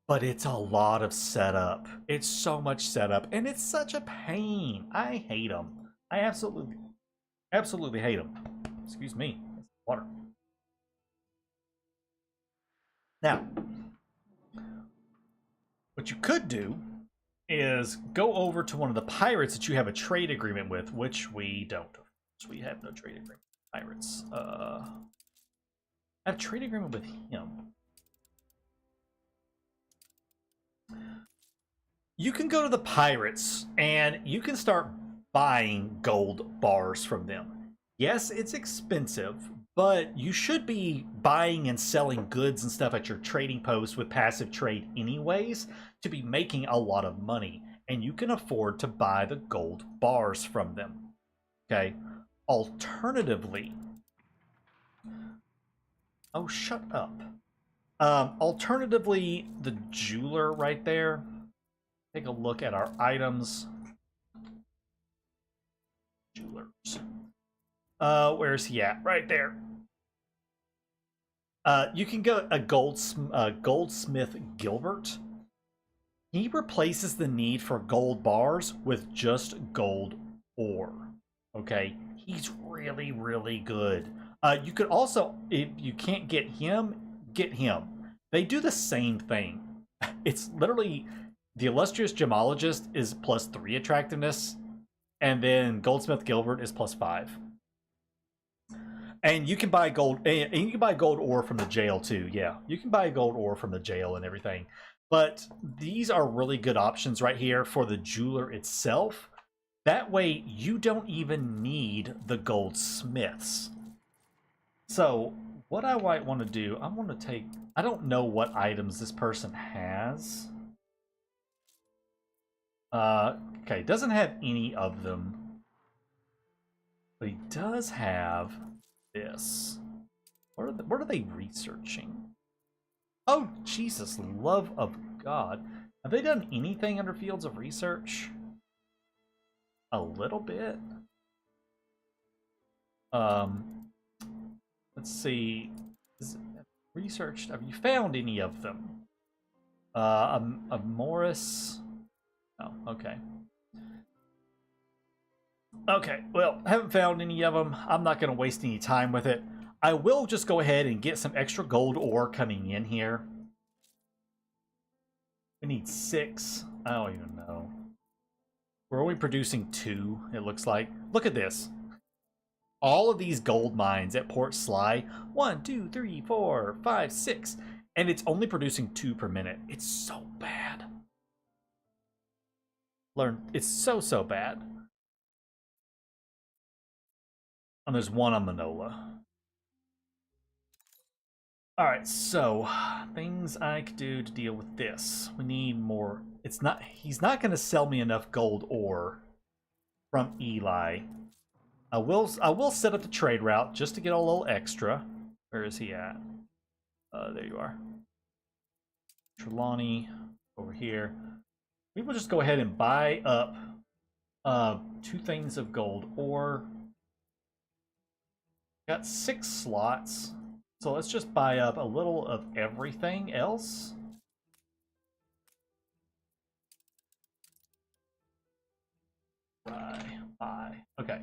but it's a lot of setup. It's so much setup, and it's such a pain. I hate them. I absolutely hate them. Excuse me. Water. Now, what you could do is go over to one of the pirates that you have a trade agreement with, which we don't. We have no trade agreement with pirates. I have a trade agreement with him. You can go to the pirates and you can start buying gold bars from them. Yes, it's expensive, but you should be buying and selling goods and stuff at your trading post with passive trade anyways to be making a lot of money, and you can afford to buy the gold bars from them. Okay? Alternatively, oh, shut up. Alternatively, the jeweler right there. Take a look at our items. Jewelers. Where's he at? Right there. You can go a goldsmith Gilbert. He replaces the need for gold bars with just gold ore. Okay, he's really, really good. You could also, if you can't get him, get him. They do the same thing. It's literally the illustrious gemologist is +3 attractiveness, and then Goldsmith Gilbert is +5. And you can buy gold, and you can buy gold ore from the jail too. Yeah, you can buy gold ore from the jail and everything. But these are really good options right here for the jeweler itself. That way, you don't even need the goldsmiths. So, what I might want to do, I want to take... I don't know what items this person has. Okay, doesn't have any of them. But he does have this. What are they researching? Oh, Jesus, love of God. Have they done anything under fields of research? A little bit. Let's see. Is it researched? Have you found any of them? A Morris. Oh, okay. Okay, well, haven't found any of them. I'm not going to waste any time with it. I will just go ahead and get some extra gold ore coming in here. We need 6. I don't even know. We're only producing 2, it looks like. Look at this. All of these gold mines at Port Sly. 1, 2, 3, 4, 5, 6. And it's only producing 2 per minute. It's so bad. It's so bad. And there's 1 on Manola. Alright, so things I could do to deal with this. We need more. He's not gonna sell me enough gold ore from Eli. I will set up the trade route just to get a little extra. Where is he at? There you are. Trelawney over here. We will just go ahead and buy up 2 things of gold ore. Got 6 slots. So let's just buy up a little of everything else. Buy. Okay.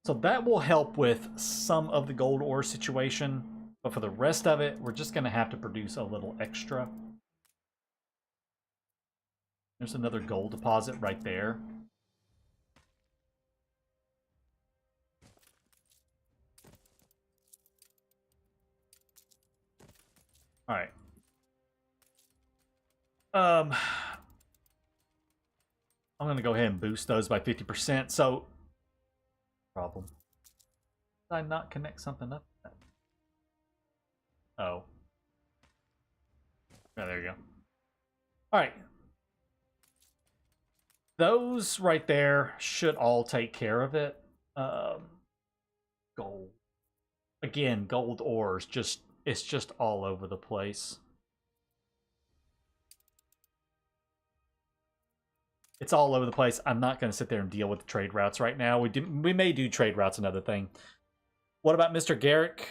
So that will help with some of the gold ore situation. But for the rest of it, we're just going to have to produce a little extra. There's another gold deposit right there. All right. I'm going to go ahead and boost those by 50%. So, problem. Did I not connect something up? Oh. Oh, there you go. All right. Those right there should all take care of it. Gold. Again, gold ores it's just all over the place. It's all over the place. I'm not going to sit there and deal with the trade routes right now. We may do trade routes another thing. What about Mr. Garrick?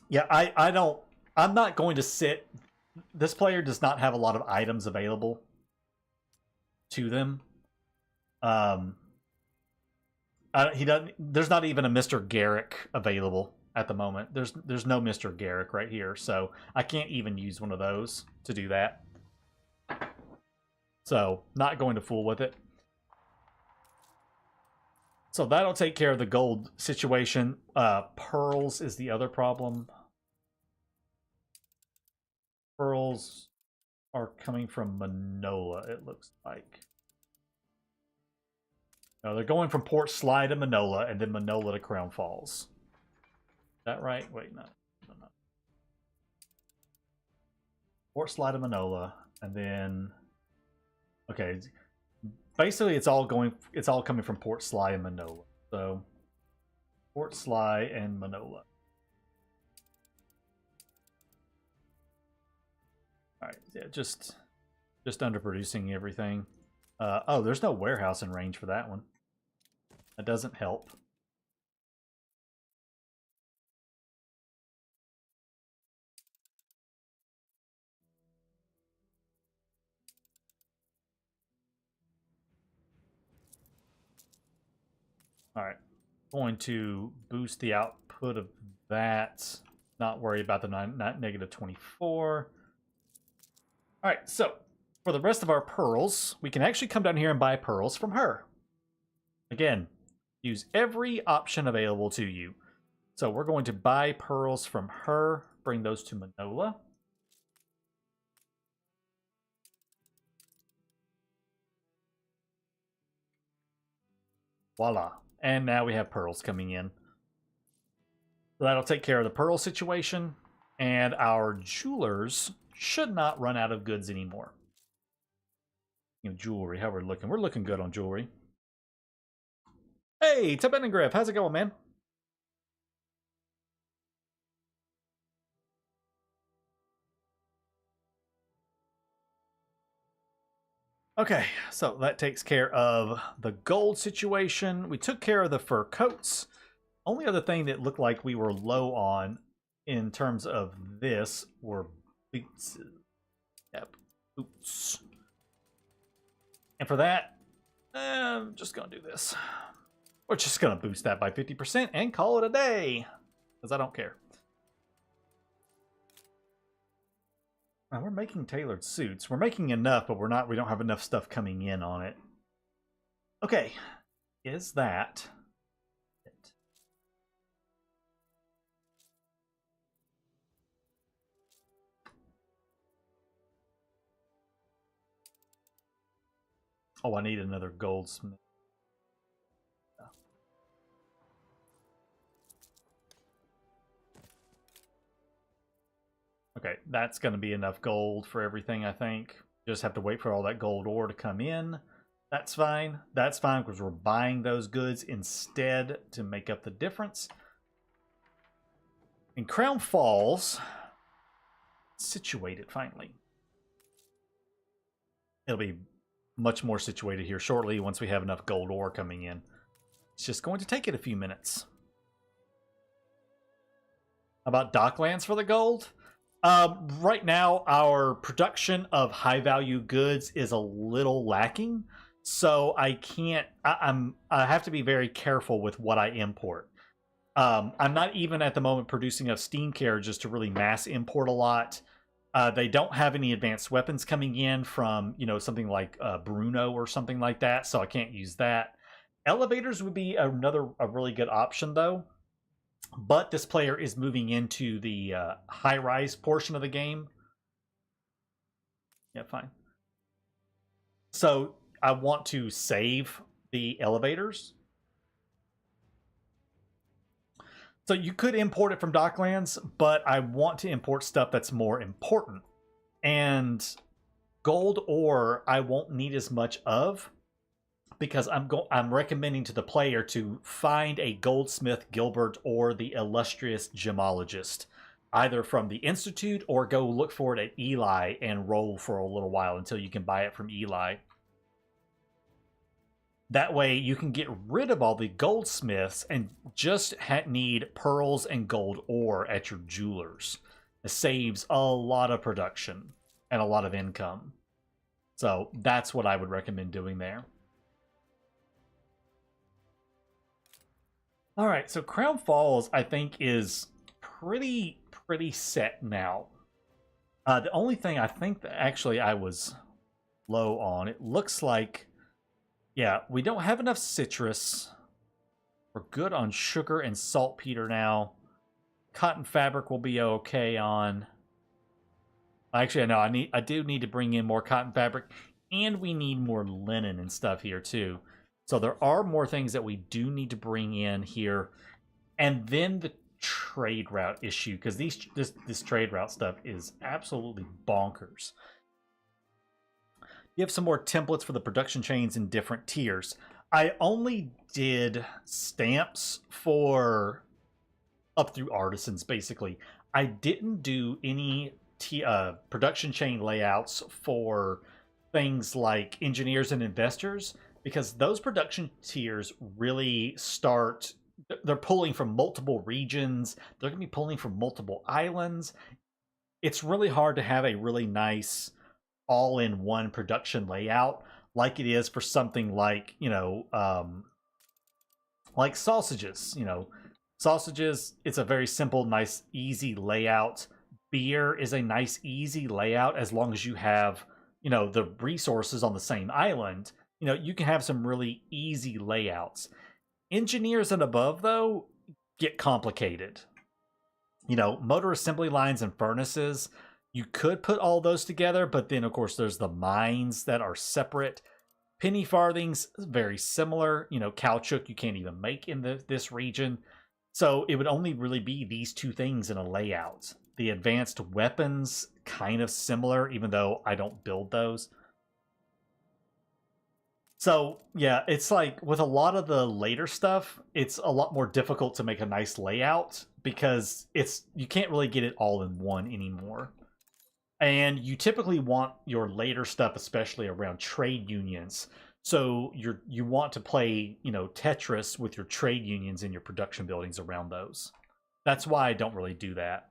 Yeah, I'm not going to sit. This player does not have a lot of items available to them. He doesn't. There's not even a Mr. Garrick available at the moment. There's no Mr. Garrick right here, so I can't even use one of those to do that. So, not going to fool with it. So that'll take care of the gold situation. Pearls is the other problem. Pearls are coming from Manola, it looks like. No, they're going from Port Sly to Manola, and then Manola to Crown Falls. Is that right? Wait, no. Port Sly to Manola, and then... Okay, basically it's all coming from Port Sly and Manola. So, Port Sly and Manola. Alright, yeah, just underproducing everything. Oh, there's no warehouse in range for that one. That doesn't help. All right, going to boost the output of that. Not worry about the negative 24. All right, so for the rest of our pearls, we can actually come down here and buy pearls from her. Again, use every option available to you. So we're going to buy pearls from her, bring those to Manola. Voila. And now we have pearls coming in. So that'll take care of the pearl situation, and our jewelers should not run out of goods anymore. You know, jewelry, how we're looking. We're looking good on jewelry. Hey, Tibet and Griff, how's it going, man? Okay, so that takes care of the gold situation. We took care of the fur coats. Only other thing that looked like we were low on in terms of this were boots. Yep, boots. And for that, I'm just going to do this. We're just going to boost that by 50% and call it a day. Because I don't care. Now, we're making tailored suits. We're making enough, but we don't have enough stuff coming in on it. Okay. Is that it? Oh, I need another goldsmith. Okay, that's going to be enough gold for everything, I think. Just have to wait for all that gold ore to come in. That's fine. That's fine because we're buying those goods instead to make up the difference. And Crown Falls, situated finally. It'll be much more situated here shortly once we have enough gold ore coming in. It's just going to take it a few minutes. How about Docklands for the gold? Right now, our production of high-value goods is a little lacking, so I can't. I have to be very careful with what I import. I'm not even at the moment producing enough steam carriages to really mass import a lot. They don't have any advanced weapons coming in from something like Bruno or something like that, so I can't use that. Elevators would be a really good option though. But this player is moving into the high-rise portion of the game. Yeah, fine. So I want to save the elevators. So you could import it from Docklands, but I want to import stuff that's more important. And gold ore I won't need as much of, because I'm recommending to the player to find a goldsmith Gilbert or the illustrious gemologist, either from the Institute or go look for it at Eli and roll for a little while until you can buy it from Eli. That way you can get rid of all the goldsmiths and just need pearls and gold ore at your jewelers. It saves a lot of production and a lot of income. So that's what I would recommend doing there. All right, so Crown Falls, I think, is pretty set now. The only thing I think that actually I was low on, it looks like, yeah, we don't have enough citrus. We're good on sugar and saltpeter now. Cotton fabric will be okay on. Actually, no, I do need to bring in more cotton fabric, and we need more linen and stuff here too. So there are more things that we do need to bring in here. And then the trade route issue, because this trade route stuff is absolutely bonkers. You have some more templates for the production chains in different tiers. I only did stamps for up through artisans, basically. I didn't do any production chain layouts for things like engineers and investors, because those production tiers really start, they're pulling from multiple regions. They're going to be pulling from multiple islands. It's really hard to have a really nice all-in-one production layout like it is for something like, Like sausages, sausages, it's a very simple, nice, easy layout. Beer is a nice, easy layout as long as you have, the resources on the same island. You can have some really easy layouts. Engineers and above, though, get complicated. Motor assembly lines and furnaces, you could put all those together, but then, of course, there's the mines that are separate. Penny farthings, very similar. Caoutchouc you can't even make in this region. So it would only really be these two things in a layout. The advanced weapons, kind of similar, even though I don't build those. So, yeah, it's like with a lot of the later stuff, it's a lot more difficult to make a nice layout because you can't really get it all in one anymore. And you typically want your later stuff, especially around trade unions. So you want to play, Tetris with your trade unions and your production buildings around those. That's why I don't really do that.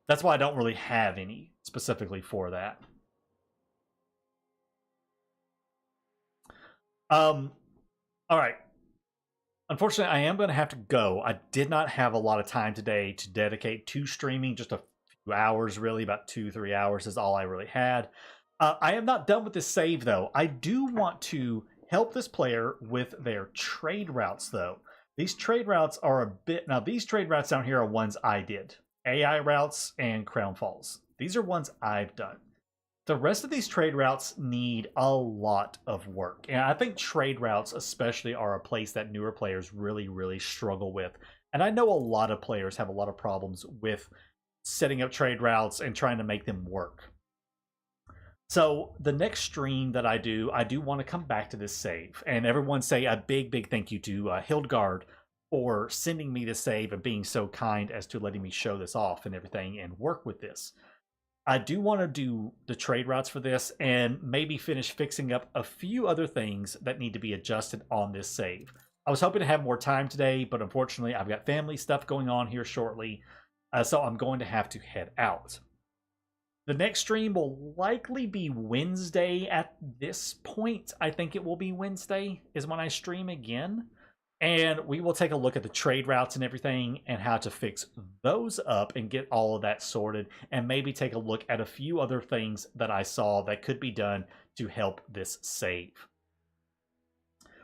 That's why I don't really have any specifically for that. All right. Unfortunately, I am going to have to go. I did not have a lot of time today to dedicate to streaming. Just a few hours, really. About 2-3 hours is all I really had. I am not done with this save, though. I do want to help this player with their trade routes, though. These trade routes are a bit... Now, these trade routes down here are ones I did. AI routes and Crown Falls. These are ones I've done. The rest of these trade routes need a lot of work. And I think trade routes especially are a place that newer players really, really struggle with. And I know a lot of players have a lot of problems with setting up trade routes and trying to make them work. So the next stream that I do want to come back to this save. And everyone say a big, big thank you to Hildegard for sending me this save and being so kind as to letting me show this off and everything and work with this. I do want to do the trade routes for this and maybe finish fixing up a few other things that need to be adjusted on this save. I was hoping to have more time today, but unfortunately I've got family stuff going on here shortly, so I'm going to have to head out. The next stream will likely be Wednesday at this point. I think it will be Wednesday is when I stream again. And we will take a look at the trade routes and everything and how to fix those up and get all of that sorted. And maybe take a look at a few other things that I saw that could be done to help this save.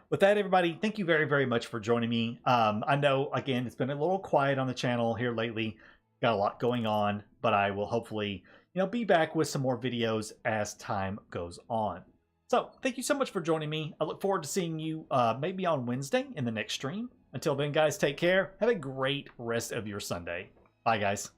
With that, everybody, thank you very, very much for joining me. I know, again, it's been a little quiet on the channel here lately. Got a lot going on, but I will hopefully, be back with some more videos as time goes on. So, thank you so much for joining me. I look forward to seeing you maybe on Wednesday in the next stream. Until then, guys, take care. Have a great rest of your Sunday. Bye, guys.